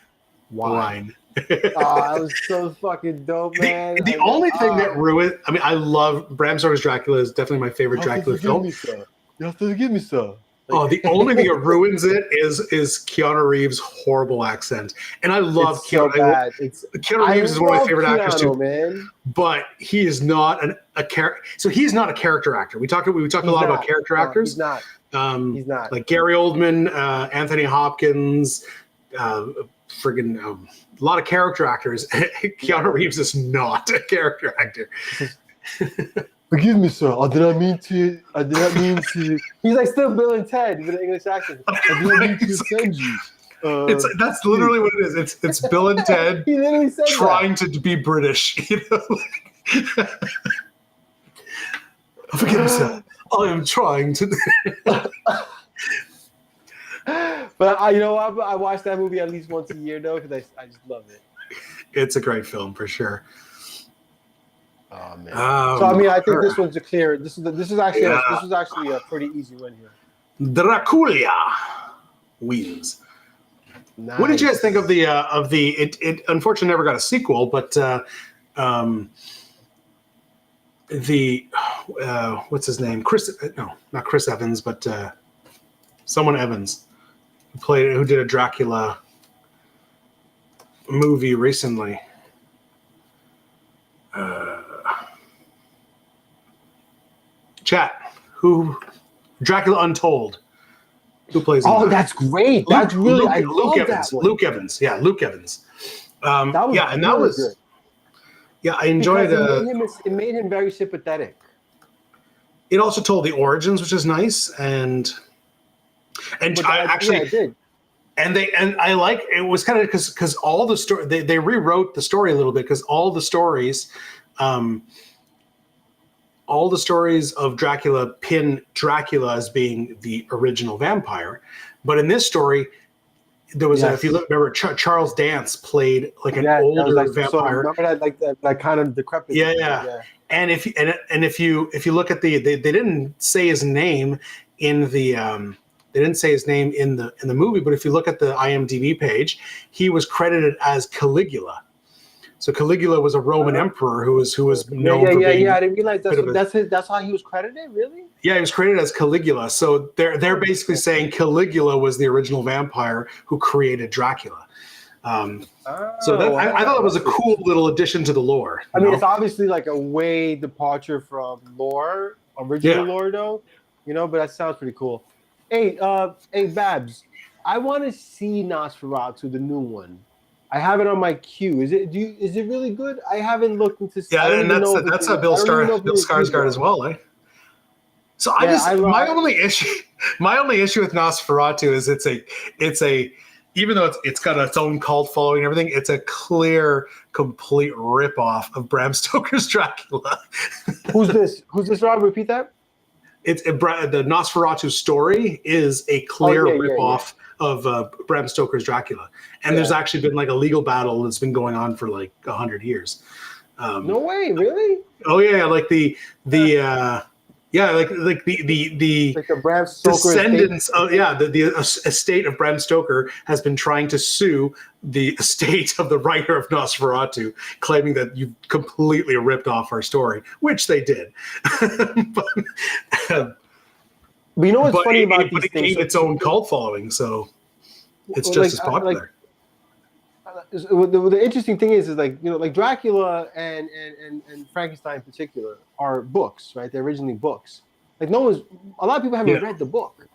wine." Wine. Oh, that was so fucking dope, man. The only thing that ruined, I mean, I love Bram Stoker's Dracula is definitely my favorite Dracula film. You have to forgive me, sir. Oh, the only thing that ruins it is Keanu Reeves' horrible accent, and I love It's so Keanu. bad. Keanu Reeves is one of my love favorite actors Keanu, too, man. but he is not a character. So he's not a character actor. We talked a lot about character actors. He's not. He's not. Like Gary Oldman, Anthony Hopkins, friggin' a lot of character actors. Keanu Reeves is not a character actor. Forgive me, sir. I did not mean to. He's like still Bill and Ted with an English accent. I did not mean to offend you. That's literally what it is. It's Bill and Ted He literally said trying to be British. You know? Forgive me, sir. I am trying to. that. But I watch that movie at least once a year though because I just love it. It's a great film for sure. Oh man. So I mean, I think this one's a clear. This is actually a pretty easy win here. Dracula wins. Nice. What did you guys think of the it unfortunately never got a sequel, but what's his name? Not Chris Evans, but someone Evans who did a Dracula movie recently. Chat. Who Dracula Untold. Who plays? in Oh, that? that's great. That's really I love Luke that Evans. one. Luke Evans. Yeah, Luke Evans. That was yeah, and that really was good. yeah. I enjoyed Because it made him very sympathetic. It also told the origins, which is nice, and But I actually yeah, it did. and I like it was kind of because all the story they rewrote the story a little bit because all the stories of Dracula pin Dracula as being the original vampire, but in this story there was Yes. if you remember Charles Dance played like an That was older like, so vampire. remember that like that kind of decrepit. Yeah. And if you look at they didn't say his name in the in the movie, but if you look at the IMDb page, he was credited as Caligula. So Caligula was a Roman emperor who was known for being I didn't realize bit of a- that's how he was credited. Really? yeah, he was credited as Caligula. So they're basically saying Caligula was the original vampire who created Dracula. So that, I thought it was a cool little addition to the lore. I you mean, know? it's obviously like a way departure from original Yeah. lore, though. But that sounds pretty cool. Hey, Babs, I want to see Nosferatu, the new one. I have it on my queue. Is it really good? I haven't looked into. I Yeah, don't and even know if that's it's- a Bill I don't even know if it's Skarsgård good. as well, eh? So my only issue with Nosferatu is it's a even though it's got its own cult following and everything, it's a clear, complete ripoff of Bram Stoker's Dracula. Who's this? Rob? Repeat that. The Nosferatu story is a clear yeah, ripoff of Bram Stoker's Dracula, and there's actually been like a legal battle that's been going on for like 100 years. No way, really? Oh yeah, like the Like the Bram Stoker descendants of the estate of Bram Stoker has been trying to sue the estate of the writer of Nosferatu, claiming that you completely ripped off our story, which they did. But you know what's funny about but these it things? gained its own cult following, so it's Well, just as popular. The interesting thing is like Dracula and Frankenstein in particular are books, right? They're originally books. Like a lot of people haven't read the book.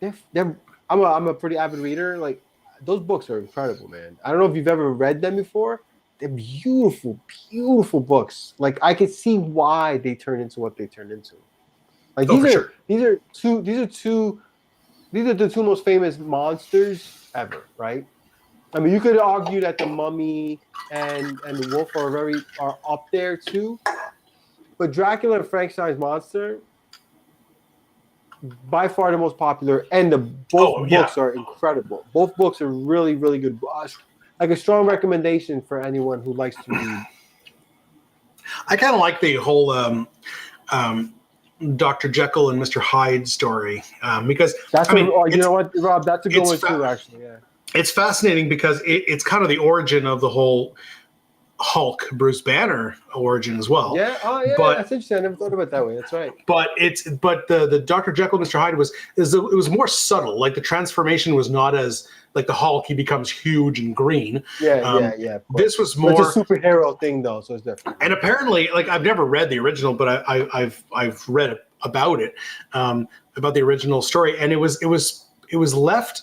I'm a pretty avid reader. Like those books are incredible, man. I don't know if you've ever read them before. They're beautiful, beautiful books. Like I could see why they turned into what they turned into. Like these are the two most famous monsters ever, right? I mean, you could argue that the Mummy and the Wolf are up there too, but Dracula and Frankenstein's monster, by far the most popular, and both books are incredible. Both books are really, really good. Like a strong recommendation for anyone who likes to read. I kind of like the whole Dr. Jekyll and Mr. Hyde story because you know what, Rob? That's a good one too, actually. Yeah. It's fascinating because it's kind of the origin of the whole Hulk Bruce Banner origin as well. Yeah, but, that's interesting. I never thought about it that way. That's right. But the Dr. Jekyll Mr. Hyde it was more subtle. Like the transformation was not as like the Hulk, he becomes huge and green. Yeah. This was more it's a superhero thing though, so it's different. And apparently, like I've never read the original, but I've read about it, about the original story, and it was left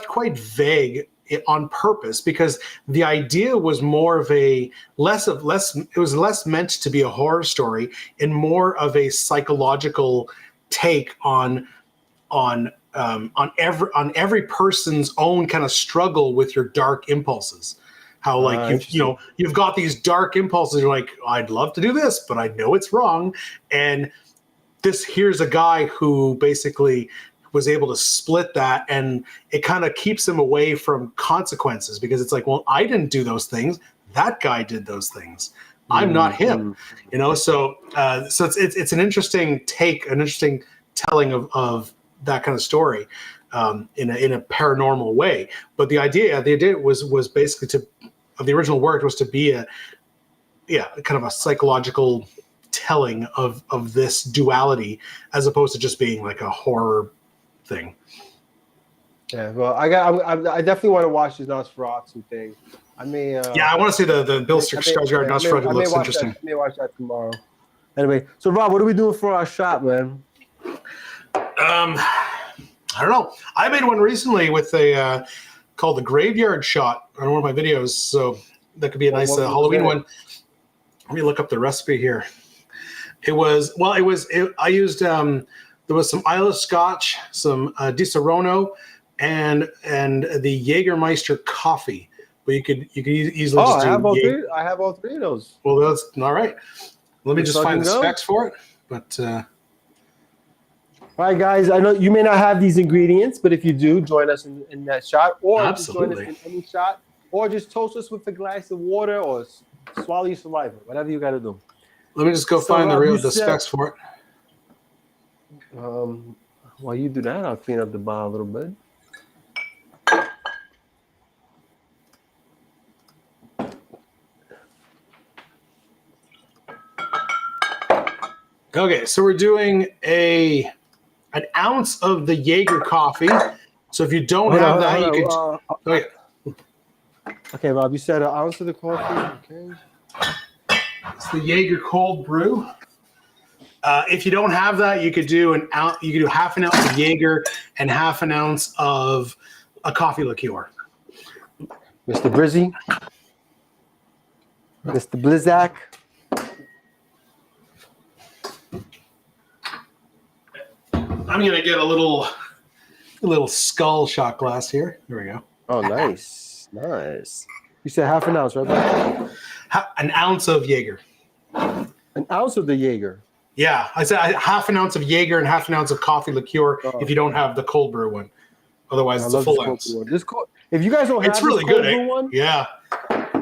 quite vague on purpose because the idea was more of it was less meant to be a horror story and more of a psychological take on every person's own kind of struggle with your dark impulses. How like you've got these dark impulses. You're like, I'd love to do this, but I know it's wrong. And here's a guy who basically was able to split that, and it kind of keeps him away from consequences because it's like, well, I didn't do those things. That guy did those things. I'm not him, So it's an interesting take, an interesting telling of that kind of story in a paranormal way. But the idea was basically of the original work was to be kind of a psychological telling of this duality as opposed to just being like a horror thing. Yeah, well, I definitely want to watch this Nosferatu thing. I may. I want to see the Bill Skarsgård Nosferatu. It looks interesting. I may watch that tomorrow. Anyway, so Rob, what are we doing for our shot, man? I don't know. I made one recently with a called the Graveyard Shot on one of my videos, so that could be a nice what was Halloween that? one. Let me look up the recipe here. I used there was some Isla Scotch, some Di Serono, and the Jägermeister coffee. But you could easily Oh, just I do have all Jaeger. three. I have all three of those. Well, that's all right. Let me Let's just find the fucking go. specs for it. But All right, guys. I know you may not have these ingredients, but if you do, join us in that shot, or just join us Absolutely. in any shot, or just toast us with a glass of water, or swallow your saliva, whatever you got to do. let me just go So, find Rob, you the said- specs for it. While you do that, I'll clean up the bar a little bit. Okay, so we're doing an ounce of the Jaeger coffee. So if you don't have that, you could. Okay, Rob, you said an ounce of the coffee. Okay. It's the Jaeger cold brew. If you don't have that, you could do You could do half an ounce of Jaeger and half an ounce of a coffee liqueur. Mr. Brizzy. Mr. Blizzak. I'm gonna get a little skull shot glass here. There we go. Oh, nice. Nice. You said half an ounce, right? Bob? An ounce of Jaeger. An ounce of the Jaeger. Yeah, I said half an ounce of Jaeger and half an ounce of coffee liqueur. Oh. If you don't have the cold brew one, otherwise I it's a love full this cold ounce. brew one. This cold, if you guys don't have It's really this cold good. brew one, Yeah.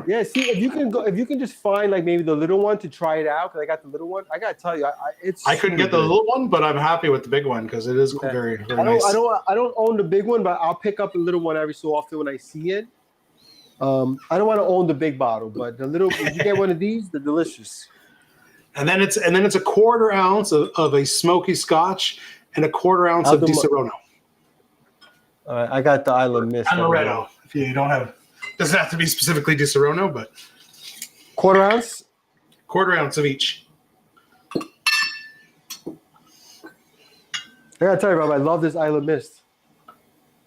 yeah. See, if you can just find like maybe the little one to try it out, because I got the little one. I gotta tell you, I couldn't get the good. little one, but I'm happy with the big one because it is Yeah. very, very I nice. don't own the big one, but I'll pick up the little one every so often when I see it. I don't want to own the big bottle, but the little. If you get one of these, they're delicious. And then it's a quarter ounce of a smoky Scotch and a quarter ounce of Di Serono. All right, I got the Island Mist. Amaretto. If you don't have, doesn't have to be specifically Di Serono, but Quarter ounce. quarter ounce of each. I gotta tell you, Rob, I love this Island Mist.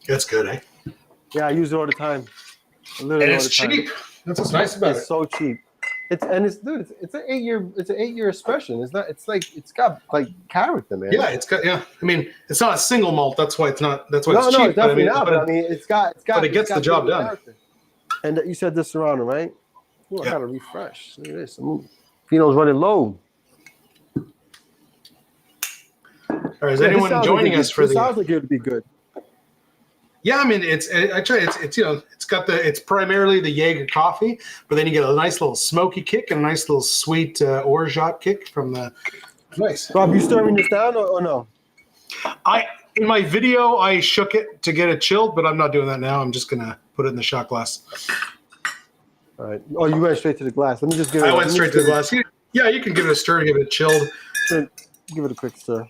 That's good, eh? Yeah, I use it all the time. Literally And all it's the time. cheap. That's what's nice about It's it. so cheap. It's an 8-year expression. It's got like character, man. Yeah, it's got. Yeah, I mean, it's not a single malt. That's why it's not. That's why No, it's no, cheap. definitely not. But I mean, it's got. but it gets it's got the job good done. character. And you said this Serrano, right? Ooh, I Yeah. gotta refresh. Look at this. Vino's running low. Or is Yeah, this anyone sounds joining like us for this the? sounds like it would be good. Yeah, I mean, it's it's primarily the Jaeger coffee, but then you get a nice little smoky kick and a nice little sweet orgeat kick from the. Nice. Rob, you stirring this down or no? In my video, I shook it to get it chilled, but I'm not doing that now. I'm just gonna put it in the shot glass. All right. Oh, you went straight to the glass. Let me just give it. I went straight to the glass. Yeah, you can give it a stir, give it chilled. Give it a quick stir.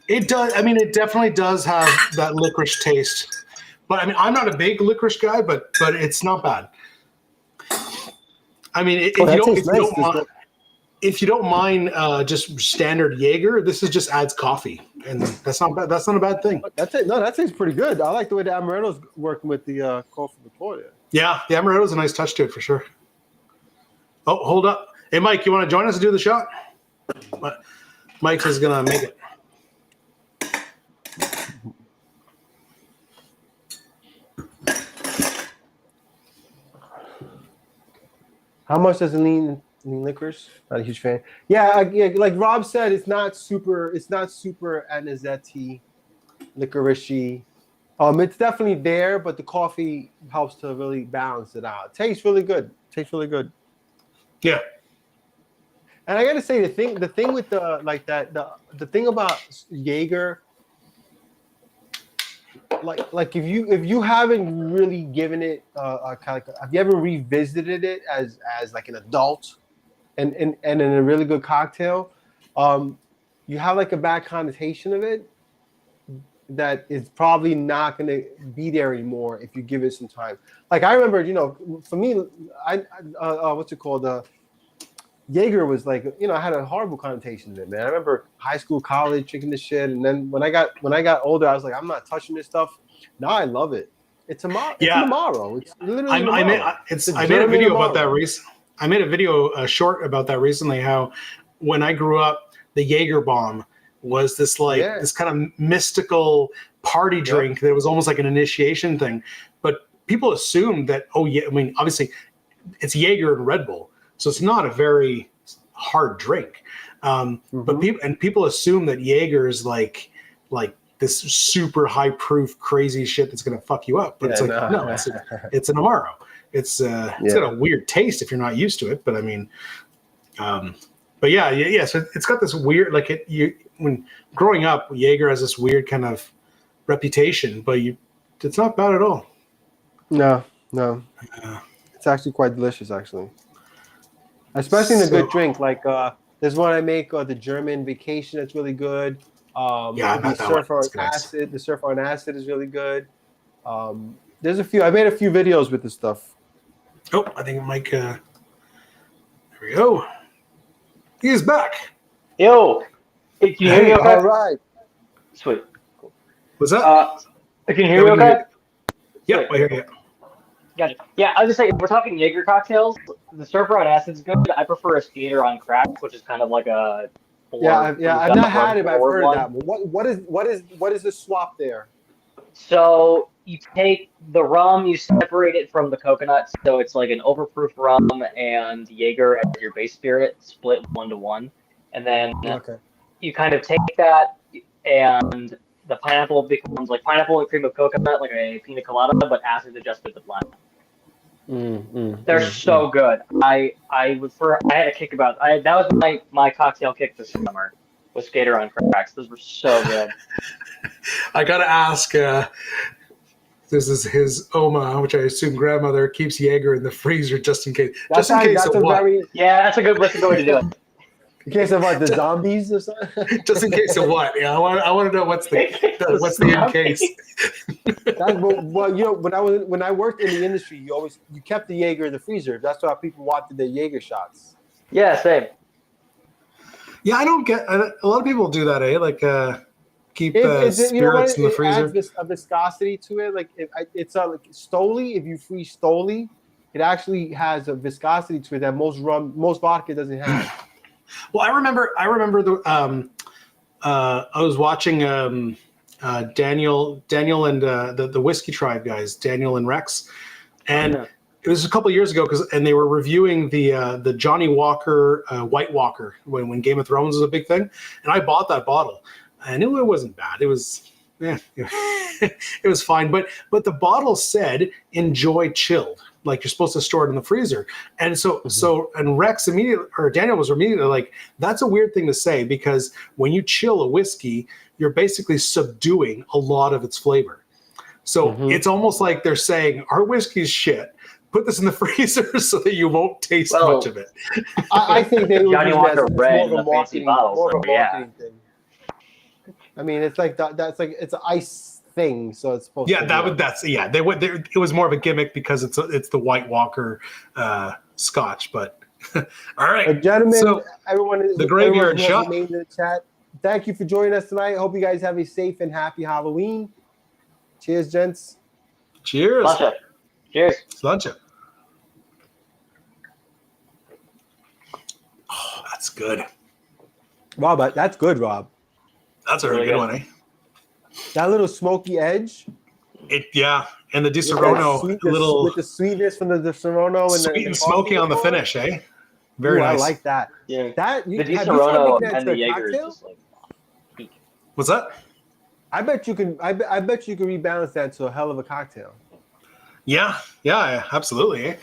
It does. I mean, it definitely does have that licorice taste. But I mean, I'm not a big licorice guy, but it's not bad. I mean, if you don't mind just standard Jaeger, this is just adds coffee, and that's not bad. That's not a bad thing. That's it. No, that tastes pretty good. I like the way the Amaretto's working with the coffee before there. Yeah, the Amaretto's a nice touch to it for sure. Oh, hold up. Hey, Mike, you want to join us and do the shot? Mike is gonna make it. How much does it lean licorice? Not a huge fan. Yeah, like Rob said, it's not super anisetti, licoricey. It's definitely there, but the coffee helps to really balance it out. It tastes really good. Yeah. And I gotta say, the thing with the thing about Jaeger, like if you haven't really given it have you ever revisited it as like an adult and in a really good cocktail, you have like a bad connotation of it that is probably not going to be there anymore if you give it some time. Like I remember, for me, I what's it called, Jaeger was like, I had a horrible connotation to it, man. I remember high school, college, drinking this shit, and then when I got older, I was like, I'm not touching this stuff. Now I love it. It's tomorrow. It's Yeah. tomorrow. It's literally I tomorrow. made I made a German video about that tomorrow. I made a video short about that recently. How when I grew up, the Jaeger bomb was this this kind of mystical party drink that was almost like an initiation thing. But people assumed that obviously it's Jaeger and Red Bull, so it's not a very hard drink. But people assume that Jaeger is like this super high proof crazy shit that's gonna fuck you up. But it's like no, it's an Amaro. It's got a weird taste if you're not used to it. But I mean, but yeah. So it's got this weird when growing up, Jaeger has this weird kind of reputation, but it's not bad at all. No. It's actually quite delicious, actually. Especially in a good drink. Like there's one I make, the German Vacation, that's really good. The Surf on Acid is really good. There's a few. I made a few videos with this stuff. Oh, I think Mike. There we go. He's back. Yo, hey, can you hear me okay? All right. Sweet. What's that? Can you hear me okay? Yeah, I hear you. Gotcha. Yeah, I was just saying, if we're talking Jaeger cocktails, the Surfer on Acid's good. I prefer a Skater on Crack, which is kind of like a... I've not had it, but I've heard of that. What is the swap there? So you take the rum, you separate it from the coconut, so it's like an overproof rum and Jaeger as your base spirit, split 1-to-1, and then you kind of take that and the pineapple becomes like pineapple and cream of coconut, like a pina colada, but acid adjusted to blend. They're so good. I had a kick about that was my cocktail kick this summer was Skater on Cracks. Those were so good. I gotta ask. This is his Oma, which I assume grandmother keeps Jaeger in the freezer just in case. That's a good way to do it. In case of what, the zombies or something? Just in case of what? Yeah, I want to know what's the in case. When I worked in the industry, you kept the Jaeger in the freezer. That's why people wanted the Jaeger shots. Yeah, same. Yeah, I don't get. A lot of people do that, Like keep spirits in the freezer. It adds a viscosity to it. Like it's like Stoli. If you freeze Stoli, it actually has a viscosity to it that most vodka doesn't have. Well, I remember I was watching Daniel and the Whiskey Tribe guys, Daniel and Rex, and it was a couple of years ago and they were reviewing the Johnny Walker White Walker when Game of Thrones was a big thing, and I bought that bottle, and it wasn't bad. It was it was fine, but the bottle said enjoy chilled. Like you're supposed to store it in the freezer. And and Rex Daniel was immediately like, that's a weird thing to say because when you chill a whiskey, you're basically subduing a lot of its flavor. So it's almost like they're saying, our whiskey's shit. Put this in the freezer so that you won't taste much of it. I think they would Johnny Walker Red in the fancy bottles. More of a marketing thing. I mean, it's like that's like it's an ice thing, so it's supposed to it was more of a gimmick because it's the White Walker scotch, but all right, gentlemen, so, everyone, the graveyard shot in the chat. Thank you for joining us tonight. Hope you guys have a safe and happy Halloween. Cheers, gents. Cheers. Cheers. Slancha. Oh, that's good. Rob, that's good, Rob. That's a really good one, That little smoky edge. And the Di Serono, with the sweetness from the Di Serono and sweet and smoky on the finish, Very nice. I like that. Yeah. The Di Serono and the Jaeger is just like peak. What's that? I bet you can. I bet you can rebalance that to a hell of a cocktail. Yeah, absolutely.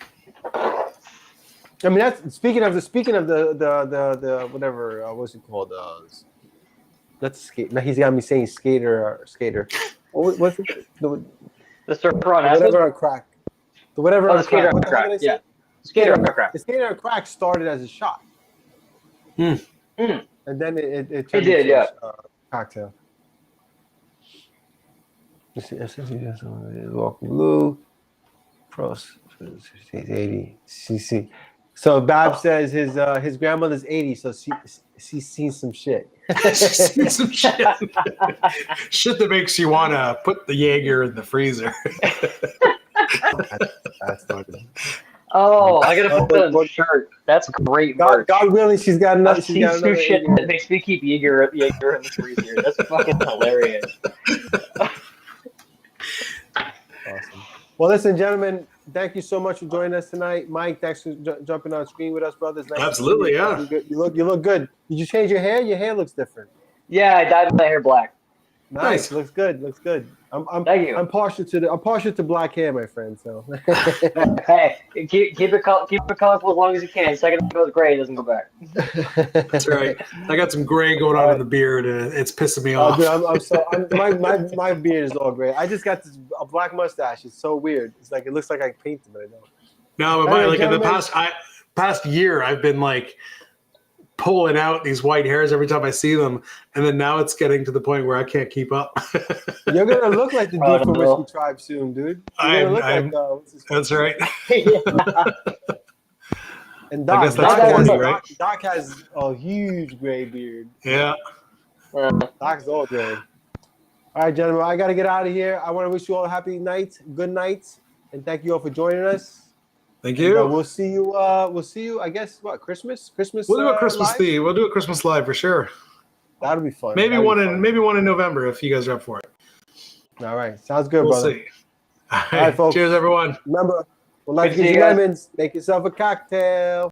I mean, that's speaking of the whatever what's it called? Let's skate. Now he's got me saying skater. What's it? The Surfer on Acid? Whatever on Crack. The Skater on Crack. Yeah. Skater on Crack. The Skater on Crack started as a shot. And then it turned into a cocktail. Let's see. Walking Blue. Pros. 80 cc. So Bab says his grandmother's 80, so she's seen some shit. Some shit. Shit that makes you want to put the Jaeger in the freezer. That's not good. Oh, I gotta put that on the shirt. That's great merch. God willing, she's got enough. I've seen some shit that makes me keep Jaeger in the freezer. That's fucking hilarious. Awesome. Well, listen, gentlemen, thank you so much for joining us tonight. Mike, thanks for jumping on screen with us, brothers. Nice Absolutely, yeah. You look good. Did you change your hair? Your hair looks different. Yeah, I dyed my hair black. Nice. Looks good. Thank you. I'm partial to black hair, my friend. So. Hey, keep it colorful as long as you can. The second it goes gray, it doesn't go back. That's right. I got some gray going on in the beard, and it's pissing me off. Dude, my beard is all gray. I just got a black mustache. It's so weird. It's like it looks like I painted, but I don't. No, but Hey, like in the gentlemen. past year, I've been like pulling out these white hairs every time I see them, and then now it's getting to the point where I can't keep up. You're gonna look like the dude Oh, from no. Whiskey Tribe soon, dude. You're gonna look I'm- what's his That's right. And Doc, I guess that's Doc, corny, has, right? Doc has a huge gray beard. Yeah. Doc's all gray. All right, gentlemen, I got to get out of here. I want to wish you all a happy night, good night, and thank you all for joining us. Thank And, you. we'll see you. We'll see you. I guess what Christmas. We'll do a Christmas live? theme. We'll do a Christmas live for sure. That'll be fun. Maybe That'll be one in November if you guys are up for it. fun. All right, sounds good, We'll brother. see. All right, folks. Cheers, everyone. Remember, when life Good to gives see you you guys. lemons, make yourself a cocktail.